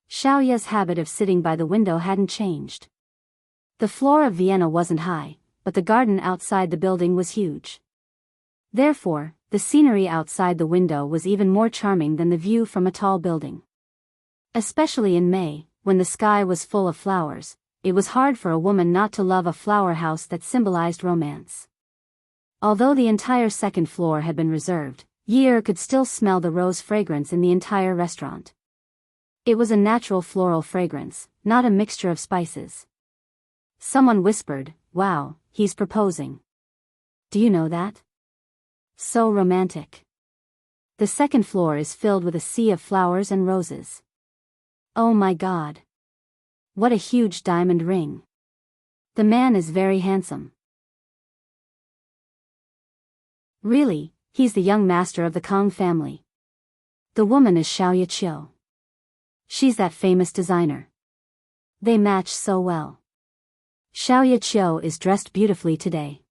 Xiaoya's habit of sitting by the window hadn't changed. The floor of Vienna wasn't high, but the garden outside the building was huge. Therefore, the scenery outside the window was even more charming than the view from a tall building. Especially in May, when the sky was full of flowers, it was hard for a woman not to love a flower house that symbolized romance. Although the entire second floor had been reserved, Yi Er could still smell the rose fragrance in the entire restaurant. It was a natural floral fragrance, not a mixture of spices. Someone whispered, "Wow, he's proposing. Do you know that? So romantic." The second floor is filled with a sea of flowers and roses. Oh my God. What a huge diamond ring. The man is very handsome. Really, he's the young master of the Kong family. The woman is Xiaoya Qiu. She's that famous designer. They match so well. Xiaoya Qiu is dressed beautifully today.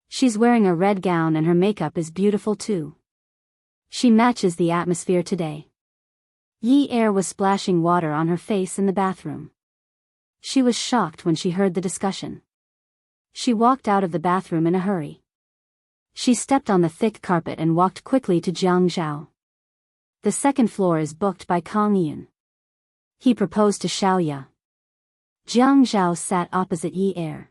She's wearing a red gown and her makeup is beautiful too. She matches the atmosphere today. Yi Er was splashing water on her face in the bathroom. She was shocked when she heard the discussion. She walked out of the bathroom in a hurry. She stepped on the thick carpet and walked quickly to Jiang Zhao. The second floor is booked by Kong Yun. He proposed to Xiaoya. Jiang Zhao sat opposite Yi Er.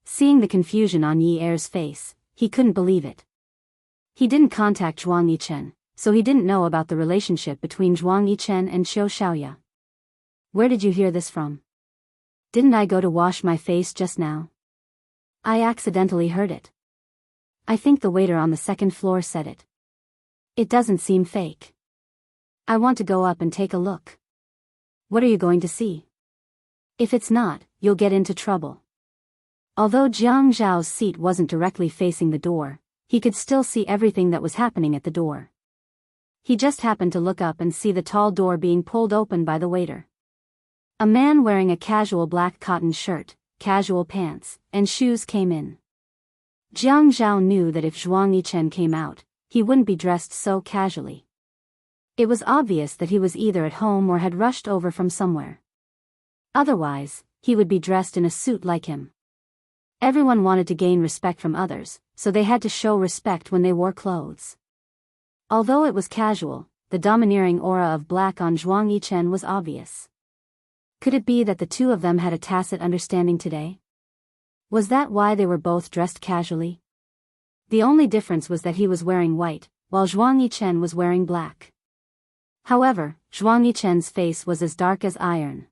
Seeing the confusion on Yi Er's face, he couldn't believe it. He didn't contact Zhuang Yichen, so he didn't know about the relationship between Zhuang Yichen and Qiu Xiaoya. Where did you hear this from? Didn't I go to wash my face just now? I accidentally heard it. I think the waiter on the second floor said it. It doesn't seem fake. I want to go up and take a look. What are you going to see? If it's not, you'll get into trouble. Although Jiang Zhao's seat wasn't directly facing the door, he could still see everything that was happening at the door. He just happened to look up and see the tall door being pulled open by the waiter. A man wearing a casual black cotton shirt, casual pants, and shoes came in. Jiang Zhao knew that if Zhuang Yichen came out, he wouldn't be dressed so casually. It was obvious that he was either at home or had rushed over from somewhere. Otherwise, he would be dressed in a suit like him. Everyone wanted to gain respect from others, so they had to show respect when they wore clothes. Although it was casual, the domineering aura of black on Zhuang Yichen was obvious. Could it be that the two of them had a tacit understanding today? Was that why they were both dressed casually? The only difference was that he was wearing white, while Zhuang Yichen was wearing black. However, Zhuang Yichen's face was as dark as iron.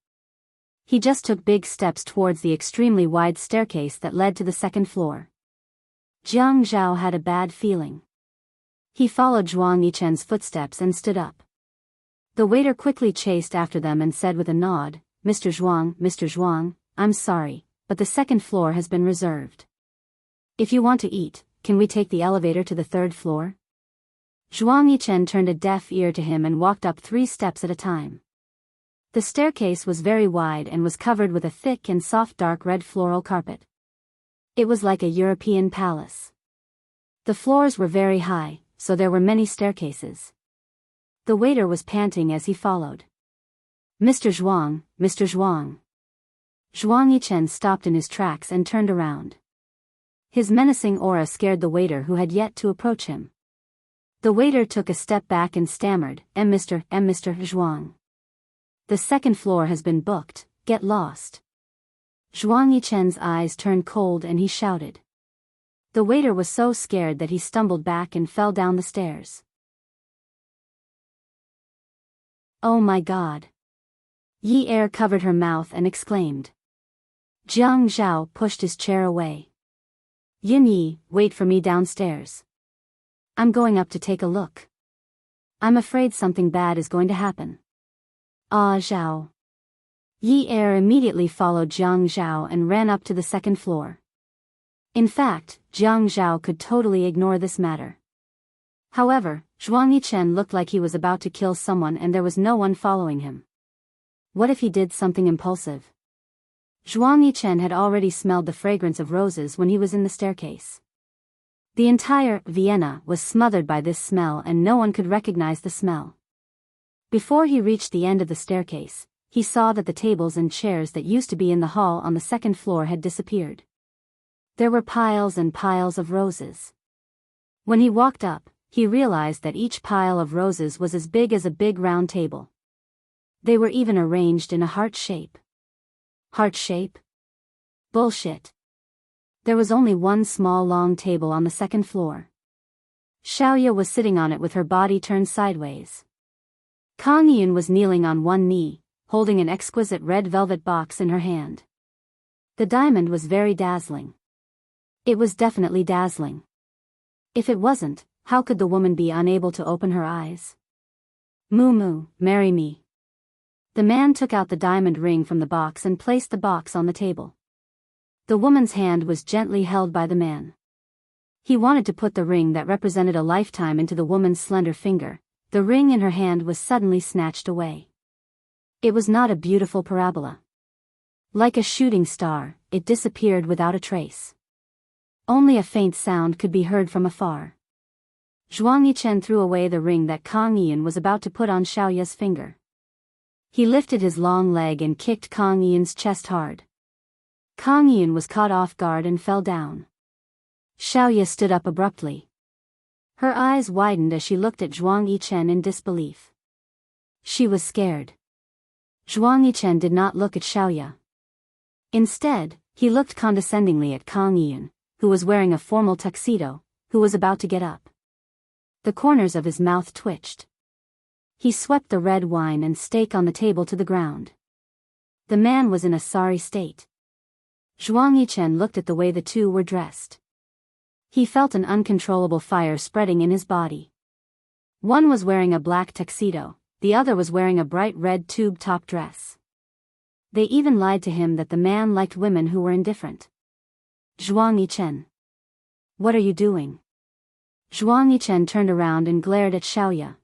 He just took big steps towards the extremely wide staircase that led to the second floor. Jiang Zhao had a bad feeling. He followed Zhuang Yichen's footsteps and stood up. The waiter quickly chased after them and said with a nod, Mr. Zhuang, I'm sorry, but the second floor has been reserved. If you want to eat, can we take the elevator to the third floor? Zhuang Yichen turned a deaf ear to him and walked up 3 steps at a time. The staircase was very wide and was covered with a thick and soft dark red floral carpet. It was like a European palace. The floors were very high, so there were many staircases. The waiter was panting as he followed. Mr. Zhuang, Mr. Zhuang. Zhuang Yichen stopped in his tracks and turned around. His menacing aura scared the waiter who had yet to approach him. The waiter took a step back and stammered, Mr. Zhuang. The second floor has been booked, get lost. Zhuang Yichen's eyes turned cold and he shouted. The waiter was so scared that he stumbled back and fell down the stairs. Oh my God. Yi Er covered her mouth and exclaimed. Jiang Zhao pushed his chair away. Yin Yi, wait for me downstairs. I'm going up to take a look. I'm afraid something bad is going to happen. Ah Zhao. Yi Er immediately followed Jiang Zhao and ran up to the second floor. In fact, Jiang Zhao could totally ignore this matter. However, Zhuang Yichen looked like he was about to kill someone and there was no one following him. What if he did something impulsive? Zhuang Yichen had already smelled the fragrance of roses when he was in the staircase. The entire Vienna was smothered by this smell and no one could recognize the smell. Before he reached the end of the staircase, he saw that the tables and chairs that used to be in the hall on the second floor had disappeared. There were piles and piles of roses. When he walked up, he realized that each pile of roses was as big as a big round table. They were even arranged in a heart shape. Heart shape? Bullshit. There was only one small long table on the second floor. Xiaoya was sitting on it with her body turned sideways. Kang Yun was kneeling on one knee, holding an exquisite red velvet box in her hand. The diamond was very dazzling. It was definitely dazzling. If it wasn't, how could the woman be unable to open her eyes? Moo moo, marry me. The man took out the diamond ring from the box and placed the box on the table. The woman's hand was gently held by the man. He wanted to put the ring that represented a lifetime into the woman's slender finger. The ring in her hand was suddenly snatched away. It was not a beautiful parabola. Like a shooting star, it disappeared without a trace. Only a faint sound could be heard from afar. Zhuang Yichen threw away the ring that Kang Yun was about to put on Xiaoya's finger. He lifted his long leg and kicked Kang Yun's chest hard. Kang Yun was caught off guard and fell down. Xiaoya stood up abruptly. Her eyes widened as she looked at Zhuang Yichen in disbelief. She was scared. Zhuang Yichen did not look at Xiaoya. Instead, he looked condescendingly at Kang Yun, who was wearing a formal tuxedo, who was about to get up. The corners of his mouth twitched. He swept the red wine and steak on the table to the ground. The man was in a sorry state. Zhuang Yichen looked at the way the two were dressed. He felt an uncontrollable fire spreading in his body. One was wearing a black tuxedo, the other was wearing a bright red tube-top dress. They even lied to him that the man liked women who were indifferent. Zhuang Yichen. What are you doing? Zhuang Yichen turned around and glared at Xiaoya.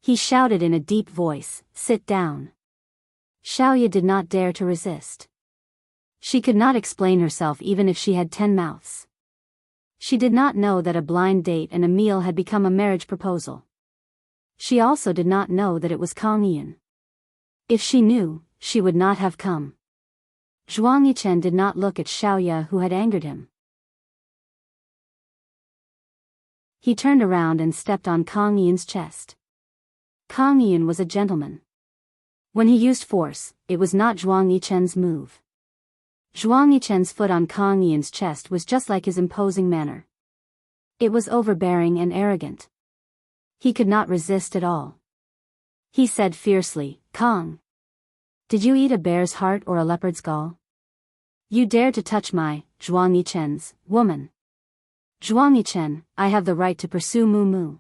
He shouted in a deep voice, sit down. Xiaoya did not dare to resist. She could not explain herself even if she had 10 mouths. She did not know that a blind date and a meal had become a marriage proposal. She also did not know that it was Kang Yun. If she knew, she would not have come. Zhuang Yichen did not look at Xiaoya who had angered him. He turned around and stepped on Kang Yun's chest. Kang Yun was a gentleman. When he used force, it was not Zhuang Yichen's move. Zhuang Yichen's foot on Kang Yun's chest was just like his imposing manner. It was overbearing and arrogant. He could not resist at all. He said fiercely, Kang. Did you eat a bear's heart or a leopard's gall? You dare to touch my, Zhuang Yichen's, woman. Zhuang Yichen, I have the right to pursue Mu Mu.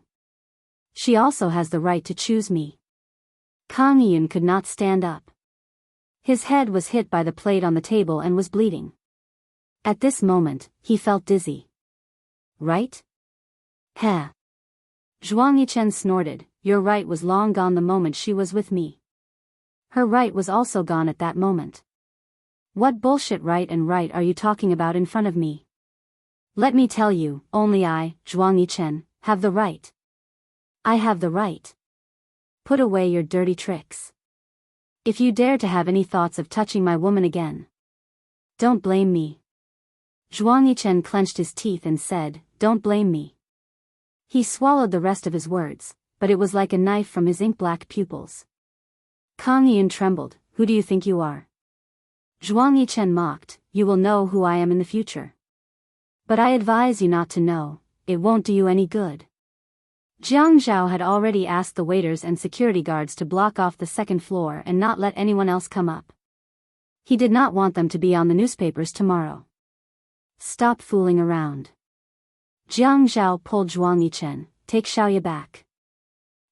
She also has the right to choose me. Kang Yun could not stand up. His head was hit by the plate on the table and was bleeding. At this moment, he felt dizzy. Right? Heh. Zhuang Yichen snorted. Your right was long gone the moment she was with me. Her right was also gone at that moment. What bullshit right and right are you talking about in front of me? Let me tell you, only I, Zhuang Yichen, have the right. I have the right. Put away your dirty tricks. If you dare to have any thoughts of touching my woman again, don't blame me. Zhuang Yichen clenched his teeth and said, don't blame me. He swallowed the rest of his words, but it was like a knife from his ink-black pupils. Kang Yun trembled. Who do you think you are? Zhuang Yichen mocked. You will know who I am in the future. But I advise you not to know, it won't do you any good. Jiang Zhao had already asked the waiters and security guards to block off the second floor and not let anyone else come up. He did not want them to be on the newspapers tomorrow. Stop fooling around. Jiang Zhao pulled Zhuang Yichen. Take Xiaoya back.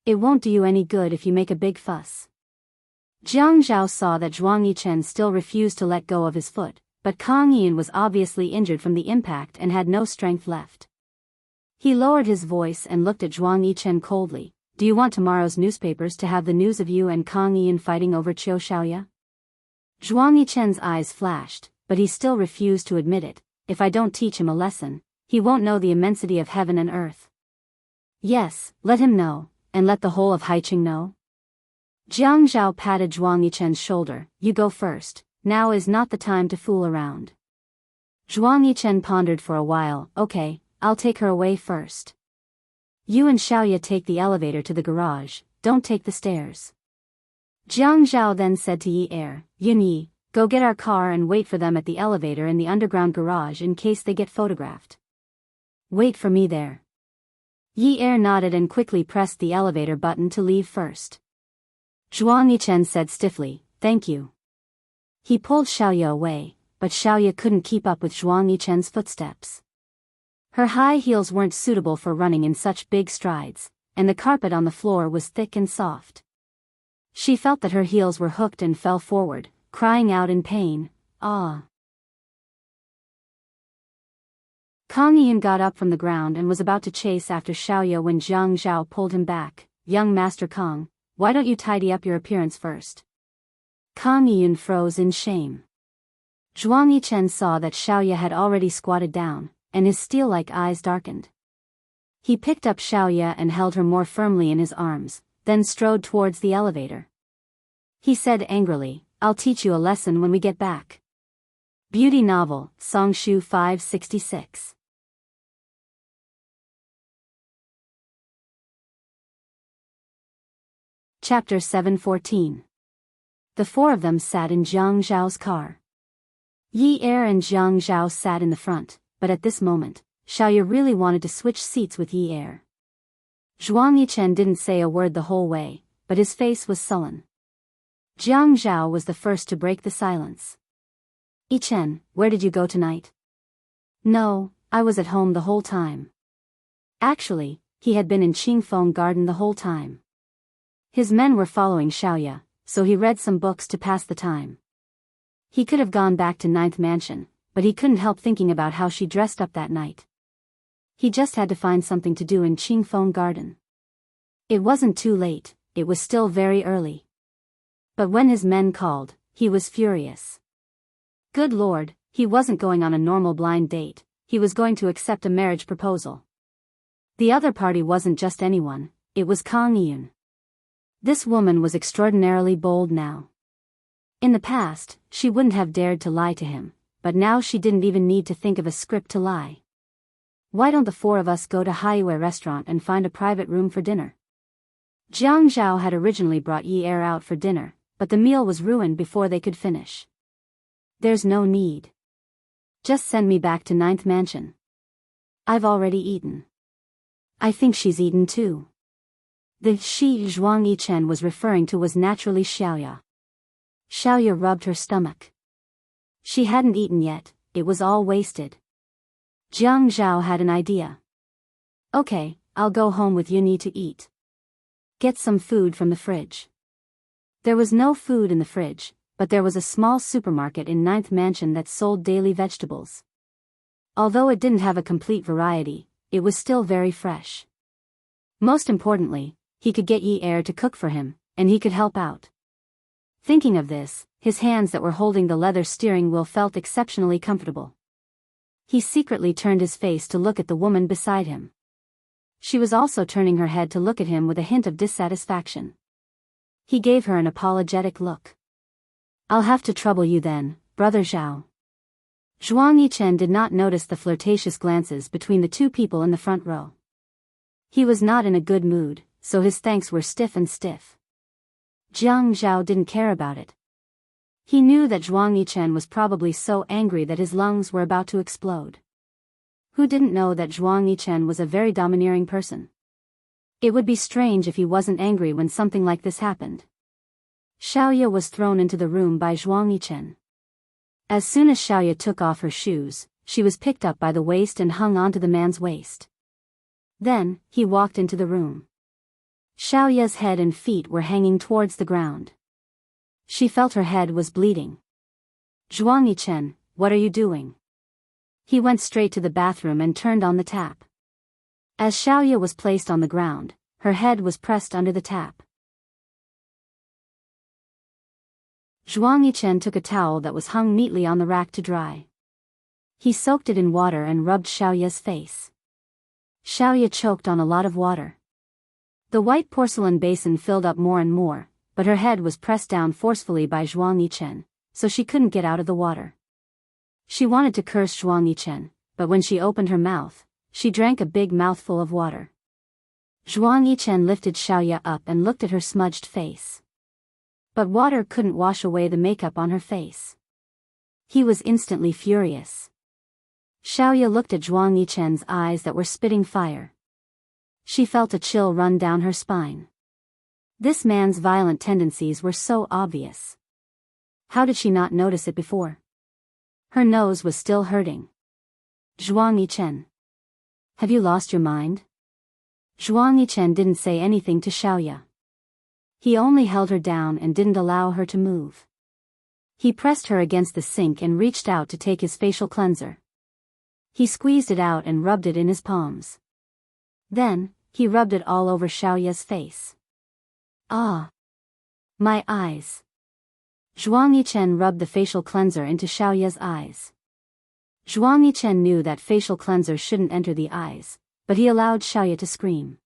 It won't do you any good if you make a big fuss. Jiang Zhao saw that Zhuang Yichen still refused to let go of his foot, but Kang Yun was obviously injured from the impact and had no strength left. He lowered his voice and looked at Zhuang Yichen coldly. Do you want tomorrow's newspapers to have the news of you and Kang Yun fighting over Qiu Xiaoya? Zhuang Yichen's eyes flashed, but he still refused to admit it. If I don't teach him a lesson, he won't know the immensity of heaven and earth. Yes, let him know, and let the whole of Haiqing know. Jiang Zhao patted Zhuang Yichen's shoulder. You go first, now is not the time to fool around. Zhuang Yichen pondered for a while. Okay, I'll take her away first. You and Xiaoya take the elevator to the garage, don't take the stairs. Jiang Zhao then said to Yi Er, Yin Yi, go get our car and wait for them at the elevator in the underground garage in case they get photographed. Wait for me there. Yi Er nodded and quickly pressed the elevator button to leave first. Zhuang Yichen said stiffly, thank you. He pulled Xiaoya away, but Xiaoya couldn't keep up with Zhuang Yichen's footsteps. Her high heels weren't suitable for running in such big strides, and the carpet on the floor was thick and soft. She felt that her heels were hooked and fell forward, crying out in pain, ah. Kang Yun got up from the ground and was about to chase after Xiaoya when Jiang Zhao pulled him back. Young Master Kang, why don't you tidy up your appearance first? Kang Yun froze in shame. Zhuang Yichen saw that Xiaoya had already squatted down, and his steel-like eyes darkened. He picked up Xiaoya and held her more firmly in his arms, then strode towards the elevator. He said angrily, I'll teach you a lesson when we get back. Beauty novel, Songshu 566. Chapter 714. The four of them sat in Jiang Zhao's car. Yi Er and Jiang Zhao sat in the front, but at this moment, Xiaoya really wanted to switch seats with Yi Er. Zhuang Yichen didn't say a word the whole way, but his face was sullen. Jiang Zhao was the first to break the silence. Yichen, where did you go tonight? No, I was at home the whole time. Actually, he had been in Qingfeng Garden the whole time. His men were following Xiaoya, so he read some books to pass the time. He could have gone back to Ninth Mansion, but he couldn't help thinking about how she dressed up that night. He just had to find something to do in Qingfeng Garden. It wasn't too late, it was still very early. But when his men called, he was furious. Good Lord, he wasn't going on a normal blind date, he was going to accept a marriage proposal. The other party wasn't just anyone, it was Kang Yun. This woman was extraordinarily bold now. In the past, she wouldn't have dared to lie to him, but now she didn't even need to think of a script to lie. Why don't the four of us go to Haiyue restaurant and find a private room for dinner? Jiang Zhao had originally brought Yi Er out for dinner, but the meal was ruined before they could finish. There's no need. Just send me back to Ninth Mansion. I've already eaten. I think she's eaten too. The she Zhuang Yichen was referring to was naturally Xiaoya. Xiaoya rubbed her stomach. She hadn't eaten yet, it was all wasted. Jiang Zhao had an idea. Okay, I'll go home with Yunyi to eat. Get some food from the fridge. There was no food in the fridge, but there was a small supermarket in Ninth Mansion that sold daily vegetables. Although it didn't have a complete variety, it was still very fresh. Most importantly, he could get Yi Er to cook for him, and he could help out. Thinking of this, his hands that were holding the leather steering wheel felt exceptionally comfortable. He secretly turned his face to look at the woman beside him. She was also turning her head to look at him with a hint of dissatisfaction. He gave her an apologetic look. "I'll have to trouble you then, Brother Zhao." Zhuang Yichen did not notice the flirtatious glances between the two people in the front row. He was not in a good mood, so his thanks were stiff. Jiang Zhao didn't care about it. He knew that Zhuang Yichen was probably so angry that his lungs were about to explode. Who didn't know that Zhuang Yichen was a very domineering person? It would be strange if he wasn't angry when something like this happened. Xiaoya was thrown into the room by Zhuang Yichen. As soon as Xiaoya took off her shoes, she was picked up by the waist and hung onto the man's waist. Then, he walked into the room. Xiaoya's head and feet were hanging towards the ground. She felt her head was bleeding. "Zhuang Yichen, what are you doing?" He went straight to the bathroom and turned on the tap. As Xiaoya was placed on the ground, her head was pressed under the tap. Zhuang Yichen took a towel that was hung neatly on the rack to dry. He soaked it in water and rubbed Xiaoya's face. Xiaoya choked on a lot of water. The white porcelain basin filled up more and more, but her head was pressed down forcefully by Zhuang Yichen, so she couldn't get out of the water. She wanted to curse Zhuang Yichen, but when she opened her mouth, she drank a big mouthful of water. Zhuang Yichen lifted Xiaoya up and looked at her smudged face. But water couldn't wash away the makeup on her face. He was instantly furious. Xiaoya looked at Zhuang Yichen's eyes that were spitting fire. She felt a chill run down her spine. This man's violent tendencies were so obvious. How did she not notice it before? Her nose was still hurting. "Zhuang Yichen. Have you lost your mind?" Zhuang Yichen didn't say anything to Xiaoya. He only held her down and didn't allow her to move. He pressed her against the sink and reached out to take his facial cleanser. He squeezed it out and rubbed it in his palms. Then, he rubbed it all over Xiaoya's face. "Ah! My eyes." Zhuang Yichen rubbed the facial cleanser into Xiaoya's eyes. Zhuang Yichen knew that facial cleanser shouldn't enter the eyes, but he allowed Xiaoya to scream.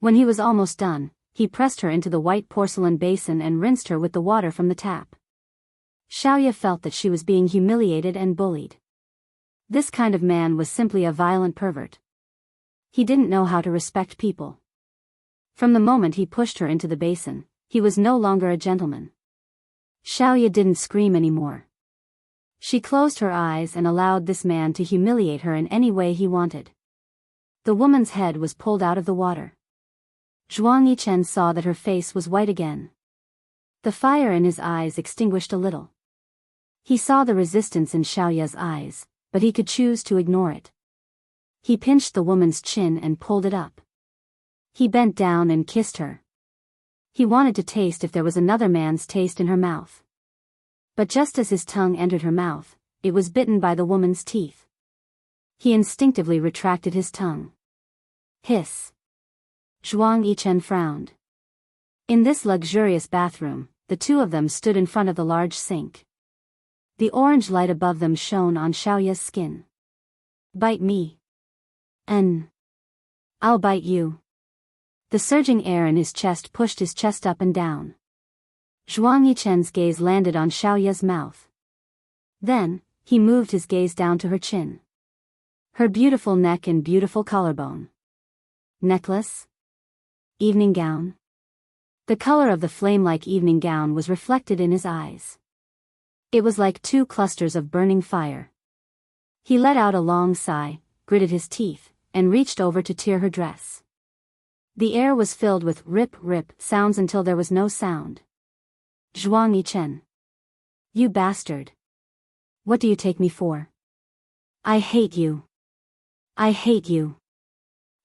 When he was almost done, he pressed her into the white porcelain basin and rinsed her with the water from the tap. Xiaoya felt that she was being humiliated and bullied. This kind of man was simply a violent pervert. He didn't know how to respect people. From the moment he pushed her into the basin, he was no longer a gentleman. Xiaoya didn't scream anymore. She closed her eyes and allowed this man to humiliate her in any way he wanted. The woman's head was pulled out of the water. Zhuang Yichen saw that her face was white again. The fire in his eyes extinguished a little. He saw the resistance in Xiaoya's eyes, but he could choose to ignore it. He pinched the woman's chin and pulled it up. He bent down and kissed her. He wanted to taste if there was another man's taste in her mouth. But just as his tongue entered her mouth, it was bitten by the woman's teeth. He instinctively retracted his tongue. Hiss. Zhuang Yichen frowned. In this luxurious bathroom, the two of them stood in front of the large sink. The orange light above them shone on Xiaoya's skin. "Bite me. And I'll bite you." The surging air in his chest pushed his chest up and down. Zhuang Yichen's gaze landed on Xiaoya's mouth. Then, he moved his gaze down to her chin. Her beautiful neck and beautiful collarbone. Necklace? Evening gown? The color of the flame-like evening gown was reflected in his eyes. It was like two clusters of burning fire. He let out a long sigh, gritted his teeth, and reached over to tear her dress. The air was filled with rip-rip sounds until there was no sound. "Zhuang Yichen. You bastard. What do you take me for? I hate you. I hate you."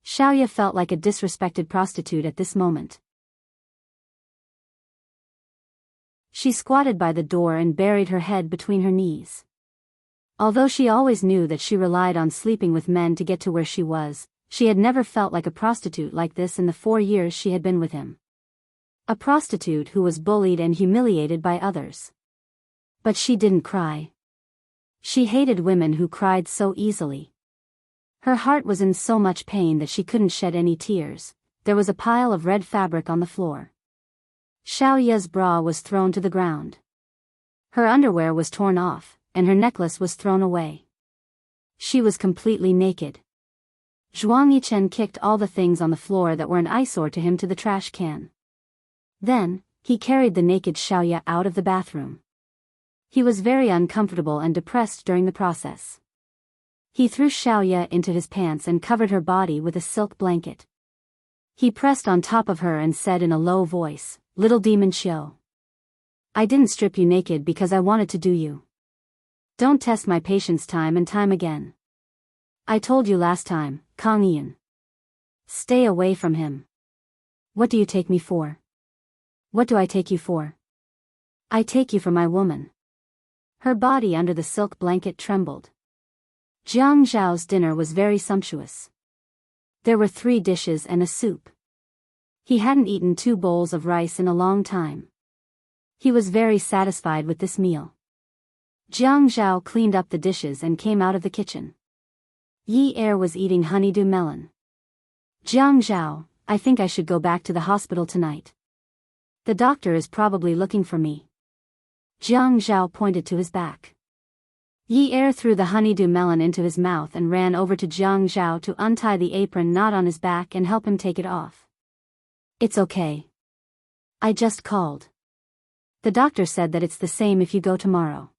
Xiaoya felt like a disrespected prostitute at this moment. She squatted by the door and buried her head between her knees. Although she always knew that she relied on sleeping with men to get to where she was, she had never felt like a prostitute like this in the 4 years she had been with him. A prostitute who was bullied and humiliated by others. But she didn't cry. She hated women who cried so easily. Her heart was in so much pain that she couldn't shed any tears. There was a pile of red fabric on the floor. Xiaoya's bra was thrown to the ground. Her underwear was torn off, and her necklace was thrown away. She was completely naked. Zhuang Yichen kicked all the things on the floor that were an eyesore to him to the trash can. Then, he carried the naked Xiaoya out of the bathroom. He was very uncomfortable and depressed during the process. He threw Xiaoya into his pants and covered her body with a silk blanket. He pressed on top of her and said in a low voice, "Little demon Xiao. I didn't strip you naked because I wanted to do you. Don't test my patience time and time again. I told you last time, Kang Ian. Stay away from him. What do you take me for? What do I take you for? I take you for my woman." Her body under the silk blanket trembled. Jiang Zhao's dinner was very sumptuous. There were 3 dishes and a soup. He hadn't eaten 2 bowls of rice in a long time. He was very satisfied with this meal. Jiang Zhao cleaned up the dishes and came out of the kitchen. Yi Er was eating honeydew melon. "Jiang Zhao, I think I should go back to the hospital tonight. The doctor is probably looking for me." Jiang Zhao pointed to his back. Yi Er threw the honeydew melon into his mouth and ran over to Jiang Zhao to untie the apron knot on his back and help him take it off. "It's okay. I just called. The doctor said that it's the same if you go tomorrow.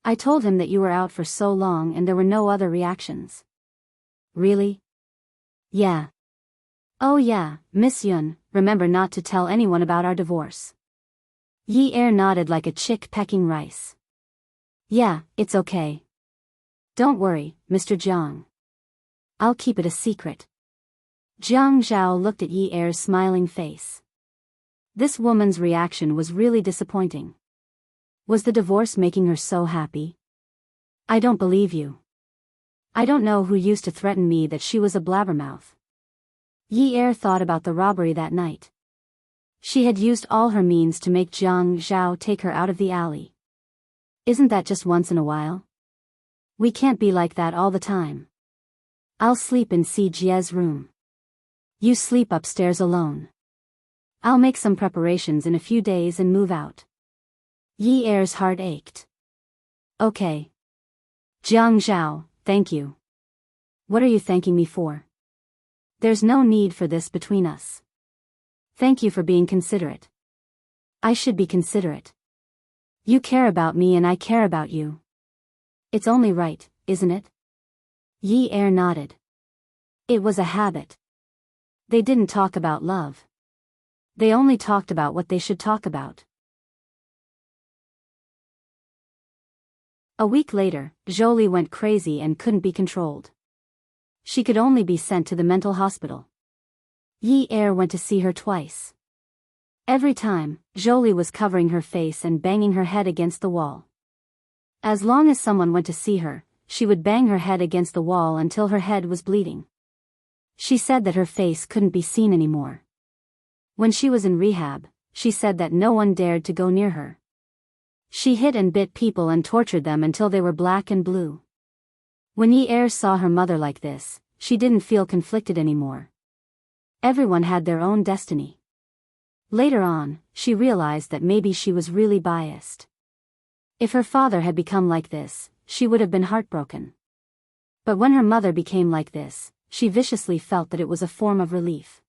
I told him that you were out for so long and there were no other reactions." "Really?" "Yeah." "Oh yeah, Miss Yun, remember not to tell anyone about our divorce." Yi Er nodded like a chick pecking rice. "Yeah, it's okay. Don't worry, Mr. Jiang. I'll keep it a secret." Jiang Zhao looked at Yi Er's smiling face. This woman's reaction was really disappointing. Was the divorce making her so happy? "I don't believe you. I don't know who used to threaten me that she was a blabbermouth." Yi Er thought about the robbery that night. She had used all her means to make Jiang Zhao take her out of the alley. Isn't that just once in a while? We can't be like that all the time. I'll sleep in Si Jie's room. You sleep upstairs alone. I'll make some preparations in a few days and move out. Yi Er's heart ached. "Okay. Jiang Zhao, thank you." "What are you thanking me for? There's no need for this between us. Thank you for being considerate." "I should be considerate. You care about me and I care about you. It's only right, isn't it?" Yi Er nodded. It was a habit. They didn't talk about love. They only talked about what they should talk about. A week later, Jolie went crazy and couldn't be controlled. She could only be sent to the mental hospital. Yi Er went to see her twice. Every time, Jolie was covering her face and banging her head against the wall. As long as someone went to see her, she would bang her head against the wall until her head was bleeding. She said that her face couldn't be seen anymore. When she was in rehab, she said that no one dared to go near her. She hit and bit people and tortured them until they were black and blue. When Yi Er saw her mother like this, she didn't feel conflicted anymore. Everyone had their own destiny. Later on, she realized that maybe she was really biased. If her father had become like this, she would have been heartbroken. But when her mother became like this, she viciously felt that it was a form of relief.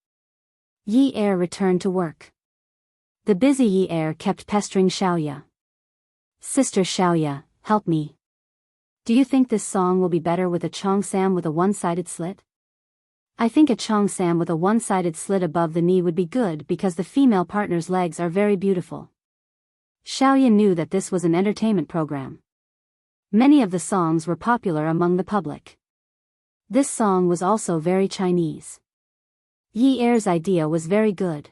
Yi Er returned to work. The busy Yi Er kept pestering Xiaoya. "Sister Xiaoya, help me. Do you think this song will be better with a cheongsam with a one-sided slit? I think a cheongsam with a one-sided slit above the knee would be good because the female partner's legs are very beautiful." Xiaoya knew that this was an entertainment program. Many of the songs were popular among the public. This song was also very Chinese. Yi Er's idea was very good.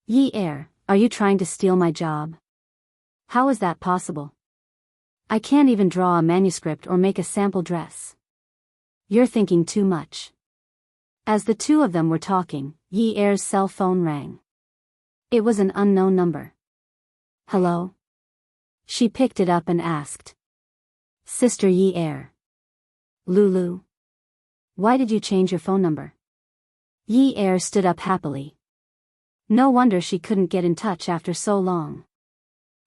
"Yi Er, are you trying to steal my job?" How is that possible? I can't even draw a manuscript or make a sample dress. You're thinking too much. As the two of them were talking, Yi Er's cell phone rang. It was an unknown number. Hello? She picked it up and asked. Sister Yi Er. Lulu. Why did you change your phone number? Yi Er stood up happily. No wonder she couldn't get in touch after so long.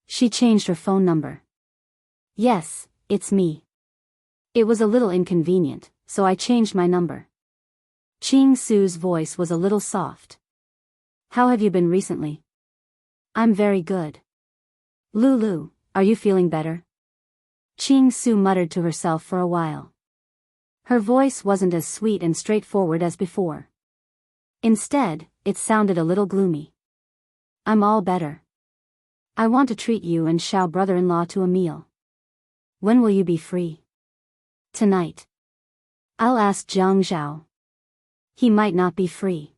She changed her phone number. Yes, it's me. It was a little inconvenient, so I changed my number. Ching Su's voice was a little soft. How have you been recently? I'm very good. Lulu, are you feeling better? Ching Su muttered to herself for a while. Her voice wasn't as sweet and straightforward as before. Instead, it sounded a little gloomy. I'm all better. I want to treat you and Xiao brother-in-law to a meal. When will you be free? Tonight. I'll ask Jiang Zhao. He might not be free.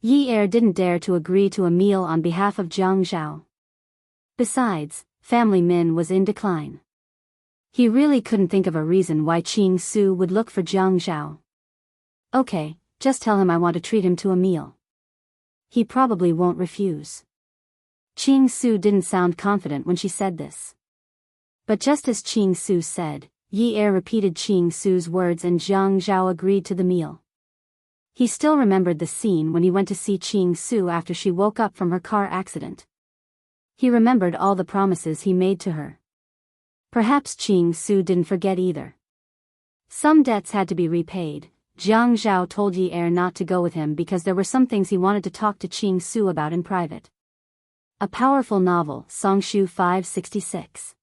Yi Er didn't dare to agree to a meal on behalf of Jiang Zhao. Besides, Family Min was in decline. He really couldn't think of a reason why Ching Su would look for Jiang Zhao. Okay, just tell him I want to treat him to a meal. He probably won't refuse. Ching Su didn't sound confident when she said this. But just as Ching Su said, Yi Er repeated Ching Su's words and Jiang Zhao agreed to the meal. He still remembered the scene when he went to see Ching Su after she woke up from her car accident. He remembered all the promises he made to her. Perhaps Ching Su didn't forget either. Some debts had to be repaid. Jiang Zhao told Yi Er not to go with him because there were some things he wanted to talk to Ching Su about in private. A powerful novel, Songshu 566.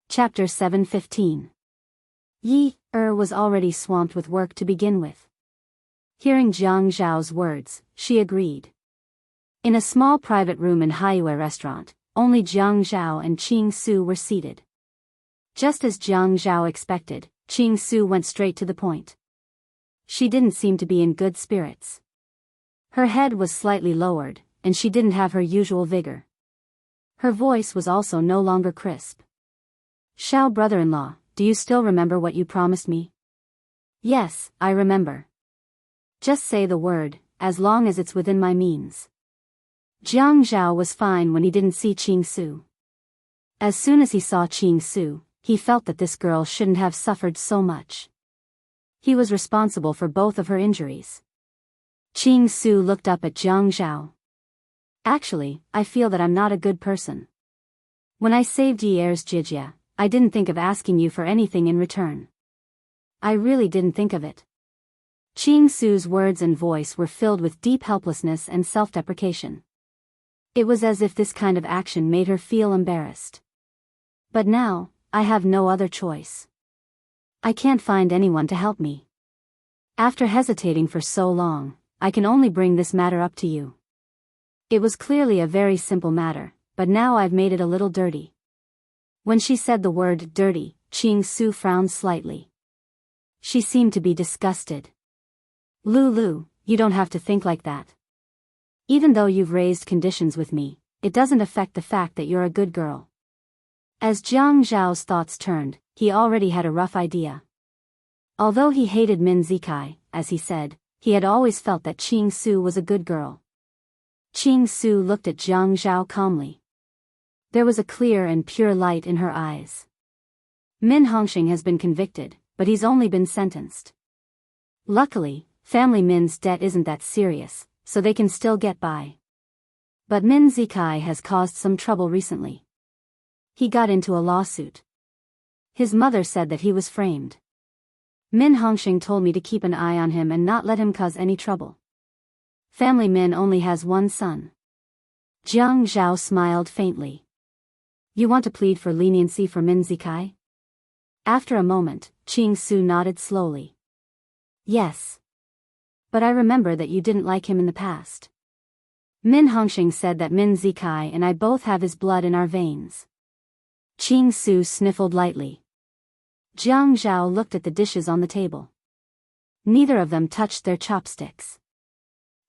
Chapter 715. Yi Er was already swamped with work to begin with. Hearing Jiang Zhao's words, she agreed. In a small private room in Haiyue restaurant, only Jiang Zhao and Ching Su were seated. Just as Jiang Zhao expected, Ching Su went straight to the point. She didn't seem to be in good spirits. Her head was slightly lowered, and she didn't have her usual vigor. Her voice was also no longer crisp. Xiao brother-in-law, do you still remember what you promised me? Yes, I remember. Just say the word, as long as it's within my means. Jiang Zhao was fine when he didn't see Ching Su. As soon as he saw Ching Su, he felt that this girl shouldn't have suffered so much. He was responsible for both of her injuries. Ching Su looked up at Jiang Zhao. Actually, I feel that I'm not a good person. When I saved Yi Er's jizya, I didn't think of asking you for anything in return. I really didn't think of it. Ching Su's words and voice were filled with deep helplessness and self-deprecation. It was as if this kind of action made her feel embarrassed. But now, I have no other choice. I can't find anyone to help me. After hesitating for so long, I can only bring this matter up to you. It was clearly a very simple matter, but now I've made it a little dirty. When she said the word dirty, Ching Su frowned slightly. She seemed to be disgusted. Lulu, you don't have to think like that. Even though you've raised conditions with me, it doesn't affect the fact that you're a good girl. As Jiang Zhao's thoughts turned, he already had a rough idea. Although he hated Min Zikai, as he said, he had always felt that Ching Su was a good girl. Ching Su looked at Jiang Zhao calmly. There was a clear and pure light in her eyes. Min Hongxing has been convicted, but he's only been sentenced. Luckily, Family Min's debt isn't that serious, so they can still get by. But Min Zikai has caused some trouble recently. He got into a lawsuit. His mother said that he was framed. Min Hongxing told me to keep an eye on him and not let him cause any trouble. Family Min only has one son. Jiang Zhao smiled faintly. You want to plead for leniency for Min Zikai? After a moment, Ching Su nodded slowly. Yes. But I remember that you didn't like him in the past. Min Hongxing said that Min Zikai and I both have his blood in our veins. Ching Su sniffled lightly. Jiang Zhao looked at the dishes on the table. Neither of them touched their chopsticks.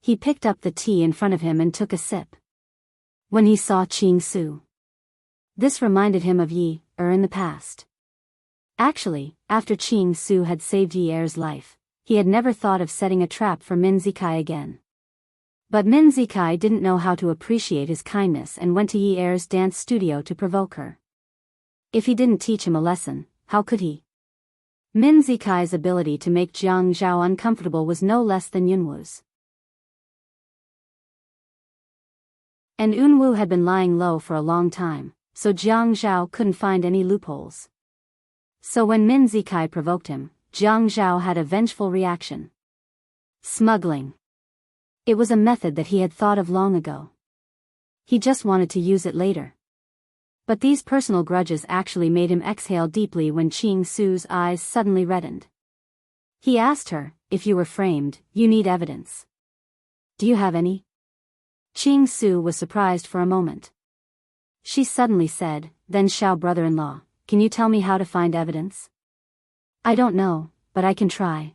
He picked up the tea in front of him and took a sip. When he saw Ching Su, this reminded him of Yi Er in the past. Actually, after Ching Su had saved Yi Er's life, he had never thought of setting a trap for Min Zikai again. But Min Zikai didn't know how to appreciate his kindness and went to Yi Er's dance studio to provoke her. If he didn't teach him a lesson, how could he? Min Zikai's ability to make Jiang Zhao uncomfortable was no less than Yunwu's. And Yunwu had been lying low for a long time, so Jiang Zhao couldn't find any loopholes. So when Min Zikai provoked him, Jiang Zhao had a vengeful reaction. Smuggling. It was a method that he had thought of long ago. He just wanted to use it later. But these personal grudges actually made him exhale deeply when Ching Su's eyes suddenly reddened. He asked her, "If you were framed, you need evidence. Do you have any?" Ching Su was surprised for a moment. She suddenly said, "Then Xiao brother-in-law, can you tell me how to find evidence?" "I don't know, but I can try."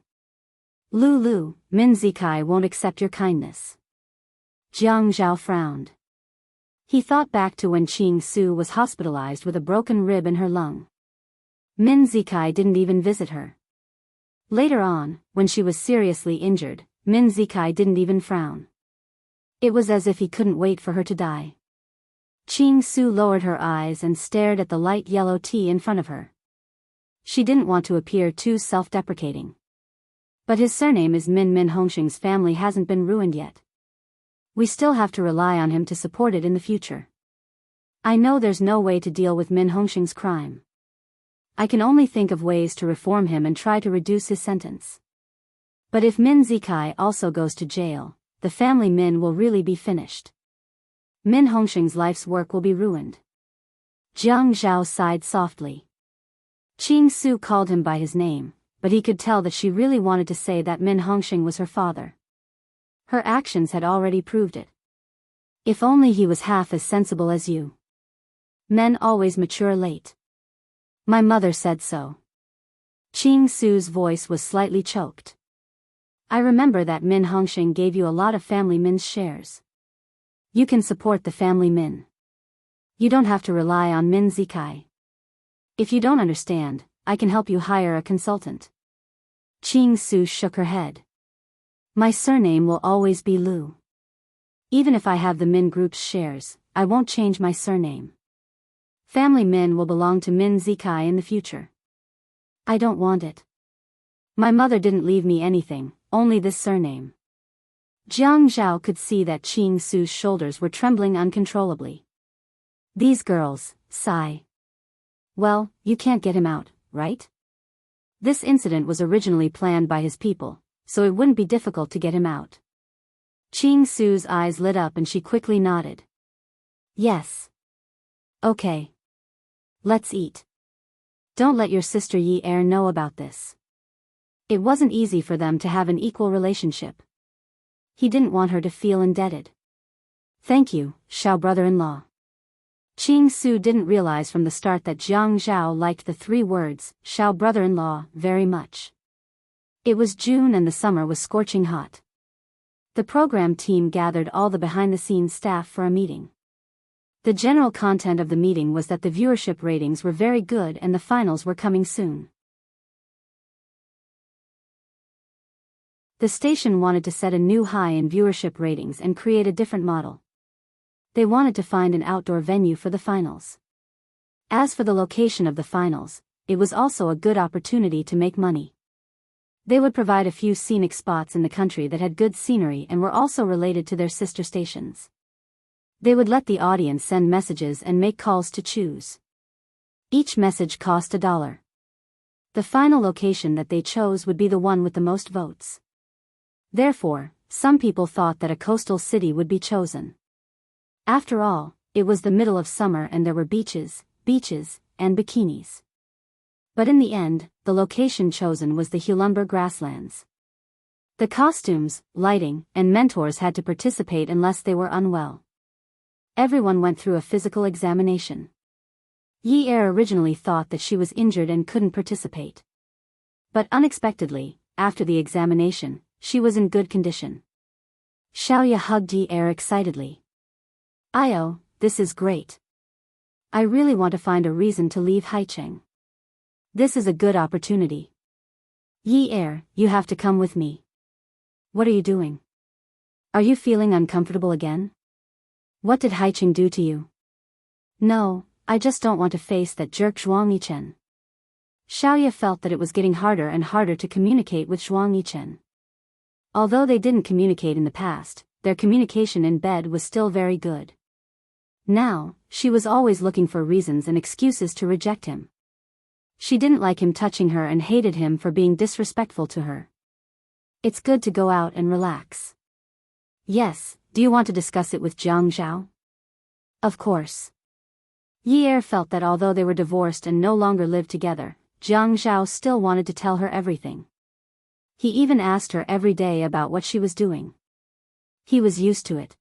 "Lu, Min Zikai won't accept your kindness." Jiang Zhao frowned. He thought back to when Ching Su was hospitalized with a broken rib in her lung. Min Zikai didn't even visit her. Later on, when she was seriously injured, Min Zikai didn't even frown. It was as if he couldn't wait for her to die. Ching Su lowered her eyes and stared at the light yellow tea in front of her. She didn't want to appear too self-deprecating. But his surname is Min. Min Hongxing's family hasn't been ruined yet. We still have to rely on him to support it in the future. I know there's no way to deal with Min Hongxing's crime. I can only think of ways to reform him and try to reduce his sentence. But if Min Zikai also goes to jail, the family Min will really be finished. Min Hongxing's life's work will be ruined. Jiang Zhao sighed softly. Ching Su called him by his name, but he could tell that she really wanted to say that Min Hongxing was her father. Her actions had already proved it. If only he was half as sensible as you. Men always mature late. My mother said so. Ching Su's voice was slightly choked. I remember that Min Hongxing gave you a lot of family Min's shares. You can support the family Min. You don't have to rely on Min Zikai. If you don't understand, I can help you hire a consultant. Ching Su shook her head. My surname will always be Lu. Even if I have the Min Group's shares, I won't change my surname. Family Min will belong to Min Zikai in the future. I don't want it. My mother didn't leave me anything, only this surname. Jiang Zhao could see that Ching Su's shoulders were trembling uncontrollably. These girls, sigh. Well, you can't get him out, right? This incident was originally planned by his people, so it wouldn't be difficult to get him out. Ching Su's eyes lit up and she quickly nodded. Yes. Okay. Let's eat. Don't let your sister Yi Er know about this. It wasn't easy for them to have an equal relationship. He didn't want her to feel indebted. Thank you, Xiao brother-in-law. Ching Su didn't realize from the start that Jiang Zhao liked the 3 words, Xiao brother-in-law, very much. It was June and the summer was scorching hot. The program team gathered all the behind-the-scenes staff for a meeting. The general content of the meeting was that the viewership ratings were very good and the finals were coming soon. The station wanted to set a new high in viewership ratings and create a different model. They wanted to find an outdoor venue for the finals. As for the location of the finals, it was also a good opportunity to make money. They would provide a few scenic spots in the country that had good scenery and were also related to their sister stations. They would let the audience send messages and make calls to choose. Each message cost $1. The final location that they chose would be the one with the most votes. Therefore, some people thought that a coastal city would be chosen. After all, it was the middle of summer and there were beaches, and bikinis. But in the end, the location chosen was the Hulunber grasslands. The costumes, lighting, and mentors had to participate unless they were unwell. Everyone went through a physical examination. Yi Er originally thought that she was injured and couldn't participate. But unexpectedly, after the examination, she was in good condition. Xiaoya hugged Yi Er excitedly. "Io, this is great. I really want to find a reason to leave Haicheng. This is a good opportunity. Yi Er, you have to come with me." "What are you doing? Are you feeling uncomfortable again? What did Haicheng do to you?" "No, I just don't want to face that jerk Zhuang Yichen." Xiaoya felt that it was getting harder and harder to communicate with Zhuang Yichen. Although they didn't communicate in the past, their communication in bed was still very good. Now, she was always looking for reasons and excuses to reject him. She didn't like him touching her and hated him for being disrespectful to her. "It's good to go out and relax." "Yes, do you want to discuss it with Jiang Zhao?" "Of course." Yi Er felt that although they were divorced and no longer lived together, Jiang Zhao still wanted to tell her everything. He even asked her every day about what she was doing. He was used to it.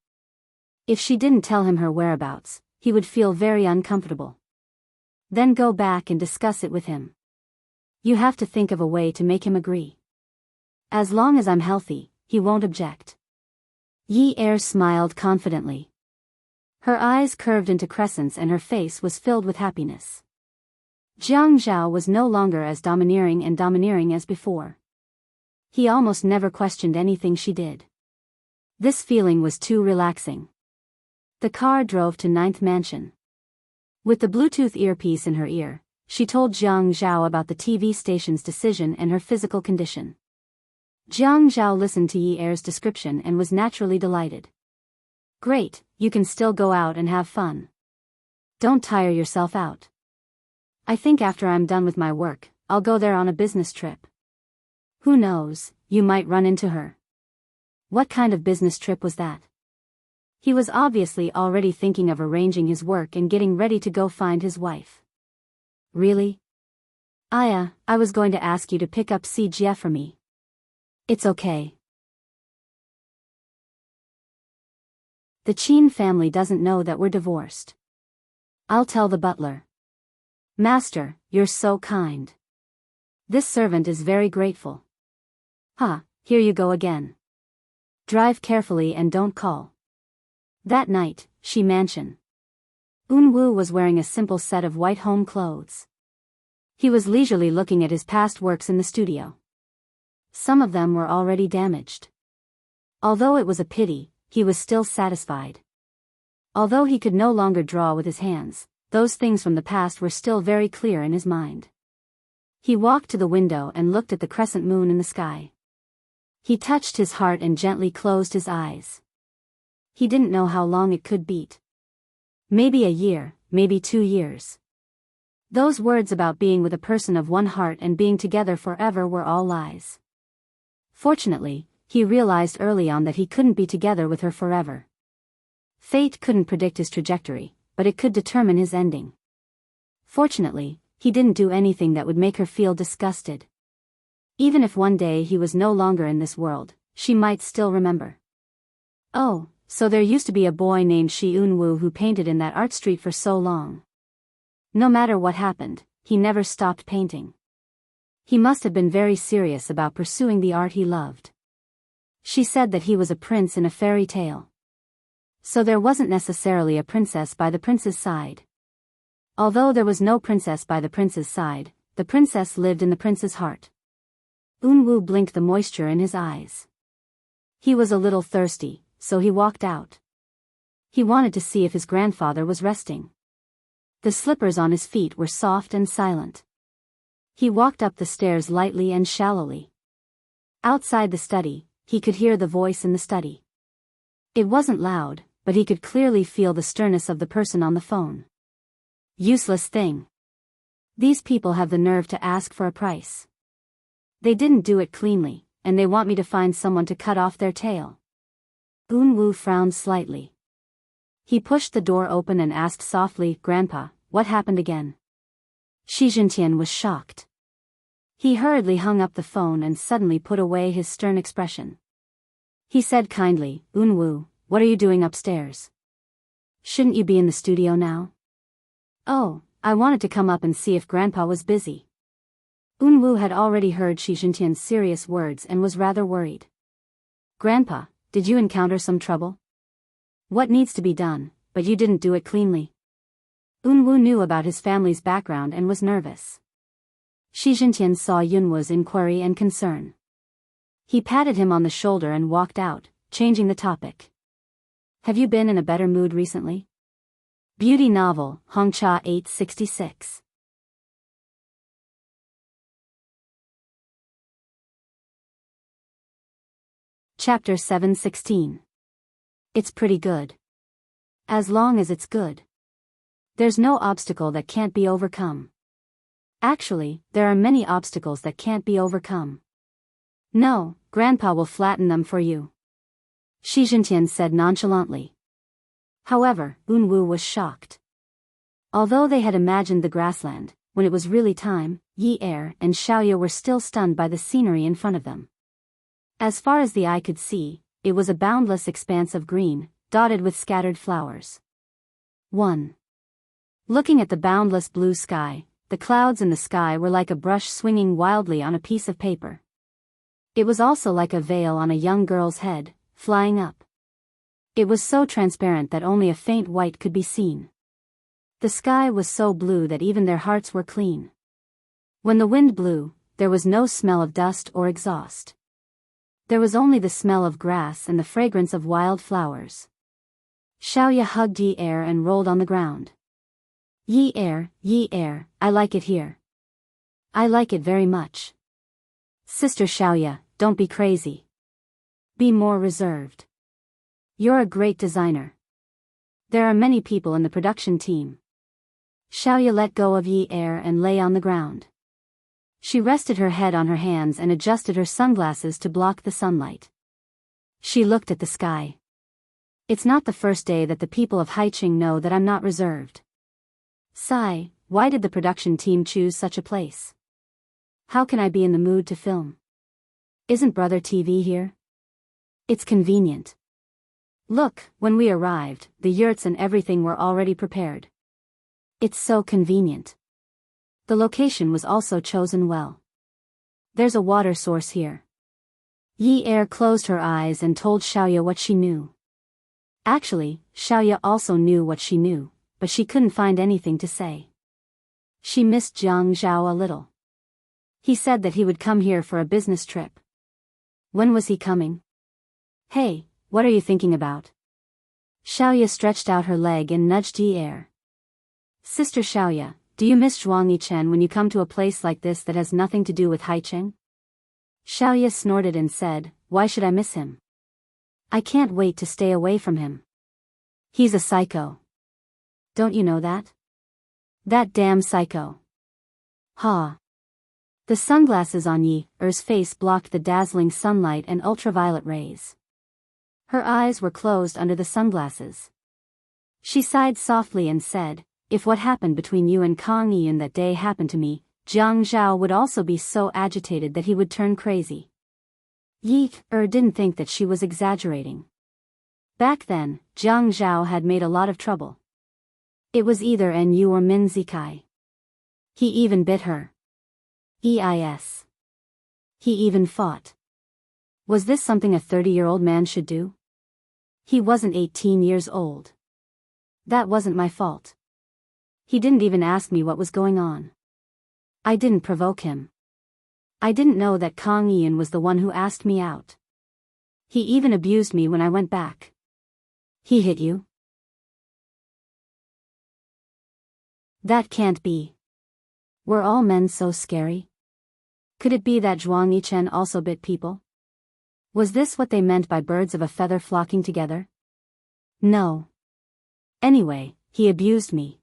If she didn't tell him her whereabouts, he would feel very uncomfortable. Then go back and discuss it with him. You have to think of a way to make him agree. As long as I'm healthy, he won't object. Yi Er smiled confidently. Her eyes curved into crescents and her face was filled with happiness. Jiang Zhao was no longer as domineering as before. He almost never questioned anything she did. This feeling was too relaxing. The car drove to 9th Mansion. With the Bluetooth earpiece in her ear, she told Jiang Zhao about the TV station's decision and her physical condition. Jiang Zhao listened to Yi Er's description and was naturally delighted. "Great, you can still go out and have fun. Don't tire yourself out. I think after I'm done with my work, I'll go there on a business trip. Who knows, you might run into her." What kind of business trip was that? He was obviously already thinking of arranging his work and getting ready to go find his wife. "Really? Aya, I was going to ask you to pick up CGF for me." "It's okay. The Qin family doesn't know that we're divorced. I'll tell the butler." "Master, you're so kind. This servant is very grateful." Here you go again. Drive carefully and don't call." That night, Shi Mansion. Unwu was wearing a simple set of white home clothes. He was leisurely looking at his past works in the studio. Some of them were already damaged. Although it was a pity, he was still satisfied. Although he could no longer draw with his hands, those things from the past were still very clear in his mind. He walked to the window and looked at the crescent moon in the sky. He touched his heart and gently closed his eyes. He didn't know how long it could beat. Maybe a year, maybe 2 years. Those words about being with a person of one heart and being together forever were all lies. Fortunately, he realized early on that he couldn't be together with her forever. Fate couldn't predict his trajectory, but it could determine his ending. Fortunately, he didn't do anything that would make her feel disgusted. Even if one day he was no longer in this world, she might still remember. Oh, so there used to be a boy named Shi Unwu who painted in that art street for so long. No matter what happened, he never stopped painting. He must have been very serious about pursuing the art he loved. She said that he was a prince in a fairy tale. So there wasn't necessarily a princess by the prince's side. Although there was no princess by the prince's side, the princess lived in the prince's heart. Unwu blinked the moisture in his eyes. He was a little thirsty, so he walked out. He wanted to see if his grandfather was resting. The slippers on his feet were soft and silent. He walked up the stairs lightly and shallowly. Outside the study, he could hear the voice in the study. It wasn't loud, but he could clearly feel the sternness of the person on the phone. Useless thing. These people have the nerve to ask for a price. They didn't do it cleanly, and they want me to find someone to cut off their tail. Unwu frowned slightly. He pushed the door open and asked softly, "Grandpa, what happened again?" Shi Jintian was shocked. He hurriedly hung up the phone and suddenly put away his stern expression. He said kindly, "Unwu, what are you doing upstairs? Shouldn't you be in the studio now?" "Oh, I wanted to come up and see if Grandpa was busy." Unwu had already heard Shi Jintian's serious words and was rather worried. "Grandpa, did you encounter some trouble? What needs to be done, but you didn't do it cleanly? Eunwoo knew about his family's background and was nervous. Shi Jintian saw Yunwoo's inquiry and concern. He patted him on the shoulder and walked out, changing the topic. Have you been in a better mood recently? Beauty novel, Hongcha 866. Chapter 716. It's pretty good. As long as it's good. There's no obstacle that can't be overcome. Actually, there are many obstacles that can't be overcome. No, Grandpa will flatten them for you. Shi Jintian said nonchalantly. However, Eunwoo was shocked. Although they had imagined the grassland, when it was really time, Yi Er and Xiaoya were still stunned by the scenery in front of them. As far as the eye could see, it was a boundless expanse of green, dotted with scattered flowers. 1. Looking at the boundless blue sky, the clouds in the sky were like a brush swinging wildly on a piece of paper. It was also like a veil on a young girl's head, flying up. It was so transparent that only a faint white could be seen. The sky was so blue that even their hearts were clean. When the wind blew, there was no smell of dust or exhaust. There was only the smell of grass and the fragrance of wild flowers. Xiaoya hugged Yi Er and rolled on the ground. Yi Er, I like it here. I like it very much. Sister Xiaoya, don't be crazy. Be more reserved. You're a great designer. There are many people in the production team. Xiaoya let go of Yi Er and lay on the ground. She rested her head on her hands and adjusted her sunglasses to block the sunlight. She looked at the sky. It's not the first day that the people of Haiqing know that I'm not reserved. Sigh, why did the production team choose such a place? How can I be in the mood to film? Isn't Brother TV here? It's convenient. Look, when we arrived, the yurts and everything were already prepared. It's so convenient. The location was also chosen well. There's a water source here. Yi Er closed her eyes and told Xiaoya what she knew. Actually, Xiaoya also knew what she knew, but she couldn't find anything to say. She missed Jiang Zhao a little. He said that he would come here for a business trip. When was he coming? Hey, what are you thinking about? Xiaoya stretched out her leg and nudged Yi Er. Sister Xiaoya, do you miss Zhuang Yichen when you come to a place like this that has nothing to do with Haicheng? Xiaoya snorted and said, why should I miss him? I can't wait to stay away from him. He's a psycho. Don't you know that? That damn psycho. Ha. The sunglasses on Yi Er's face blocked the dazzling sunlight and ultraviolet rays. Her eyes were closed under the sunglasses. She sighed softly and said, if what happened between you and Kang Yun that day happened to me, Jiang Zhao would also be so agitated that he would turn crazy. Yi Er didn't think that she was exaggerating. Back then, Jiang Zhao had made a lot of trouble. It was either N.U. or Min Zikai. He even bit her. EIS. He even fought. Was this something a 30-year-old man should do? He wasn't 18 years old. That wasn't my fault. He didn't even ask me what was going on. I didn't provoke him. I didn't know that Kang Yun was the one who asked me out. He even abused me when I went back. He hit you? That can't be. Were all men so scary? Could it be that Zhuang Yichen also bit people? Was this what they meant by birds of a feather flocking together? No. Anyway, he abused me.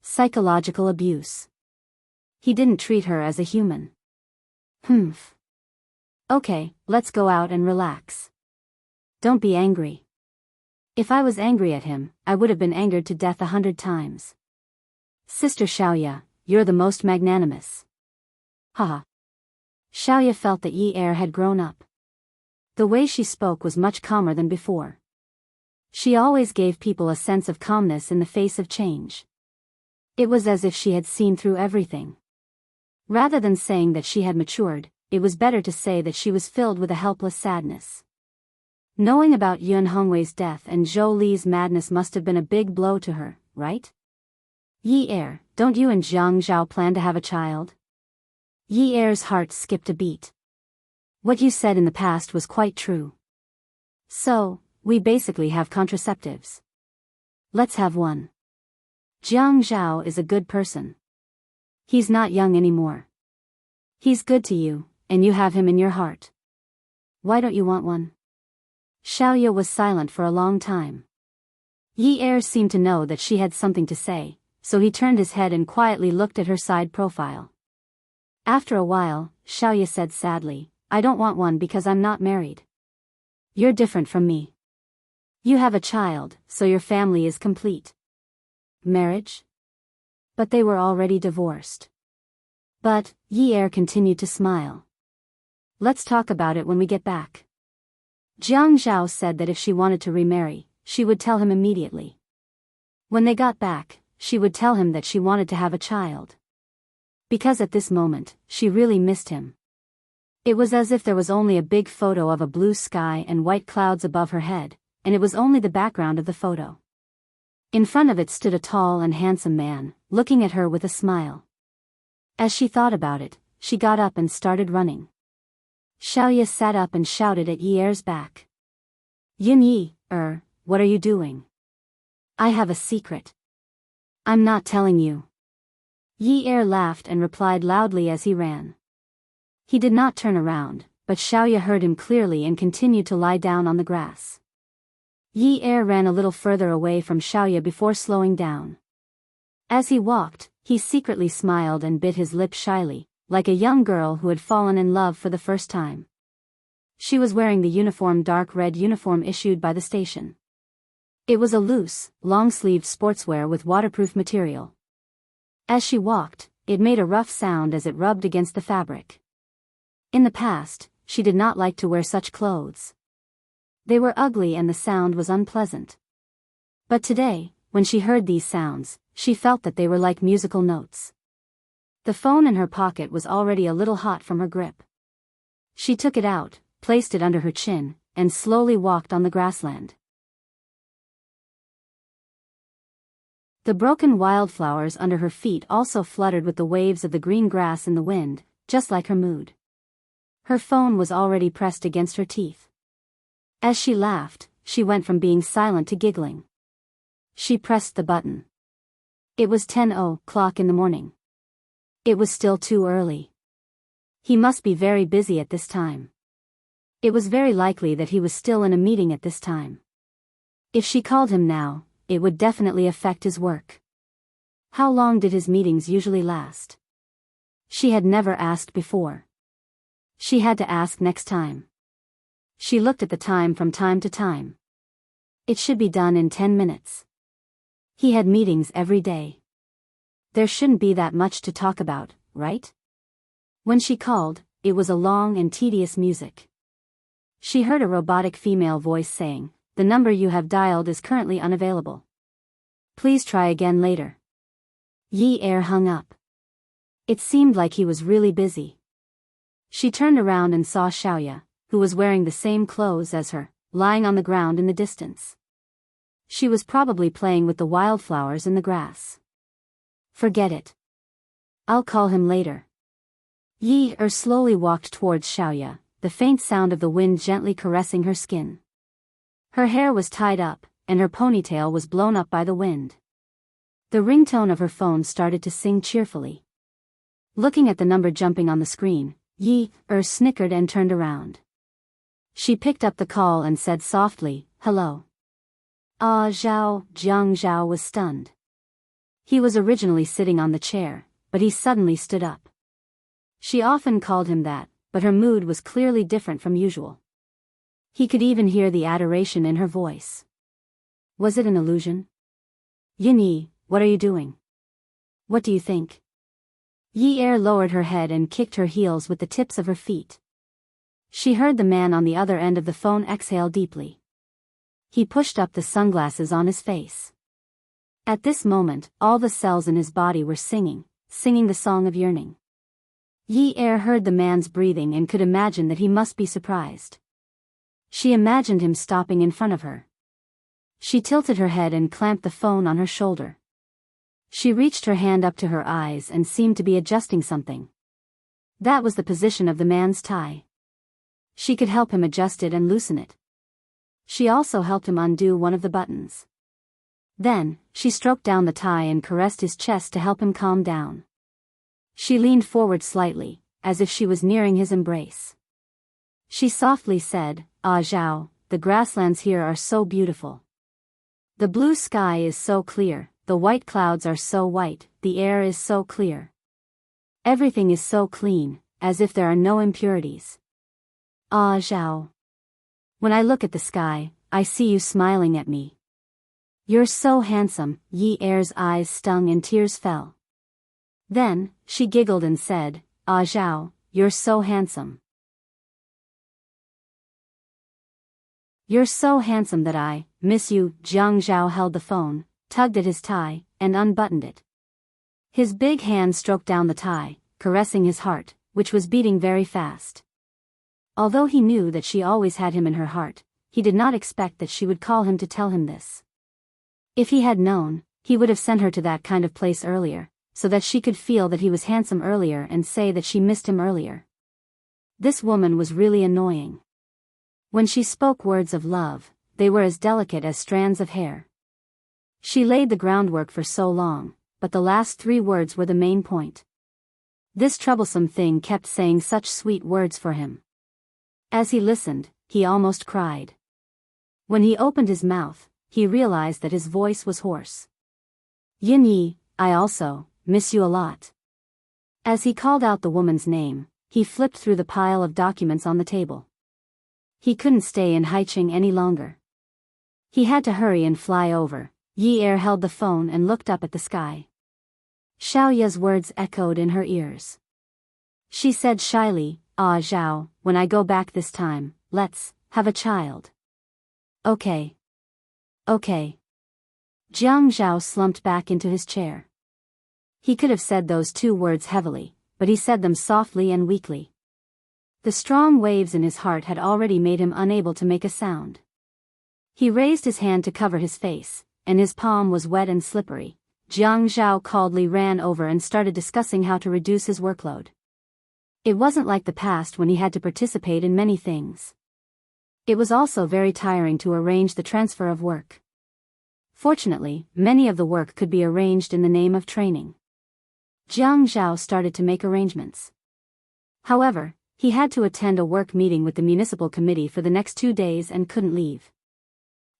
Psychological abuse. He didn't treat her as a human. Humph. Okay, let's go out and relax. Don't be angry. If I was angry at him, I would have been angered to death 100 times. Sister Xiaoya, you're the most magnanimous. Haha. Xiaoya felt that Yi Er had grown up. The way she spoke was much calmer than before. She always gave people a sense of calmness in the face of change. It was as if she had seen through everything. Rather than saying that she had matured, it was better to say that she was filled with a helpless sadness. Knowing about Yun Hongwei's death and Zhou Li's madness must have been a big blow to her, right? Yi Er, don't you and Jiang Zhao plan to have a child? Yi Er's heart skipped a beat. What you said in the past was quite true. So, we basically have contraceptives. Let's have one. Jiang Zhao is a good person. He's not young anymore. He's good to you, and you have him in your heart. Why don't you want one? Xiaoya was silent for a long time. Yi Er seemed to know that she had something to say, so he turned his head and quietly looked at her side profile. After a while, Xiaoya said sadly, I don't want one because I'm not married. You're different from me. You have a child, so your family is complete. Marriage? But they were already divorced. But, Yi Er continued to smile. Let's talk about it when we get back. Jiang Zhao said that if she wanted to remarry, she would tell him immediately. When they got back, she would tell him that she wanted to have a child. Because at this moment, she really missed him. It was as if there was only a big photo of a blue sky and white clouds above her head, and it was only the background of the photo. In front of it stood a tall and handsome man, looking at her with a smile. As she thought about it, she got up and started running. Xiaoya sat up and shouted at Yi Er's back. Yin Yi, what are you doing? I have a secret. I'm not telling you. Yi Er laughed and replied loudly as he ran. He did not turn around, but Xiaoya heard him clearly and continued to lie down on the grass. Yi Er ran a little further away from Xiaoya before slowing down. As he walked, he secretly smiled and bit his lip shyly, like a young girl who had fallen in love for the first time. She was wearing the dark red uniform issued by the station. It was a loose, long-sleeved sportswear with waterproof material. As she walked, it made a rough sound as it rubbed against the fabric. In the past, she did not like to wear such clothes. They were ugly and the sound was unpleasant. But today, when she heard these sounds, she felt that they were like musical notes. The phone in her pocket was already a little hot from her grip. She took it out, placed it under her chin, and slowly walked on the grassland. The broken wildflowers under her feet also fluttered with the waves of the green grass in the wind, just like her mood. Her phone was already pressed against her teeth. As she laughed, she went from being silent to giggling. She pressed the button. It was 10:00 in the morning. It was still too early. He must be very busy at this time. It was very likely that he was still in a meeting at this time. If she called him now, it would definitely affect his work. How long did his meetings usually last? She had never asked before. She had to ask next time. She looked at the time from time to time. It should be done in 10 minutes. He had meetings every day. There shouldn't be that much to talk about, right? When she called, it was a long and tedious music. She heard a robotic female voice saying, "The number you have dialed is currently unavailable. Please try again later." Yi Er hung up. It seemed like he was really busy. She turned around and saw Xiaoya, who was wearing the same clothes as her, lying on the ground in the distance. She was probably playing with the wildflowers in the grass. Forget it. I'll call him later. Yi Er slowly walked towards Xiaoya, the faint sound of the wind gently caressing her skin. Her hair was tied up, and her ponytail was blown up by the wind. The ringtone of her phone started to sing cheerfully. Looking at the number jumping on the screen, Yi Er snickered and turned around. She picked up the call and said softly, "Hello." Jiang Zhao was stunned. He was originally sitting on the chair, but he suddenly stood up. She often called him that, but her mood was clearly different from usual. He could even hear the adoration in her voice. Was it an illusion? "Yin Yi, what are you doing? What do you think?" Yi Er lowered her head and kicked her heels with the tips of her feet. She heard the man on the other end of the phone exhale deeply. He pushed up the sunglasses on his face. At this moment, all the cells in his body were singing the song of yearning. Yi Er heard the man's breathing and could imagine that he must be surprised. She imagined him stopping in front of her. She tilted her head and clamped the phone on her shoulder. She reached her hand up to her eyes and seemed to be adjusting something. That was the position of the man's tie. She could help him adjust it and loosen it. She also helped him undo one of the buttons. Then, she stroked down the tie and caressed his chest to help him calm down. She leaned forward slightly, as if she was nearing his embrace. She softly said, "Ah Zhao, the grasslands here are so beautiful. The blue sky is so clear, the white clouds are so white, the air is so clear. Everything is so clean, as if there are no impurities. Ah Zhao. When I look at the sky, I see you smiling at me. You're so handsome." Yi Er's eyes stung and tears fell. Then, she giggled and said, "Ah Zhao, you're so handsome. You're so handsome that I miss you." Jiang Zhao held the phone, tugged at his tie, and unbuttoned it. His big hand stroked down the tie, caressing his heart, which was beating very fast. Although he knew that she always had him in her heart, he did not expect that she would call him to tell him this. If he had known, he would have sent her to that kind of place earlier, so that she could feel that he was handsome earlier and say that she missed him earlier. This woman was really annoying. When she spoke words of love, they were as delicate as strands of hair. She laid the groundwork for so long, but the last 3 words were the main point. This troublesome thing kept saying such sweet words for him. As he listened, he almost cried. When he opened his mouth, he realized that his voice was hoarse. "Yin Yi, I also miss you a lot." As he called out the woman's name, he flipped through the pile of documents on the table. He couldn't stay in Haicheng any longer. He had to hurry and fly over. Yi Er held the phone and looked up at the sky. Xiaoya's words echoed in her ears. She said shyly, "Ah Zhao, when I go back this time, let's have a child." "Okay. Okay." Jiang Zhao slumped back into his chair. He could have said those 2 words heavily, but he said them softly and weakly. The strong waves in his heart had already made him unable to make a sound. He raised his hand to cover his face, and his palm was wet and slippery. Jiang Zhao coldly ran over and started discussing how to reduce his workload. It wasn't like the past when he had to participate in many things. It was also very tiring to arrange the transfer of work. Fortunately, many of the work could be arranged in the name of training. Jiang Zhao started to make arrangements. However, he had to attend a work meeting with the municipal committee for the next 2 days and couldn't leave.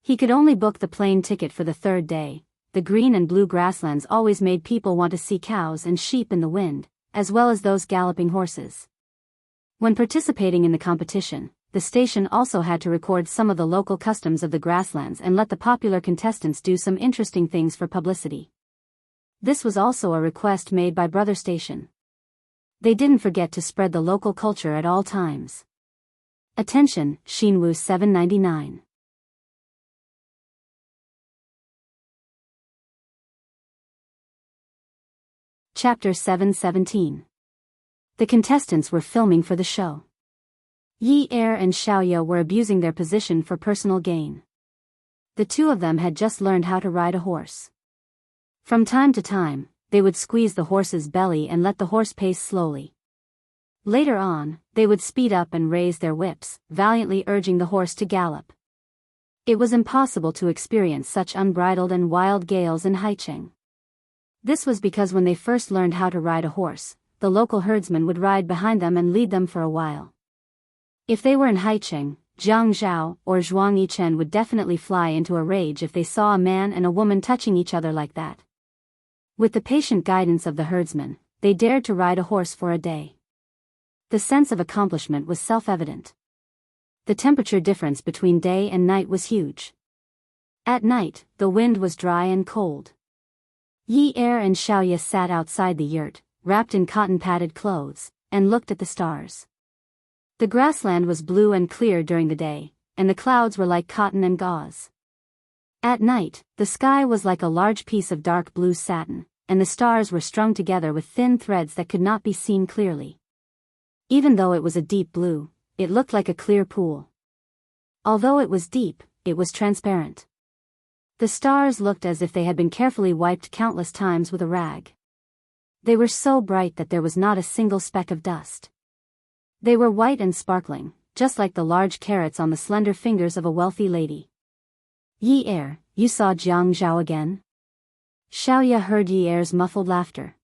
He could only book the plane ticket for the 3rd day. The green and blue grasslands always made people want to see cows and sheep in the wind, as well as those galloping horses. When participating in the competition, the station also had to record some of the local customs of the grasslands and let the popular contestants do some interesting things for publicity. This was also a request made by Brother Station. They didn't forget to spread the local culture at all times. Attention, Xinwu 799. Chapter 717. The contestants were filming for the show. Yi Er and Xiaoya were abusing their position for personal gain. The 2 of them had just learned how to ride a horse. From time to time, they would squeeze the horse's belly and let the horse pace slowly. Later on, they would speed up and raise their whips, valiantly urging the horse to gallop. It was impossible to experience such unbridled and wild gales in Haicheng. This was because when they first learned how to ride a horse, the local herdsman would ride behind them and lead them for a while. If they were in Haicheng, Jiang Zhao or Zhuang Yichen would definitely fly into a rage if they saw a man and a woman touching each other like that. With the patient guidance of the herdsman, they dared to ride a horse for a day. The sense of accomplishment was self-evident. The temperature difference between day and night was huge. At night, the wind was dry and cold. Yi Er and Xiaoya sat outside the yurt, wrapped in cotton-padded clothes, and looked at the stars. The grassland was blue and clear during the day, and the clouds were like cotton and gauze. At night, the sky was like a large piece of dark blue satin, and the stars were strung together with thin threads that could not be seen clearly. Even though it was a deep blue, it looked like a clear pool. Although it was deep, it was transparent. The stars looked as if they had been carefully wiped countless times with a rag. They were so bright that there was not a single speck of dust. They were white and sparkling, just like the large carrots on the slender fingers of a wealthy lady. Yi Er, you saw Jiang Zhao again? Xiaoya heard Yi Er's muffled laughter.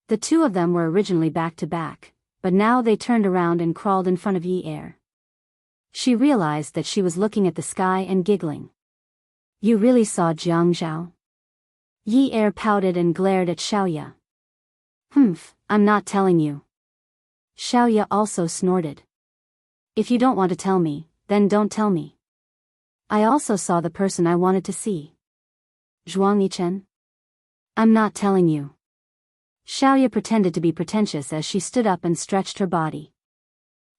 The two of them were originally back to back, but now they turned around and crawled in front of Yi Er. She realized that she was looking at the sky and giggling. You really saw Jiang Zhao? Yi Er pouted and glared at Xiaoya. Humph, I'm not telling you. Xiaoya also snorted. If you don't want to tell me, then don't tell me. I also saw the person I wanted to see. Zhuang Yichen? I'm not telling you. Xiaoya pretended to be pretentious as she stood up and stretched her body.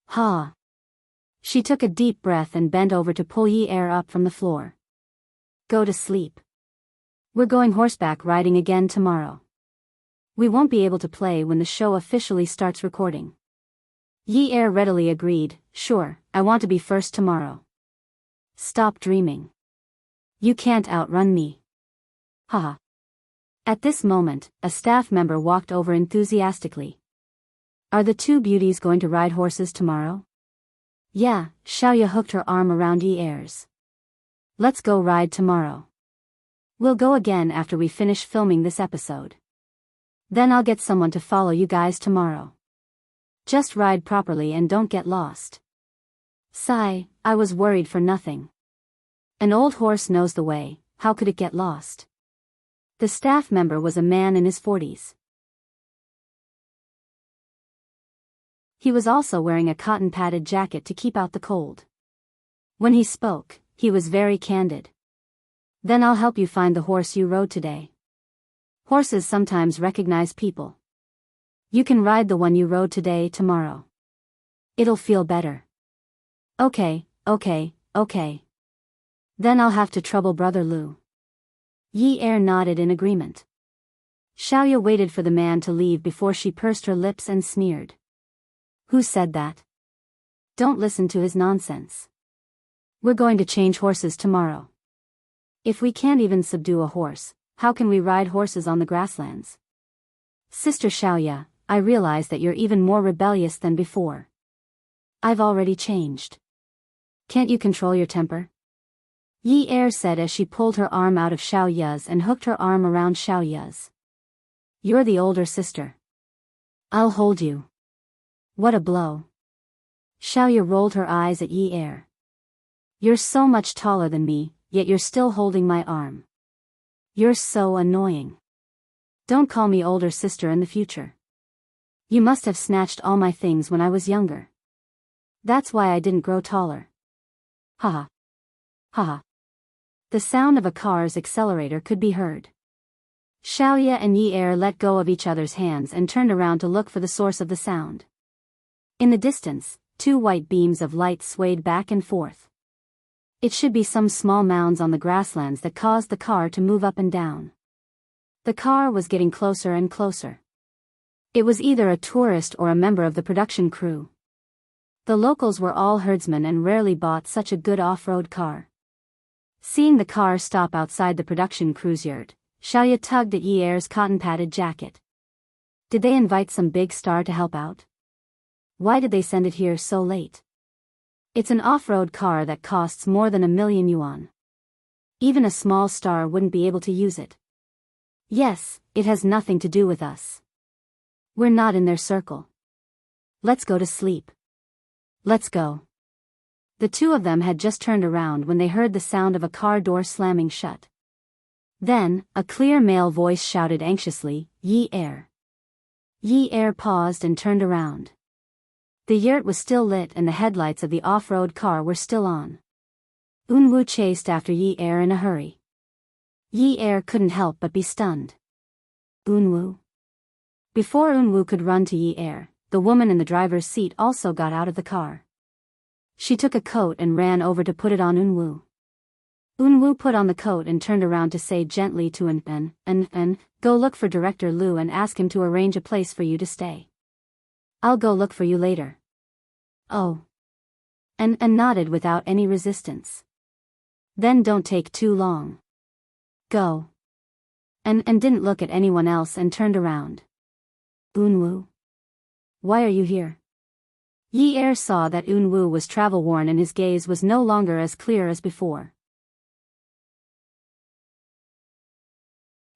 Ha! She took a deep breath and bent over to pull Yi Er up from the floor. Go to sleep. We're going horseback riding again tomorrow. We won't be able to play when the show officially starts recording. Yi Er readily agreed, sure, I want to be first tomorrow. Stop dreaming. You can't outrun me. Haha. At this moment, a staff member walked over enthusiastically. Are the two beauties going to ride horses tomorrow? Yeah, Xiaoya hooked her arm around Yi Er's. Let's go ride tomorrow. We'll go again after we finish filming this episode. Then I'll get someone to follow you guys tomorrow. Just ride properly and don't get lost. Sigh, I was worried for nothing. An old horse knows the way, how could it get lost? The staff member was a man in his 40s. He was also wearing a cotton-padded jacket to keep out the cold. When he spoke, he was very candid. Then I'll help you find the horse you rode today. Horses sometimes recognize people. You can ride the one you rode today tomorrow. It'll feel better. Okay. Then I'll have to trouble Brother Lu. Yi Er nodded in agreement. Xiaoya waited for the man to leave before she pursed her lips and sneered. Who said that? Don't listen to his nonsense. We're going to change horses tomorrow. If we can't even subdue a horse, how can we ride horses on the grasslands? Sister Xiaoya, I realize that you're even more rebellious than before. I've already changed. Can't you control your temper? Yi Er said as she pulled her arm out of Xiaoya's and hooked her arm around Xiaoya's. You're the older sister. I'll hold you. What a blow. Xiaoya rolled her eyes at Yi Er. You're so much taller than me, yet you're still holding my arm. You're so annoying. Don't call me older sister in the future. You must have snatched all my things when I was younger. That's why I didn't grow taller. Haha. Haha. The sound of a car's accelerator could be heard. Xiaoya and Yi Er let go of each other's hands and turned around to look for the source of the sound. In the distance, two white beams of light swayed back and forth. It should be some small mounds on the grasslands that caused the car to move up and down. The car was getting closer and closer. It was either a tourist or a member of the production crew. The locals were all herdsmen and rarely bought such a good off-road car. Seeing the car stop outside the production crew's yurt, Xiaoya tugged at Yi Er's cotton-padded jacket. Did they invite some big star to help out? Why did they send it here so late? It's an off-road car that costs more than 1,000,000 yuan. Even a small star wouldn't be able to use it. Yes, it has nothing to do with us. We're not in their circle. Let's go to sleep. Let's go. The two of them had just turned around when they heard the sound of a car door slamming shut. Then, a clear male voice shouted anxiously, Yi Er. Yi Er paused and turned around. The yurt was still lit and the headlights of the off-road car were still on. Unwu chased after Yi Er in a hurry. Yi Er couldn't help but be stunned. Unwu. Before Unwu could run to Yi Er, the woman in the driver's seat also got out of the car. She took a coat and ran over to put it on Unwu. Unwu put on the coat and turned around to say gently to An, go look for Director Lu and ask him to arrange a place for you to stay. I'll go look for you later. Oh. and nodded without any resistance. Then don't take too long. Go. And didn't look at anyone else and turned around. Unwoo? Why are you here? Yi Er saw that Unwoo was travel-worn and his gaze was no longer as clear as before.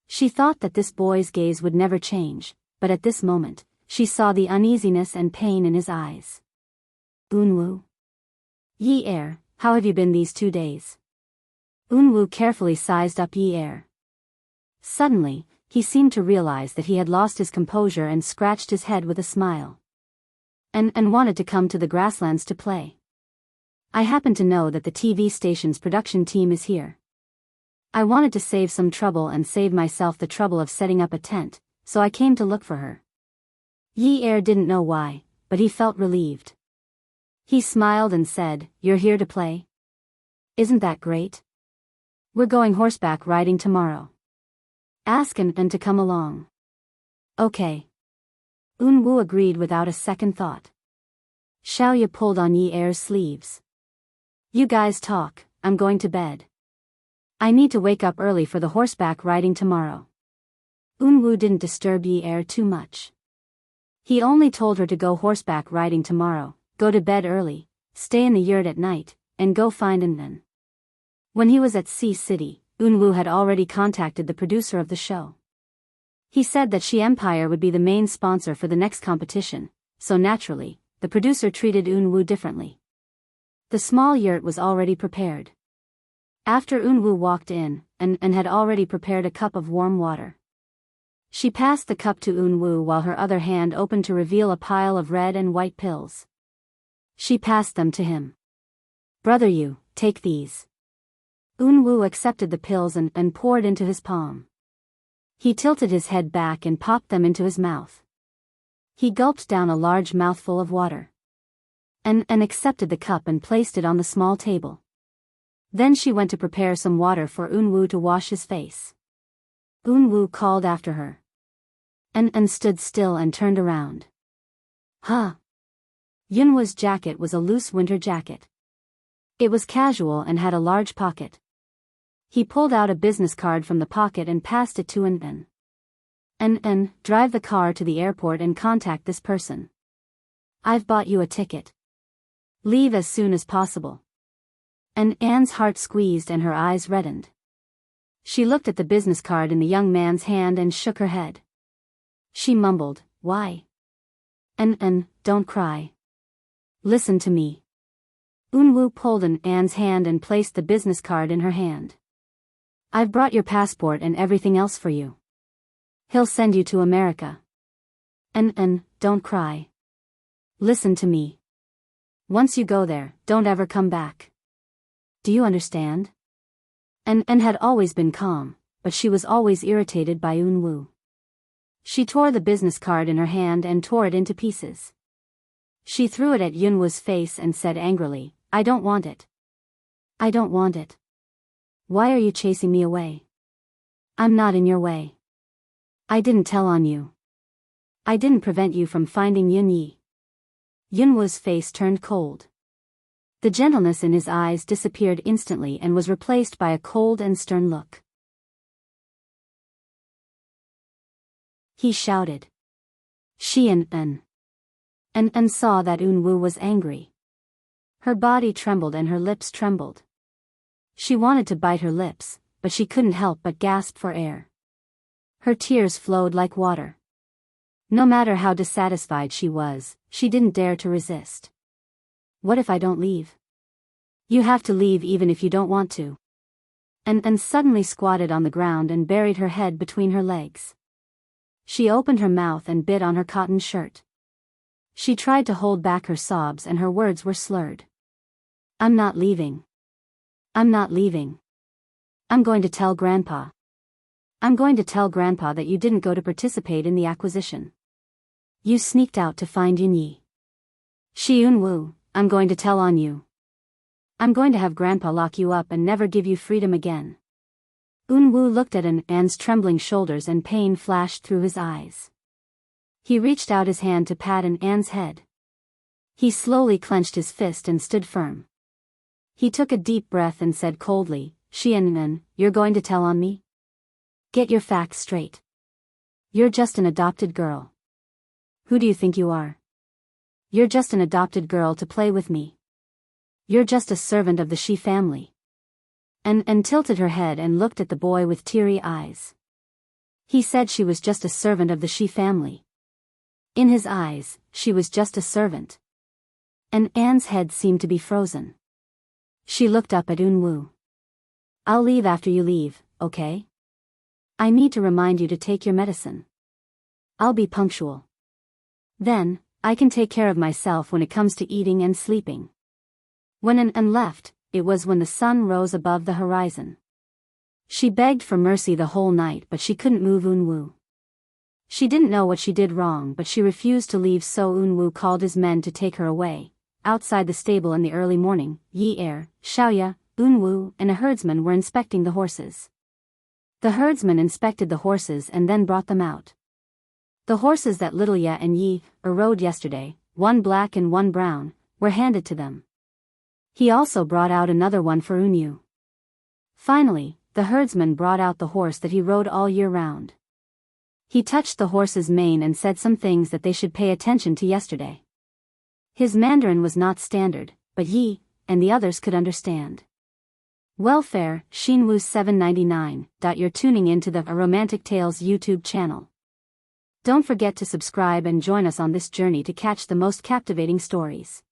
She thought that this boy's gaze would never change, but at this moment, she saw the uneasiness and pain in his eyes. Unwoo? Yi Er, how have you been these 2 days? Unwoo carefully sized up Yi Er. Suddenly, he seemed to realize that he had lost his composure and scratched his head with a smile. And wanted to come to the grasslands to play. I happen to know that the TV station's production team is here. I wanted to save some trouble and save myself the trouble of setting up a tent, so I came to look for her. Yi Er didn't know why, but he felt relieved. He smiled and said, "You're here to play? Isn't that great? We're going horseback riding tomorrow. Ask and to come along." Okay. Unwoo agreed without a second thought. Xiaoya pulled on Yi Er's sleeves. You guys talk, I'm going to bed. I need to wake up early for the horseback riding tomorrow. Unwoo didn't disturb Yi Er too much. He only told her to go horseback riding tomorrow, go to bed early, stay in the yurt at night, and go find An. When he was at Sea City, Unwoo had already contacted the producer of the show. He said that She Empire would be the main sponsor for the next competition, so naturally, the producer treated Unwoo differently. The small yurt was already prepared. After Unwoo walked in, and had already prepared a cup of warm water. She passed the cup to Unwoo while her other hand opened to reveal a pile of red and white pills. She passed them to him. Brother, you, take these. Unwoo accepted the pills and poured into his palm. He tilted his head back and popped them into his mouth. He gulped down a large mouthful of water. And accepted the cup and placed it on the small table. Then she went to prepare some water for Unwoo to wash his face. Unwoo called after her. And stood still and turned around. Huh. Yunwoo's jacket was a loose winter jacket. It was casual and had a large pocket. He pulled out a business card from the pocket and passed it to An. Drive the car to the airport and contact this person. I've bought you a ticket. Leave as soon as possible. Anne's heart squeezed and her eyes reddened. She looked at the business card in the young man's hand and shook her head. She mumbled, why? Don't cry. Listen to me. Unwoo pulled Anne's hand and placed the business card in her hand. I've brought your passport and everything else for you. He'll send you to America. Don't cry. Listen to me. Once you go there, don't ever come back. Do you understand? An had always been calm, but she was always irritated by Unwoo. She tore the business card in her hand and tore it into pieces. She threw it at Yunwoo's face and said angrily, I don't want it. I don't want it. Why are you chasing me away? I'm not in your way. I didn't tell on you. I didn't prevent you from finding Yunyi. Yunwoo's face turned cold. The gentleness in his eyes disappeared instantly and was replaced by a cold and stern look. He shouted. She and saw that Unwoo was angry. Her body trembled and her lips trembled. She wanted to bite her lips, but she couldn't help but gasp for air. Her tears flowed like water. No matter how dissatisfied she was, she didn't dare to resist. What if I don't leave? You have to leave even if you don't want to. And suddenly squatted on the ground and buried her head between her legs. She opened her mouth and bit on her cotton shirt. She tried to hold back her sobs and her words were slurred. I'm not leaving. I'm not leaving. I'm going to tell Grandpa. I'm going to tell Grandpa that you didn't go to participate in the acquisition. You sneaked out to find Yunyi. Shi Unwoo, I'm going to tell on you. I'm going to have Grandpa lock you up and never give you freedom again. Unwoo looked at Anne's trembling shoulders and pain flashed through his eyes. He reached out his hand to pat Anne's head. He slowly clenched his fist and stood firm. He took a deep breath and said coldly, Xianmen, you're going to tell on me? Get your facts straight. You're just an adopted girl. Who do you think you are? You're just an adopted girl to play with me. You're just a servant of the Shi family. And tilted her head and looked at the boy with teary eyes. He said she was just a servant of the Shi family. In his eyes, she was just a servant. And Anne's head seemed to be frozen. She looked up at Unwoo. I'll leave after you leave, okay? I need to remind you to take your medicine. I'll be punctual. Then, I can take care of myself when it comes to eating and sleeping. When An left, it was when the sun rose above the horizon. She begged for mercy the whole night, but she couldn't move Unwoo. She didn't know what she did wrong, but she refused to leave, so Unwoo called his men to take her away. Outside the stable in the early morning, Yi-Er, Xiaoya, Unwoo, and a herdsman were inspecting the horses. The herdsman inspected the horses and then brought them out. The horses that Little Ye and Yi-Er rode yesterday, one black and one brown, were handed to them. He also brought out another one for Unwoo. Finally, the herdsman brought out the horse that he rode all year round. He touched the horse's mane and said some things that they should pay attention to yesterday. His Mandarin was not standard, but Yi and the others could understand. Welfare, Shinwoo 799. You're tuning into the A Romantic Tales YouTube channel. Don't forget to subscribe and join us on this journey to catch the most captivating stories.